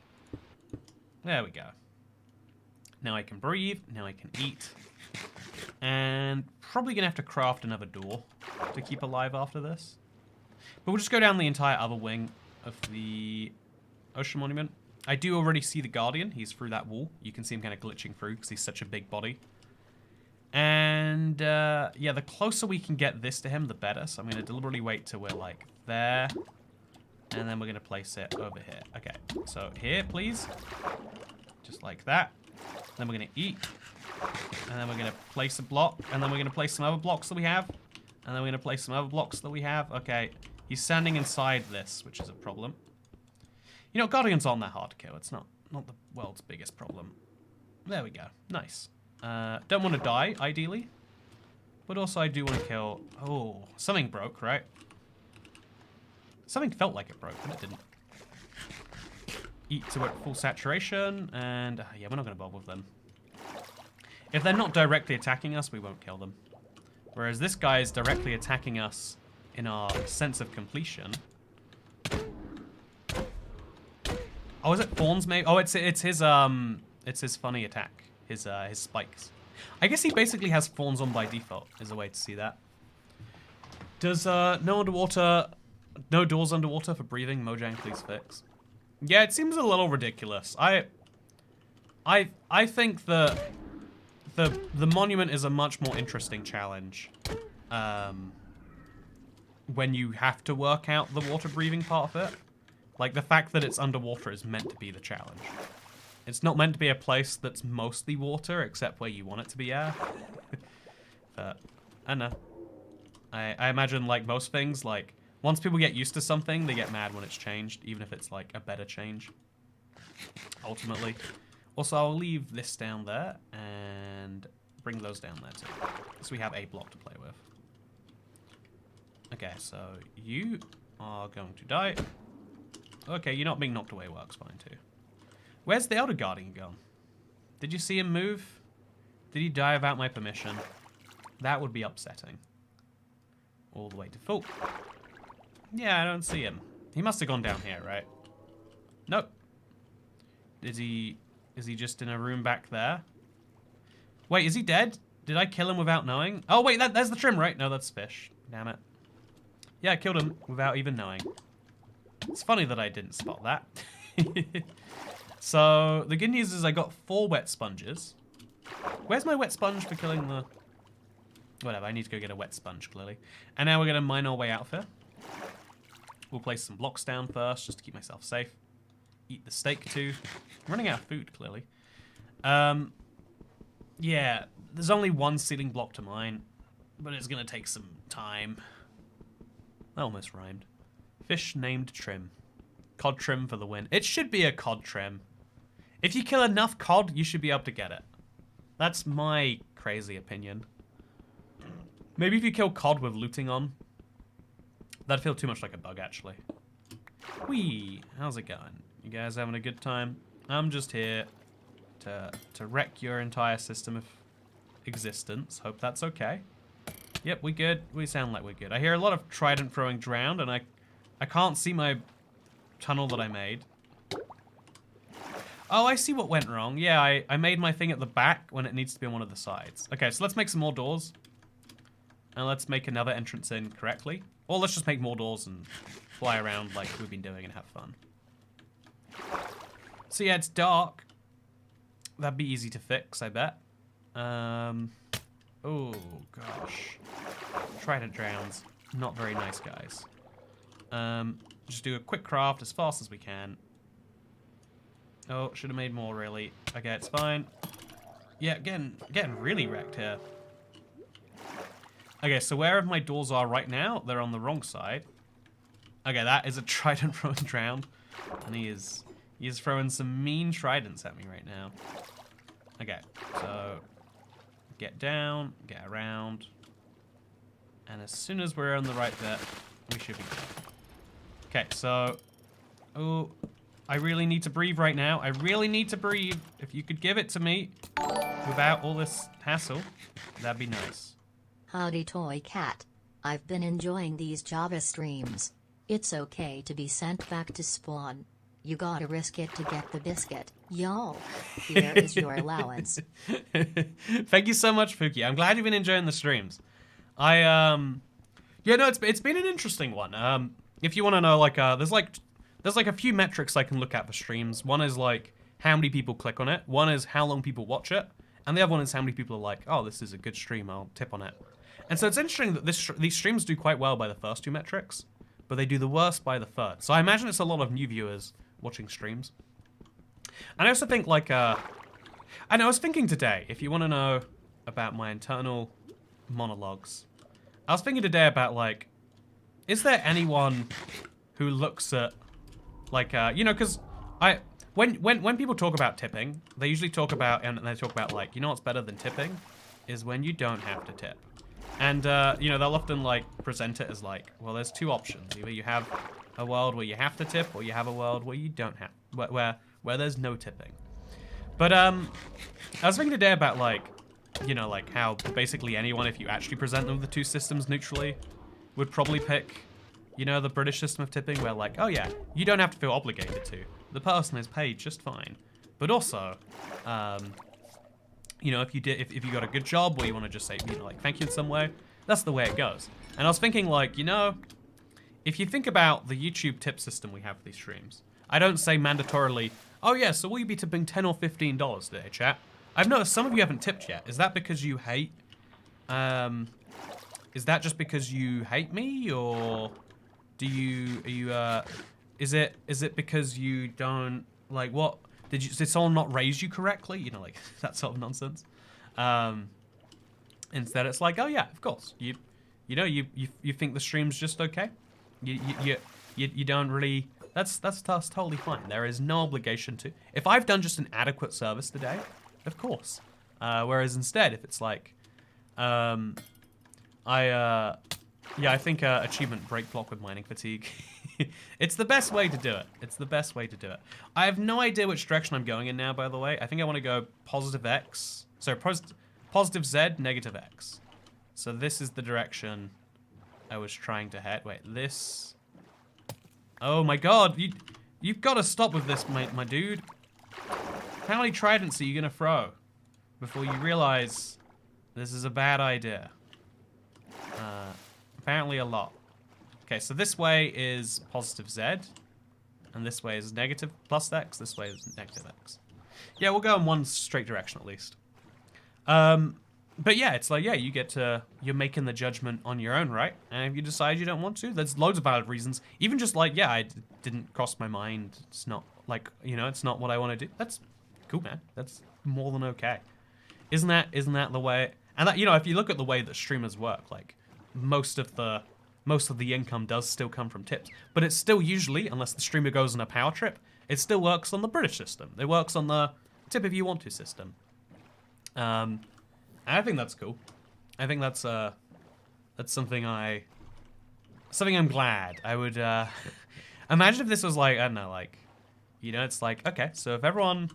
There we go. Now I can breathe. Now I can eat. And probably going to have to craft another door to keep alive after this. But we'll just go down the entire other wing of the Ocean Monument. I do already see the Guardian. He's through that wall. You can see him kind of glitching through because he's such a big body. And, yeah, the closer we can get this to him, the better. So I'm going to deliberately wait till we're, like, there. And then we're going to place it over here. Okay, so here, please. Just like that. Then we're going to eat. And then we're going to place a block. And then we're going to place some other blocks that we have. And then we're going to place some other blocks that we have. Okay, he's standing inside this, which is a problem. You know, Guardians aren't that hard to kill. It's not the world's biggest problem. There we go. Nice. Don't want to die, ideally. But also I do want to kill... Oh, something broke, right? Something felt like it broke, but it didn't. Eat to at full saturation, and yeah, we're not going to bother with them. If they're not directly attacking us, we won't kill them. Whereas this guy is directly attacking us in our sense of completion. Oh, is it Thorns, maybe? Oh, it's his funny attack. His spikes. I guess he basically has Thorns on by default, is a way to see that. Does no doors underwater for breathing? Mojang, please fix. Yeah, it seems a little ridiculous. I think the monument is a much more interesting challenge. when you have to work out the water breathing part of it. Like, the fact that it's underwater is meant to be the challenge. It's not meant to be a place that's mostly water, except where you want it to be air. But, I don't know. I imagine, like most things, like, once people get used to something, they get mad when it's changed, even if it's, like, a better change. Ultimately. Also, I'll leave this down there, and bring those down there, too. So we have a block to play with. Okay, so you are going to die. Okay, you're not being knocked away works fine, too. Where's the Elder Guardian gone? Did you see him move? Did he die without my permission? That would be upsetting. All the way to full. Yeah, I don't see him. He must have gone down here, right? Nope. Is he just in a room back there? Wait, is he dead? Did I kill him without knowing? Oh, wait, there's the trim, right? No, that's fish. Damn it. Yeah, I killed him without even knowing. It's funny that I didn't spot that. So, the good news is I got 4 wet sponges. Where's my wet sponge for killing the... Whatever, I need to go get a wet sponge, clearly. And now we're going to mine our way out of here. We'll place some blocks down first, just to keep myself safe. Eat the steak, too. I'm running out of food, clearly. Yeah, there's only 1 ceiling block to mine, but it's going to take some time. That almost rhymed. Fish named Trim. Cod trim for the win. It should be a cod trim. If you kill enough cod, you should be able to get it. That's my crazy opinion. Maybe if you kill cod with looting on, that'd feel too much like a bug, actually. Whee! How's it going? You guys having a good time? I'm just here to wreck your entire system of existence. Hope that's okay. Yep, we good. We sound like we're good. I hear a lot of trident throwing drowned, and I can't see my tunnel that I made. Oh, I see what went wrong. Yeah, I made my thing at the back when it needs to be on one of the sides. Okay, so let's make some more doors. And let's make another entrance in correctly. Or let's just make more doors and fly around like we've been doing and have fun. So yeah, it's dark. That'd be easy to fix, I bet. Oh, gosh. Trident drowns. Not very nice, guys. Just do a quick craft as fast as we can. Oh, should have made more, really. Okay, it's fine. Yeah, getting really wrecked here. Okay, so wherever my doors are right now, they're on the wrong side. Okay, that is a trident throwing drowned. And he is throwing some mean tridents at me right now. Okay, so get down, get around. And as soon as we're on the right bit, we should be good. Okay, so... Oh, I really need to breathe right now. I really need to breathe. If you could give it to me without all this hassle, that'd be nice. Howdy Toy Cat. I've been enjoying these Java streams. It's okay to be sent back to spawn. You gotta risk it to get the biscuit. Y'all, here is your allowance. Thank you so much, Fuki. I'm glad you've been enjoying the streams. Yeah, no, it's been an interesting one. If you want to know, like, there's like a few metrics I can look at for streams. One is like how many people click on it. One is how long people watch it, and the other one is how many people are like, oh, this is a good stream. I'll tip on it. And so it's interesting that these streams do quite well by the first 2 metrics, but they do the worst by the third. So I imagine it's a lot of new viewers watching streams. And I also think, like, I was thinking today, if you want to know about my internal monologues, I was thinking today about, like, is there anyone who looks at, like, you know, because when people talk about tipping, they usually talk about, and they talk about, like, you know what's better than tipping? Is when you don't have to tip. And, you know, they'll often, like, present it as, like, well, there's 2 options. Either you have a world where you have to tip, or you have a world where you don't have, where there's no tipping. But, I was thinking today about, like, you know, like, how basically anyone, if you actually present them the 2 systems neutrally, would probably pick, you know, the British system of tipping, where, like, oh yeah, you don't have to feel obligated to. The person is paid just fine. But also, you know, if you got a good job, or you want to just say, you know, like, thank you in some way, that's the way it goes. And I was thinking, like, you know, if you think about the YouTube tip system we have for these streams, I don't say mandatorily, oh yeah, so will you be tipping $10 or $15 today, chat? I've noticed some of you haven't tipped yet. Is that because you hate, is that just because you hate me, or is it because you don't, like, what, did someone not raise you correctly? You know, like, that sort of nonsense. Instead, it's like, oh yeah, of course, you think the stream's just okay. You don't really. That's totally fine. There is no obligation to. If I've done just an adequate service today, of course. Whereas instead, if it's like, yeah, I think achievement break block with mining fatigue. It's the best way to do it. It's the best way to do it. I have no idea which direction I'm going in now, by the way. I think I want to go positive X. So positive Z, negative X. So this is the direction I was trying to head. Wait, this. Oh my god, you've got to stop with this, my dude. How many tridents are you gonna throw before you realize this is a bad idea? Apparently a lot. Okay, so this way is positive Z, and this way is negative plus X, this way is negative X. Yeah, we'll go in one straight direction at least. But yeah, it's like, yeah, you're making the judgment on your own, right? And if you decide you don't want to, there's loads of valid reasons. Even just like, yeah, didn't cross my mind. It's not like, you know, it's not what I want to do. That's cool, man. That's more than okay. Isn't that the way? And that, you know, if you look at the way that streamers work, like most of the income does still come from tips, but it's still usually, unless the streamer goes on a power trip, it still works on the British system. It works on the tip if you want to system. I think that's cool. I think that's something I'm glad. I would imagine if this was like, I don't know, like, you know, it's like, okay, so if everyone,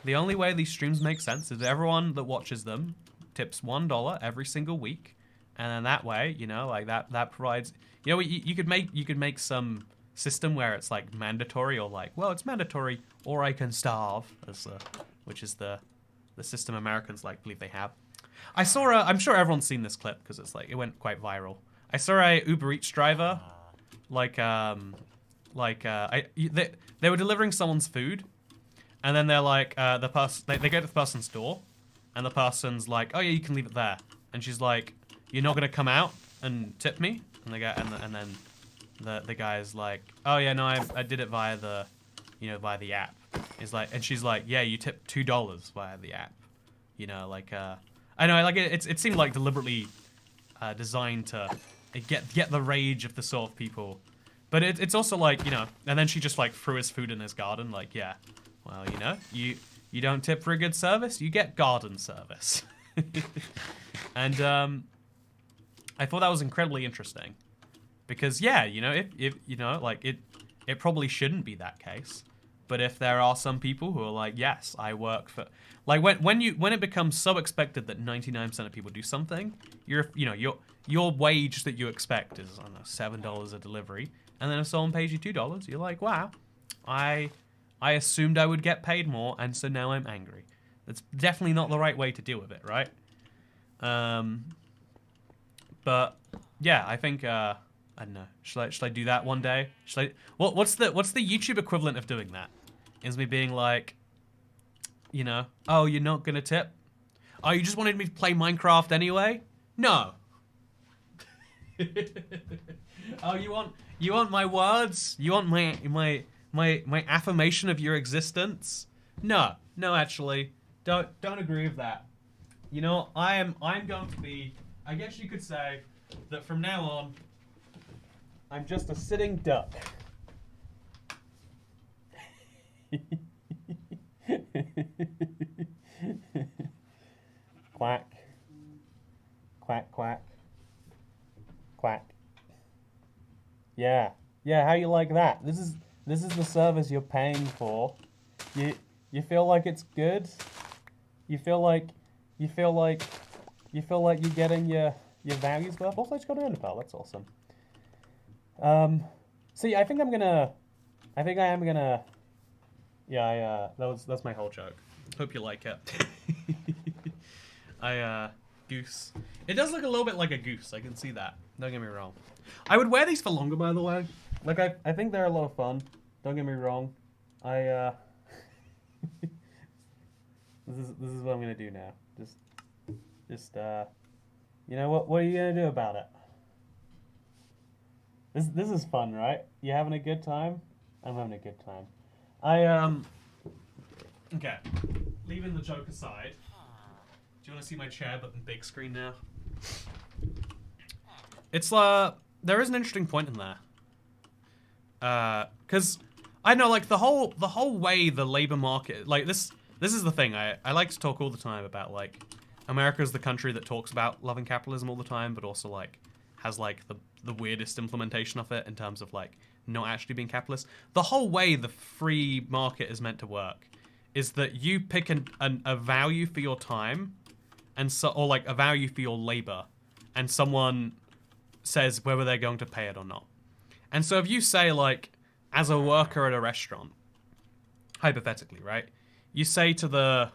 the only way these streams make sense is everyone that watches them tips $1 every single week, and then that way, you know, like that provides, you know, you could make some system where it's like mandatory, or like, well, it's mandatory, or I can starve, which is the system Americans believe they have. I saw I'm sure everyone's seen this clip because it's like, it went quite viral. I saw a Uber Eats driver, they were delivering someone's food, and then they're like, they go to the person's door, and the person's like, oh yeah, you can leave it there, and she's like, you're not gonna come out and tip me? And the guy, and then the guy's like, oh yeah, no, I did it via the app. It's like, and she's like, yeah, you tipped $2 via the app, you know, like I know, like it seemed like deliberately designed to get the rage of the sort of people, but it's also like, you know, and then she just like threw his food in his garden, like, yeah, well, you know, you don't tip for a good service, you get garden service. And I thought that was incredibly interesting, because yeah, you know, if you know, like it probably shouldn't be that case, but if there are some people who are like, yes, I work for. Like when it becomes so expected that 99% of people do something, your wage that you expect is, I don't know, $7 a delivery, and then if someone pays you $2, you're like, wow, I assumed I would get paid more, and so now I'm angry. That's definitely not the right way to deal with it, right? But yeah, I think I don't know. Should I do that one day? What's the YouTube equivalent of doing that? Is me being like, you know, oh, you're not gonna tip? Oh, you just wanted me to play Minecraft anyway? No. Oh, you want my words? You want my affirmation of your existence? No, actually, don't agree with that. You know, I'm going to be, I guess you could say that from now on, I'm just a sitting duck. Quack. Quack, quack. Quack. Yeah. Yeah, how you like that? This is the service you're paying for. You feel like it's good? You feel like you're getting your values worth? Also, I just got an ender pearl, that's awesome. See, I am gonna, yeah, that's my whole joke. Hope you like it. Goose. It does look a little bit like a goose, I can see that. Don't get me wrong. I would wear these for longer, by the way. Like, I think they're a lot of fun. Don't get me wrong. This is what I'm gonna do now. Just you know, what are you gonna do about it? This is fun, right? You having a good time? I'm having a good time. Okay. Leaving the joke aside. Do you want to see my chair but in big screen now? It's there is an interesting point in there. Cause I know like the whole way the labor market like this is the thing. I like to talk all the time about like America's the country that talks about loving capitalism all the time, but also like has like the weirdest implementation of it in terms of like not actually being capitalist. The whole way the free market is meant to work is that you pick a value for your time and so or like a value for your labor, and someone says whether they're going to pay it or not. And so if you say like as a worker at a restaurant, hypothetically, right? You say to the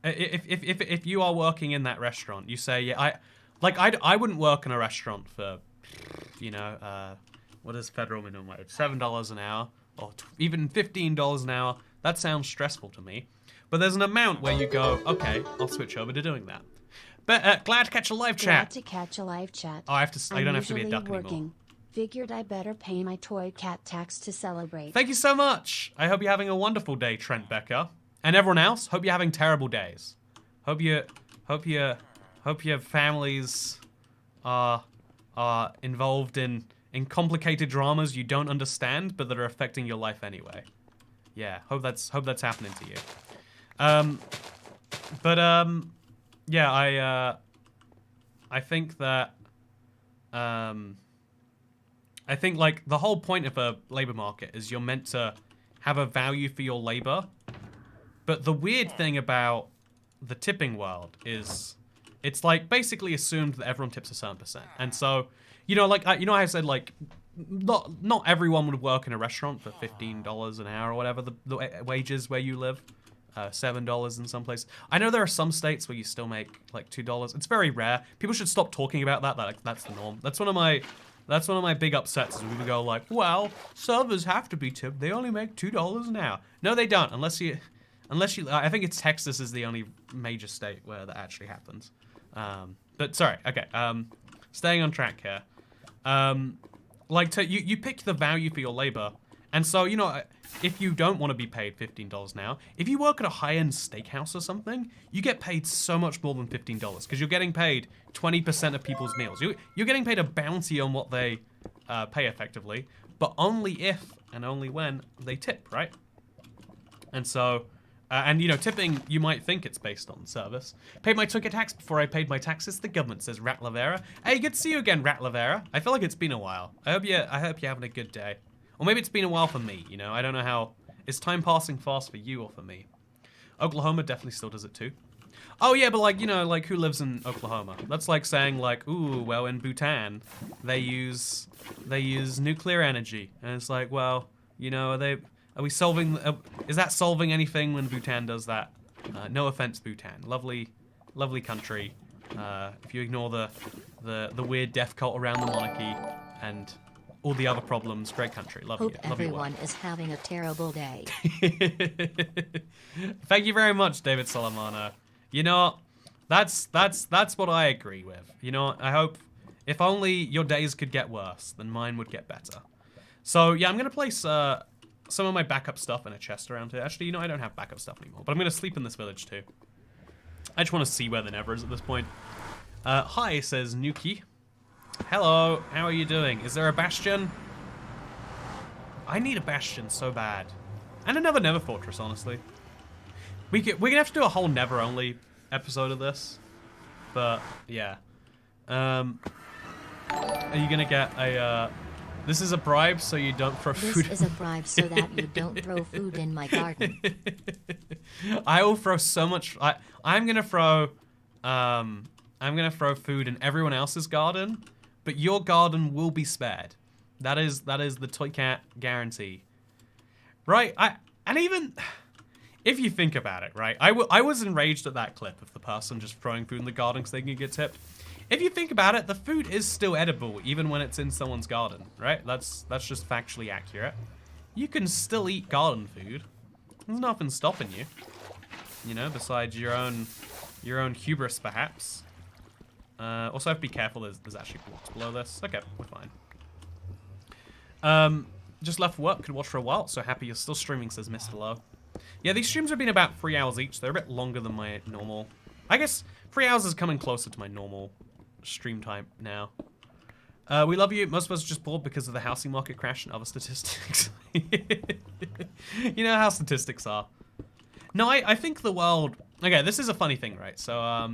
if you are working in that restaurant, you say, yeah, I wouldn't work in a restaurant for, you know, what is federal minimum wage? $7 an hour, or even $15 an hour. That sounds stressful to me. But there's an amount where you go, okay, I'll switch over to doing that. But glad to catch a live chat. Glad to catch a live chat. Oh, I don't have to be a duck working. anymore. Figured I better pay my toy cat tax to celebrate. Thank you so much. I hope you're having a wonderful day, Trent Becker. And everyone else, hope you're having terrible days. Hope your families are involved in complicated dramas you don't understand, but that are affecting your life anyway. Yeah, hope that's happening to you. Yeah, I think that I think like the whole point of a labor market is you're meant to have a value for your labor. But the weird thing about the tipping world is it's like basically assumed that everyone tips a certain percent. And so, you know, like, you know, I said like not everyone would work in a restaurant for $15 an hour or whatever the wages where you live. $7 in some places. I know there are some states where you still make like $2. It's very rare. People should stop talking about that. Like, that's the norm. That's one of my big upsets is when people go like, well, servers have to be tipped. They only make $2 an hour. No, they don't. Unless you, I think it's Texas is the only major state where that actually happens. But sorry. Okay. Staying on track here. Like you pick the value for your labor. And so, you know, if you don't want to be paid $15 now, if you work at a high-end steakhouse or something, you get paid so much more than $15 because you're getting paid 20% of people's meals. You're getting paid a bounty on what they pay effectively, but only if and only when they tip, right? And so, and you know, tipping, you might think it's based on service. Paid my ticket tax before I paid my taxes. The government says Rat Lavera. Hey, good to see you again, Rat Lavera. I feel like it's been a while. I hope you're having a good day. Or maybe it's been a while for me, you know? I don't know how... Is time passing fast for you or for me? Oklahoma definitely still does it too. Oh yeah, but like, you know, like who lives in Oklahoma? That's like saying like, ooh, well in Bhutan, they use nuclear energy. And it's like, well, you know, are we solving... is that solving anything when Bhutan does that? No offense, Bhutan. Lovely country. If you ignore the weird death cult around the monarchy and... all the other problems, great country. Love you. Hope everyone is having a terrible day. Thank you very much, David Solomano. You know, that's what I agree with. You know, I hope if only your days could get worse, then mine would get better. So yeah, I'm gonna place some of my backup stuff in a chest around here. Actually, you know, I don't have backup stuff anymore, but I'm gonna sleep in this village too. I just want to see where the Nether is at this point. Hi, says Nuki. Hello, how are you doing? Is there a Bastion? I need a Bastion so bad. And another Nether Fortress, honestly. We're gonna have to do a whole Nether-only episode of this. But, yeah. Are you gonna get a, this is a bribe so you don't throw food. This is a bribe so that you don't throw food in my garden. I will throw so much, I'm gonna throw food in everyone else's garden. But your garden will be spared. That is the Toy Cat guarantee. Right? And even if you think about it, right? I was enraged at that clip of the person just throwing food in the garden because they can get tipped. If you think about it, the food is still edible even when it's in someone's garden, right? That's just factually accurate. You can still eat garden food. There's nothing stopping you. You know, besides your own hubris, perhaps. Also, I have to be careful. There's actually blocks below this. Okay, we're fine. Just left work. Could watch for a while. So happy you're still streaming, says Mr. Low. Yeah, these streams have been about 3 hours each. They're a bit longer than my normal. I guess 3 hours is coming closer to my normal stream time now. We love you. Most of us are just bored because of the housing market crash and other statistics. You know how statistics are. No, I think the world... Okay, this is a funny thing, right? So,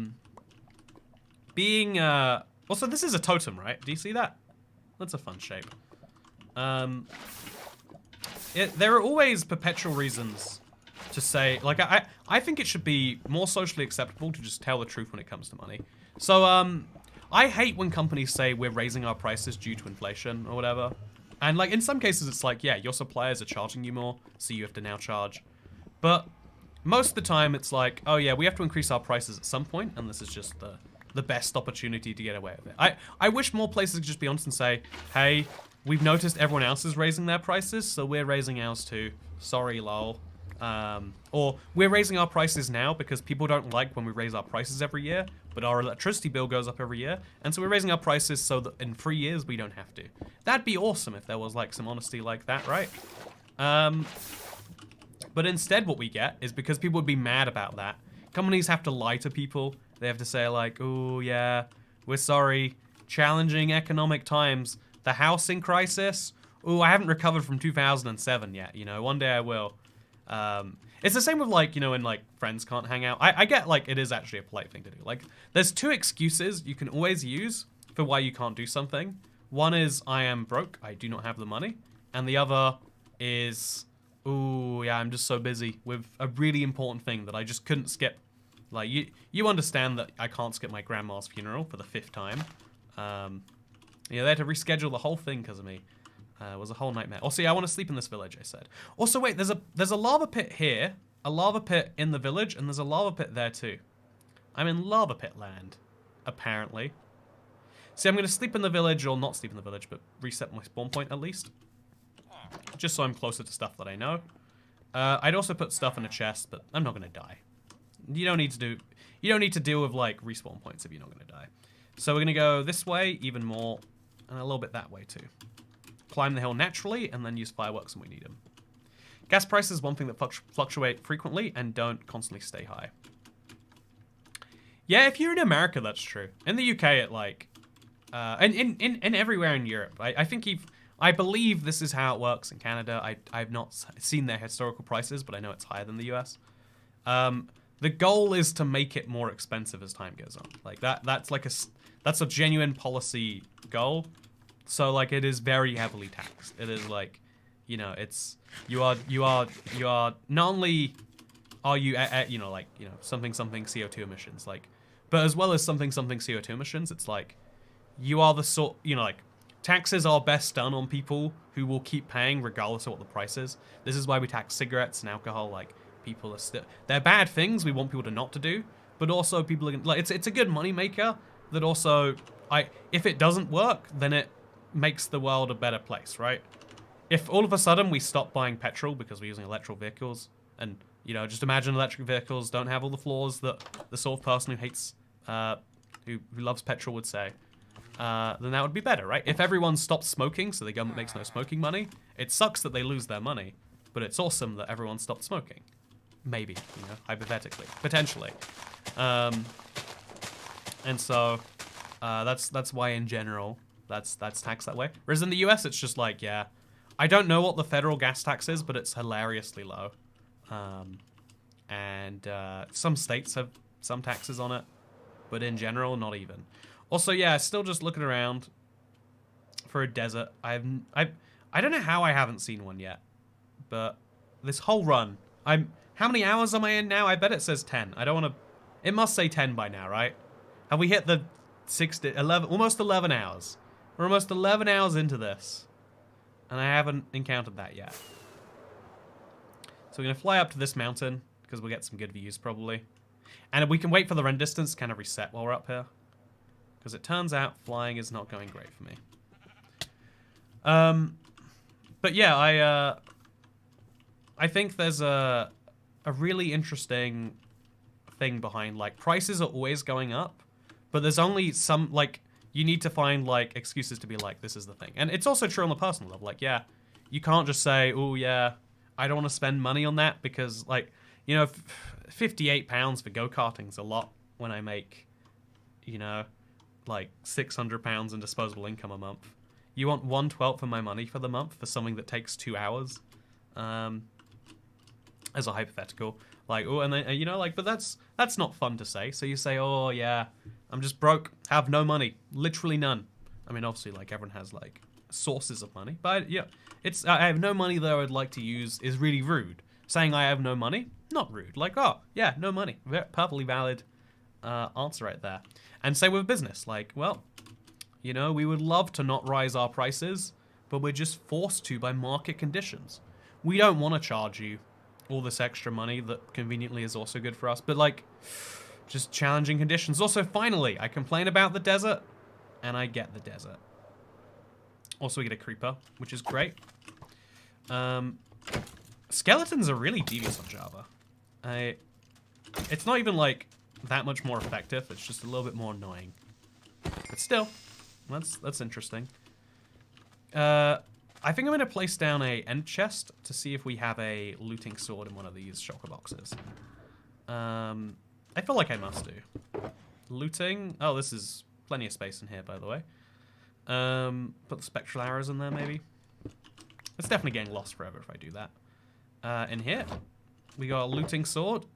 being... Also, this is a totem, right? Do you see that? That's a fun shape. There are always perpetual reasons to say... Like, I think it should be more socially acceptable to just tell the truth when it comes to money. So, I hate when companies say we're raising our prices due to inflation or whatever. And, like, in some cases, it's like, yeah, your suppliers are charging you more, so you have to now charge. But most of the time, it's like, oh, yeah, we have to increase our prices at some point, and this is just the best opportunity to get away with it. I wish more places could just be honest and say, hey, we've noticed everyone else is raising their prices, so we're raising ours too. Sorry, lol. Or we're raising our prices now because people don't like when we raise our prices every year, but our electricity bill goes up every year, and so we're raising our prices so that in 3 years we don't have to. That'd be awesome if there was like some honesty like that, right? But instead what we get is because people would be mad about that. Companies have to lie to people. They have to say like, oh yeah, we're sorry, challenging economic times. The housing crisis, oh, I haven't recovered from 2007 yet, you know, one day I will. It's the same with like, you know, when like friends can't hang out. I get like it is actually a polite thing to do. Like there's 2 excuses you can always use for why you can't do something. One is I am broke, I do not have the money. And the other is, ooh, yeah, I'm just so busy with a really important thing that I just couldn't skip. Like you understand that I can't skip my grandma's funeral for the 5th time. Yeah, they had to reschedule the whole thing because of me. It was a whole nightmare. Also, yeah, I want to sleep in this village, I said. Also, wait, there's a lava pit here, a lava pit in the village, and there's a lava pit there too. I'm in lava pit land, apparently. See, I'm going to sleep in the village, or not sleep in the village, but reset my spawn point at least. Just so I'm closer to stuff that I know. I'd also put stuff in a chest, but I'm not going to die. You don't need to deal with like respawn points if you're not going to die. So we're going to go this way even more, and a little bit that way too. Climb the hill naturally, and then use fireworks when we need them. Gas prices is one thing that fluctuate frequently and don't constantly stay high. Yeah, if you're in America, that's true. In the UK, it like, and in everywhere in Europe, I believe this is how it works in Canada. I've not seen their historical prices, but I know it's higher than the US. The goal is to make it more expensive as time goes on. Like that's a genuine policy goal. So like it is very heavily taxed. It is like, you know, it's you are not only are you at, you know, like, you know, something CO2 emissions, like, but as well as something CO2 emissions, it's like you are the sort, you know, like taxes are best done on people who will keep paying regardless of what the price is. This is why we tax cigarettes and alcohol. Like people are still, they're bad things we want people to not to do, but also people are like, it's a good money maker that also if it doesn't work, then it makes the world a better place, right? If all of a sudden we stop buying petrol because we're using electric vehicles, and, you know, just imagine electric vehicles don't have all the flaws that the sort of person who hates, who loves petrol would say, then that would be better, right? If everyone stops smoking so the government makes no smoking money, it sucks that they lose their money, but it's awesome that everyone stopped smoking. Maybe, you know, hypothetically, potentially. And so, that's why in general, that's taxed that way. Whereas in the US, it's just like, yeah, I don't know what the federal gas tax is, but it's hilariously low. And some states have some taxes on it, but in general, not even. Also, yeah, still just looking around for a desert. I don't know how I haven't seen one yet, but this whole run, how many hours am I in now? I bet it says 10. I don't want to, it must say 10 by now, right? Have we hit the 11, almost 11 hours? We're almost 11 hours into this, and I haven't encountered that yet. So we're going to fly up to this mountain, because we'll get some good views, probably. And we can wait for the run distance to kind of reset while we're up here. Because it turns out flying is not going great for me. But yeah, I think there's a really interesting thing behind, like, prices are always going up, but there's only some, like, you need to find, like, excuses to be like, this is the thing. And it's also true on the personal level. Like, yeah, you can't just say, oh, yeah, I don't want to spend money on that because, like, you know, £58 for go-karting's a lot when I make, you know, like £600 in disposable income a month. You want 1/12 of my money for the month for something that takes 2 hours? As a hypothetical. Like, oh, and then, you know, like, but that's not fun to say. So you say, oh, yeah, I'm just broke, have no money, literally none. I mean, obviously, like, everyone has, like, sources of money. But, yeah, it's, I have no money that I would like to use is really rude. Saying I have no money, not rude. Like, oh, yeah, no money. Perfectly valid answer right there. And say with business, like, well, you know, we would love to not rise our prices, but we're just forced to by market conditions. We don't want to charge you all this extra money that conveniently is also good for us, but like, just challenging conditions. Also, finally, I complain about the desert, and I get the desert. Also, we get a creeper, which is great. Skeletons are really devious on Java. It's not even like that much more effective. It's just a little bit more annoying. But still, that's interesting. I think I'm going to place down a end chest to see if we have a looting sword in one of these shulker boxes. I feel like I must do. Looting. Oh, this is plenty of space in here, by the way. Put the spectral arrows in there, maybe. It's definitely getting lost forever if I do that. In here, we got a looting sword.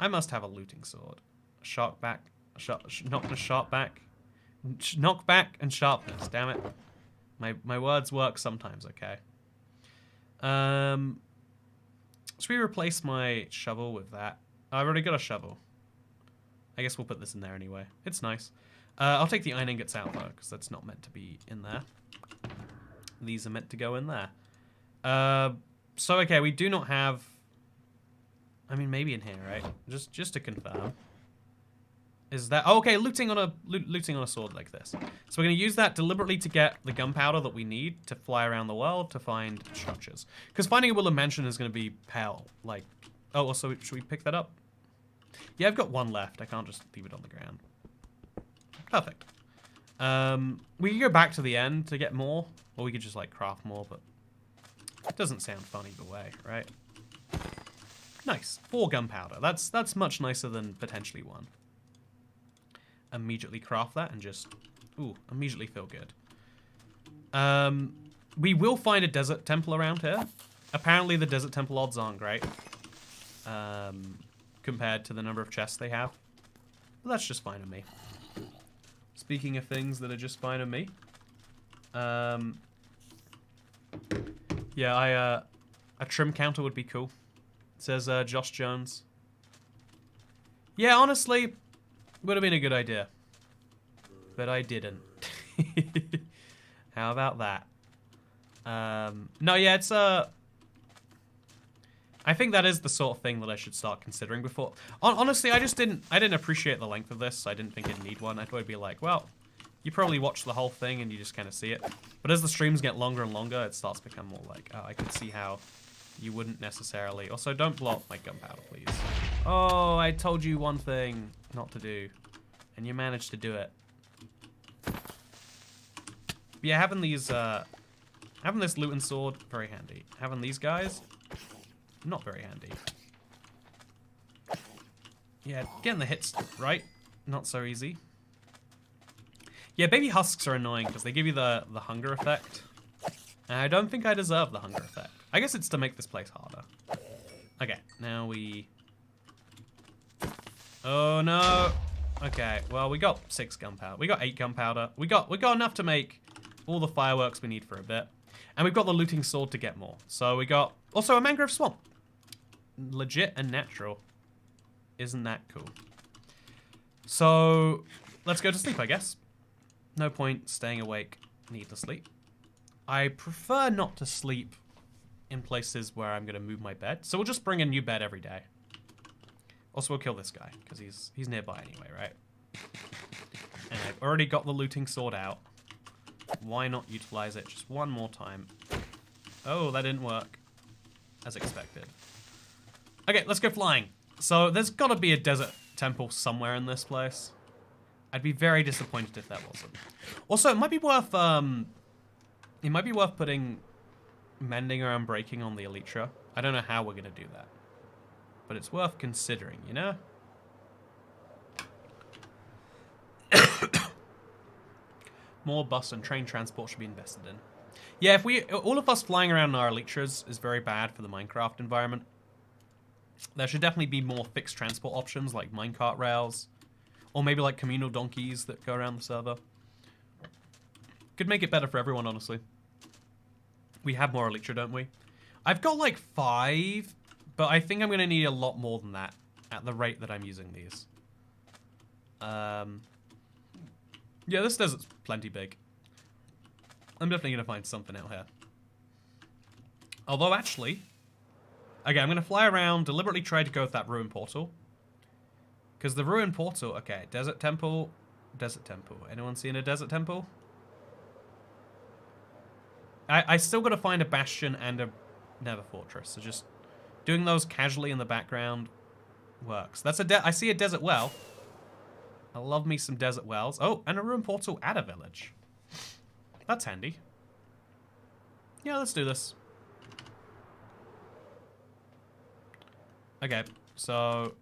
I must have a looting sword. Shark back. Knockback and sharpness, damn it. My words work sometimes, okay. Should we replace my shovel with that? Oh, I've already got a shovel. I guess we'll put this in there anyway. It's nice. I'll take the iron ingots out, though, because that's not meant to be in there. These are meant to go in there. So, okay, we do not have... I mean, maybe in here, right? Just to confirm. Is that... Oh, okay, looting on a sword like this. So we're going to use that deliberately to get the gunpowder that we need to fly around the world to find structures. Because finding a Will of Mansion is going to be hell. Like... Oh, also, should we pick that up? Yeah, I've got one left. I can't just leave it on the ground. Perfect. We can go back to the end to get more. Or we could just, like, craft more, but... It doesn't sound fun either way, right? Nice. 4 gunpowder. That's much nicer than potentially 1. Immediately craft that and just... Ooh, immediately feel good. We will find a desert temple around here. Apparently the desert temple odds aren't great. Compared to the number of chests they have. But that's just fine with me. Speaking of things that are just fine with me. Yeah, a trim counter would be cool. It says Josh Jones. Yeah, honestly, would have been a good idea. But I didn't. How about that? No, yeah, it's I think that is the sort of thing that I should start considering before. Honestly, I didn't appreciate the length of this. I didn't think it'd need one. I thought it'd be like, well, you probably watch the whole thing and you just kind of see it. But as the streams get longer and longer, it starts to become more like, oh, I can see how you wouldn't necessarily. Also, don't blow up my gunpowder, please. Oh, I told you one thing not to do, and you managed to do it. But yeah, having these, having this looting sword, very handy. Having these guys, not very handy. Yeah, getting the hits right, not so easy. Yeah, baby husks are annoying because they give you the hunger effect. And I don't think I deserve the hunger effect. I guess it's to make this place harder. Okay, now we... Oh no! Okay, well we got 6 gunpowder. We got 8 gunpowder. We got enough to make all the fireworks we need for a bit. And we've got the looting sword to get more. So we got also a mangrove swamp. Legit and natural. Isn't that cool? So let's go to sleep, I guess. No point staying awake needlessly. I prefer not to sleep in places where I'm going to move my bed. So we'll just bring a new bed every day. Also, we'll kill this guy because he's nearby anyway, right? And I've already got the looting sword out. Why not utilize it just one more time? Oh, that didn't work. As expected. Okay, let's go flying. So there's got to be a desert temple somewhere in this place. I'd be very disappointed if that wasn't. Also, it might be worth putting mending or unbreaking on the elytra. I don't know how we're gonna do that, but it's worth considering, you know. More bus and train transport should be invested in. Yeah, if all of us flying around in our elytras is very bad for the Minecraft environment. There should definitely be more fixed transport options like minecart rails, or maybe like communal donkeys that go around the server. Could make it better for everyone, honestly. We have more elytra, don't we? I've got like 5, but I think I'm going to need a lot more than that at the rate that I'm using these. Yeah, this desert's plenty big. I'm definitely going to find something out here. Although, actually... Okay, I'm going to fly around, deliberately try to go with that ruin portal. Because the ruin portal... Okay, desert temple. Desert temple. Anyone seen a desert temple? I still got to find a bastion and a nether fortress. So just doing those casually in the background works. That's I see a desert well. I love me some desert wells. Oh, and a ruin portal at a village. That's handy. Yeah, let's do this. Okay, so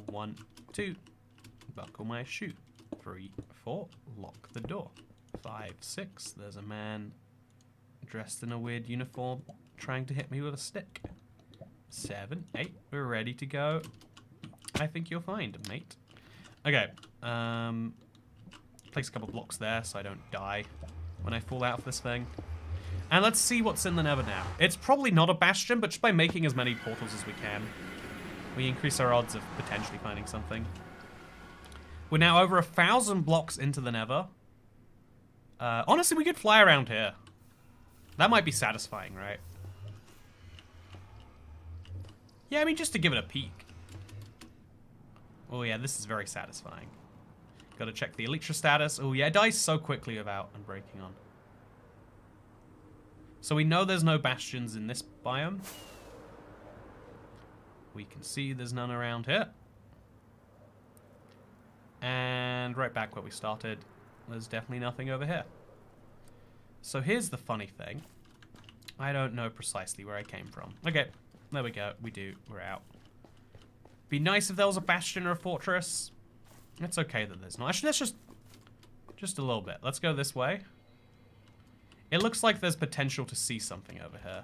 1, 2, buckle my shoe. 3, 4, lock the door. 5, 6, there's a man dressed in a weird uniform trying to hit me with a stick. 7, 8, we're ready to go. I think you'll find, mate. Okay, place a couple blocks there so I don't die when I fall out of this thing. And let's see what's in the Nether now. It's probably not a bastion, but just by making as many portals as we can, we increase our odds of potentially finding something. We're now over 1,000 blocks into the Nether. Honestly, we could fly around here. That might be satisfying, right? Yeah, I mean, just to give it a peek. Oh yeah, this is very satisfying. Gotta check the elytra status. Oh yeah, it dies so quickly without unbreaking on. So we know there's no bastions in this biome. We can see there's none around here. And right back where we started, there's definitely nothing over here. So here's the funny thing. I don't know precisely where I came from. Okay, there we go. We do. We're out. Be nice if there was a bastion or a fortress. It's okay that there's not. Actually, let's just a little bit. Let's go this way. It looks like there's potential to see something over here.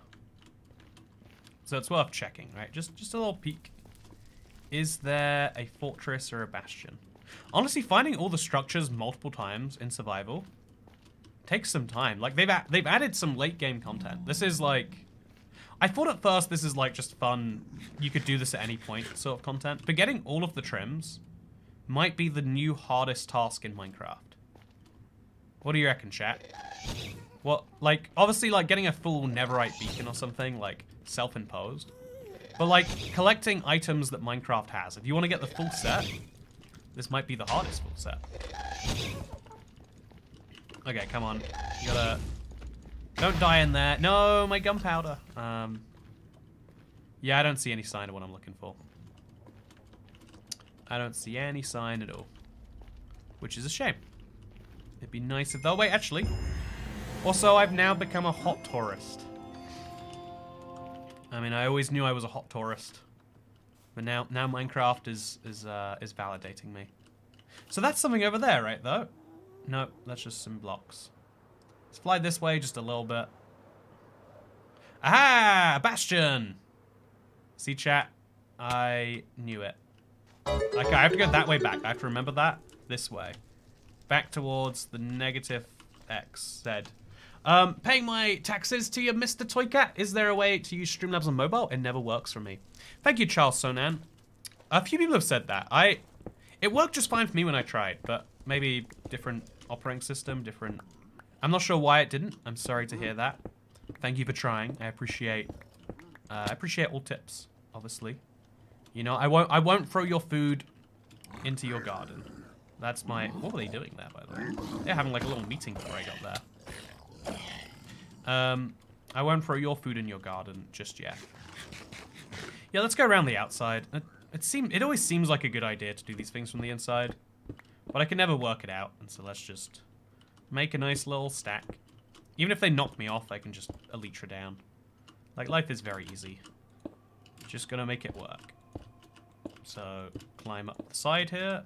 So it's worth checking, right? Just a little peek. Is there a fortress or a bastion? Honestly, finding all the structures multiple times in survival takes some time. Like, they've added some late game content. This is like... I thought at first this is like just fun, you could do this at any point sort of content. But getting all of the trims might be the new hardest task in Minecraft. What do you reckon, chat? Well, like, obviously, like, getting a full Netherite beacon or something, like, self-imposed. But, like, collecting items that Minecraft has. If you want to get the full set, this might be the hardest full set. Okay, come on. You gotta... Don't die in there. No, my gunpowder. Yeah, I don't see any sign of what I'm looking for. I don't see any sign at all. Which is a shame. It'd be nice if... Oh, wait, actually... Also, I've now become a hot tourist. I mean, I always knew I was a hot tourist, but now Minecraft is validating me. So that's something over there, right? Though, no, that's just some blocks. Let's fly this way just a little bit. Aha! A bastion. See, chat? I knew it. Okay, I have to go that way back. I have to remember that this way, back towards the negative X Z. Paying my taxes to you, Mr. Toycat. Is there a way to use Streamlabs on mobile? It never works for me. Thank you, Charles Sonan. A few people have said that. It worked just fine for me when I tried, but maybe different operating system, different... I'm not sure why it didn't. I'm sorry to hear that. Thank you for trying. I appreciate all tips, obviously. You know, I won't throw your food into your garden. That's my... What were they doing there, by the way? They're having like a little meeting before I got there. I won't throw your food in your garden just yet. Yeah, let's go around the outside. It always seems like a good idea to do these things from the inside. But I can never work it out, and so let's just make a nice little stack. Even if they knock me off, I can just elytra down. Like, life is very easy. Just gonna make it work. So, climb up the side here.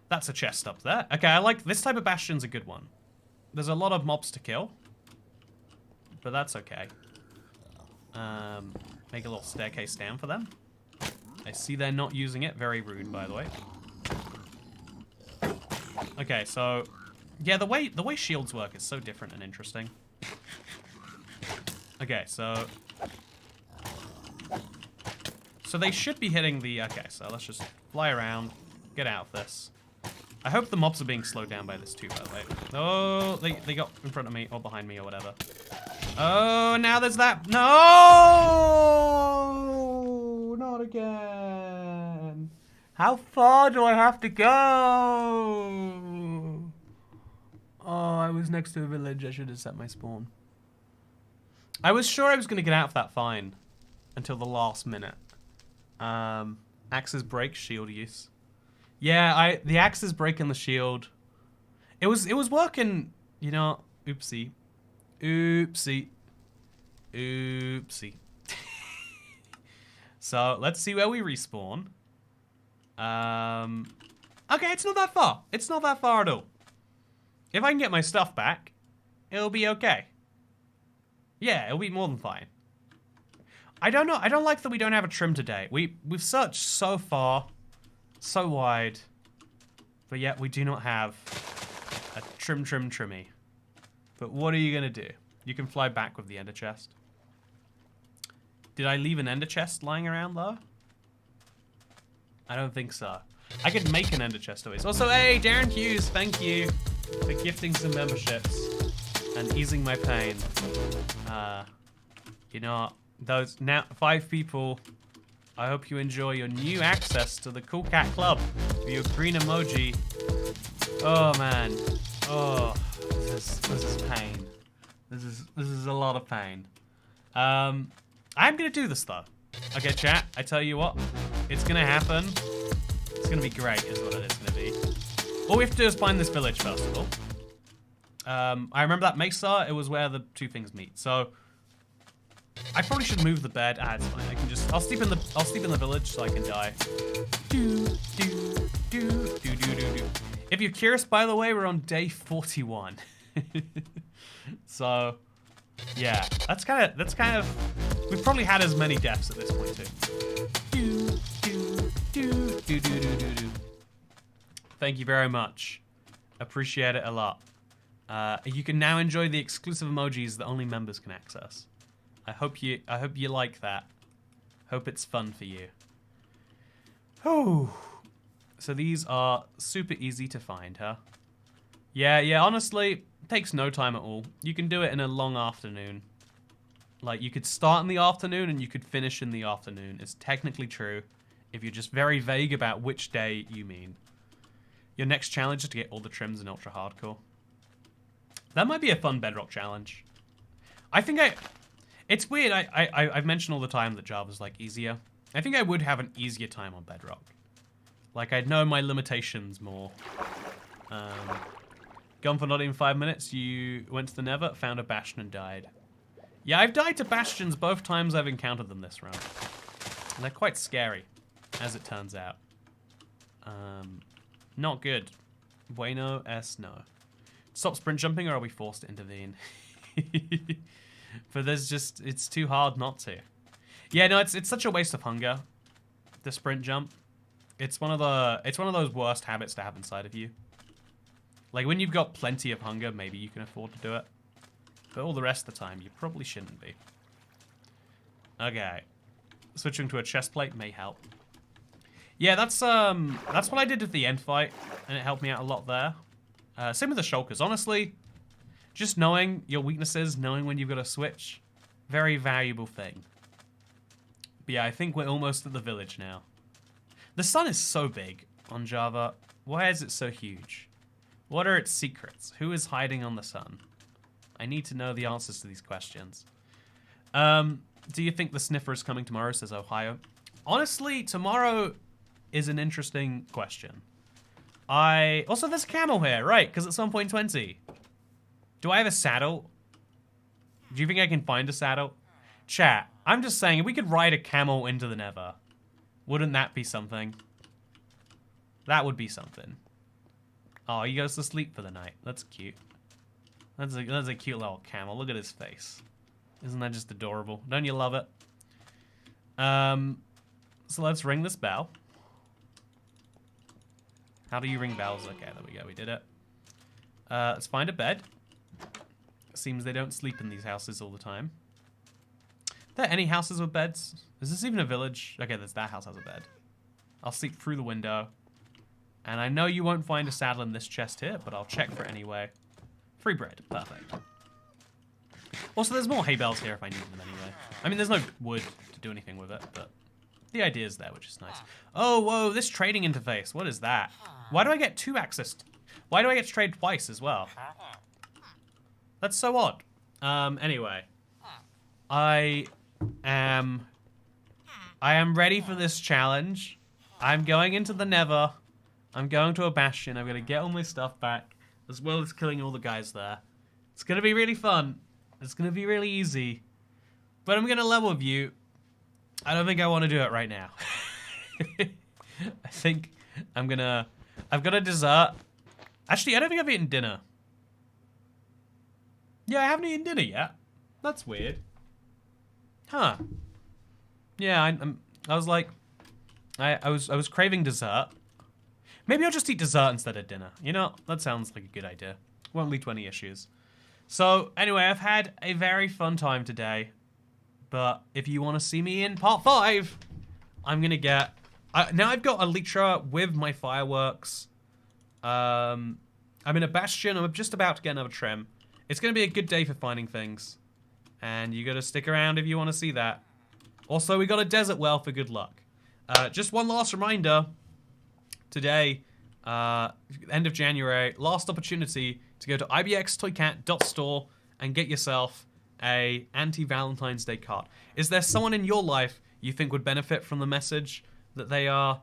That's a chest up there. Okay, I like this type of bastion's a good one. There's a lot of mobs to kill, but that's okay. Make a little staircase down for them. I see they're not using it. Very rude, by the way. Okay, so yeah, the way shields work is so different and interesting. Okay, so they should be hitting the. Okay, so let's just fly around, get out of this. I hope the mobs are being slowed down by this too, by the way. Oh, they got in front of me or behind me or whatever. Oh, now there's that. No, not again. How far do I have to go? Oh, I was next to a village. I should have set my spawn. I was sure I was going to get out of that fine until the last minute. Axes break, shield use. Yeah, the axe is breaking the shield. It was working, you know. Oopsie. Oopsie. Oopsie. So, let's see where we respawn. Okay, it's not that far. It's not that far at all. If I can get my stuff back, it'll be okay. Yeah, it'll be more than fine. I don't know. I don't like that we don't have a trim today. We've searched so far, so wide, but yet we do not have a trimmy. But what are you gonna do? You can fly back with the ender chest. Did I leave an ender chest lying around though? I don't think so. I could make an ender chest always. Also, hey, Darren Hughes, thank you for gifting some memberships and easing my pain. You know, those now 5 people. I hope you enjoy your new access to the Cool Cat Club for your green emoji. Oh man, oh, this is pain. This is a lot of pain. I'm gonna do this though. Okay, chat. I tell you what, it's gonna happen. It's gonna be great, is what it is gonna be. All we have to do is find this village first of all. I remember that mesa. It was where the 2 things meet. So I probably should move the bed. Ah, it's fine. I can just. I'll sleep in the village so I can die. Do. If you're curious, by the way, we're on day 41. So yeah, that's kind of. We've probably had as many deaths at this point too. Do. Thank you very much. Appreciate it a lot. You can now enjoy the exclusive emojis that only members can access. I hope you like that. Hope it's fun for you. Oh, so these are super easy to find, huh? Yeah. Honestly, it takes no time at all. You can do it in a long afternoon. Like you could start in the afternoon and you could finish in the afternoon. It's technically true, if you're just very vague about which day you mean. Your next challenge is to get all the trims in ultra hardcore. That might be a fun bedrock challenge. It's weird, I've mentioned all the time that Java's like easier. I think I would have an easier time on bedrock. Like I'd know my limitations more. Gone for not even 5 minutes, you went to the Nether, found a Bastion and died. Yeah, I've died to Bastions both times I've encountered them this run. And they're quite scary, as it turns out. Not good. Bueno es no. Stop sprint jumping or are we forced to intervene? But it's too hard not to. Yeah, no, it's such a waste of hunger, the sprint jump. It's one of those worst habits to have inside of you. Like when you've got plenty of hunger, maybe you can afford to do it. But all the rest of the time, you probably shouldn't be. Okay. Switching to a chest plate may help. Yeah, that's what I did with the end fight, and it helped me out a lot there. Same with the shulkers. Honestly, just knowing your weaknesses, knowing when you've got to switch, very valuable thing. But yeah, I think we're almost at the village now. The sun is so big on Java. Why is it so huge? What are its secrets? Who is hiding on the sun? I need to know the answers to these questions. Do you think the sniffer is coming tomorrow, says Ohio? Honestly, tomorrow is an interesting question. Also, there's a camel here, right? Because it's 1.20. Do I have a saddle? Do you think I can find a saddle? Chat, I'm just saying, if we could ride a camel into the Nether, wouldn't that be something? That would be something. Oh, he goes to sleep for the night. That's cute. That's a cute little camel. Look at his face. Isn't that just adorable? Don't you love it? So let's ring this bell. How do you ring bells? Okay, there we go. We did it. Let's find a bed. Seems they don't sleep in these houses all the time. Are there any houses with beds? Is this even a village? Okay, that house has a bed. I'll sleep through the window. And I know you won't find a saddle in this chest here, but I'll check for it anyway. Free bread. Perfect. Also, there's more hay bales here if I need them anyway. I mean, there's no wood to do anything with it, but the idea is there, which is nice. Oh, whoa, this trading interface. What is that? Why do I get two access? Why do I get to trade twice as well? That's so odd. Anyway. I am ready for this challenge. I'm going into the Nether. I'm going to a Bastion. I'm going to get all my stuff back, as well as killing all the guys there. It's going to be really fun. It's going to be really easy. But I'm going to level with you. I don't think I want to do it right now. I think I've got a dessert. Actually, I don't think I've eaten dinner. Yeah, I haven't eaten dinner yet. That's weird. Huh. Yeah, I was like, I was craving dessert. Maybe I'll just eat dessert instead of dinner. You know, that sounds like a good idea. Won't lead to any issues. So, anyway, I've had a very fun time today. But if you want to see me in part 5, I'm going to get... now I've got elytra with my fireworks. I'm in a Bastion. I'm just about to get another trim. It's going to be a good day for finding things. And you got to stick around if you want to see that. Also, we got a desert well for good luck. Just one last reminder. Today, end of January, last opportunity to go to ibxtoycat.store and get yourself a anti-Valentine's Day card. Is there someone in your life you think would benefit from the message that they are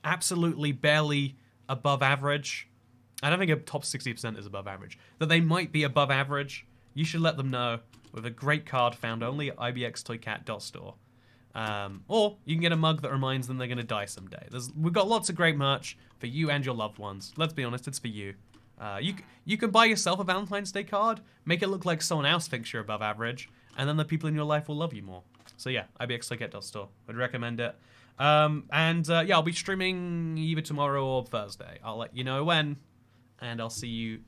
absolutely barely above average? I don't think a top 60% is above average. That they might be above average. You should let them know with a great card found only at ibxtoycat.store. Or you can get a mug that reminds them they're going to die someday. We've got lots of great merch for you and your loved ones. Let's be honest, it's for you. You can buy yourself a Valentine's Day card, make it look like someone else thinks you're above average, and then the people in your life will love you more. So yeah, ibxtoycat.store. I'd recommend it. Yeah, I'll be streaming either tomorrow or Thursday. I'll let you know when, and I'll see you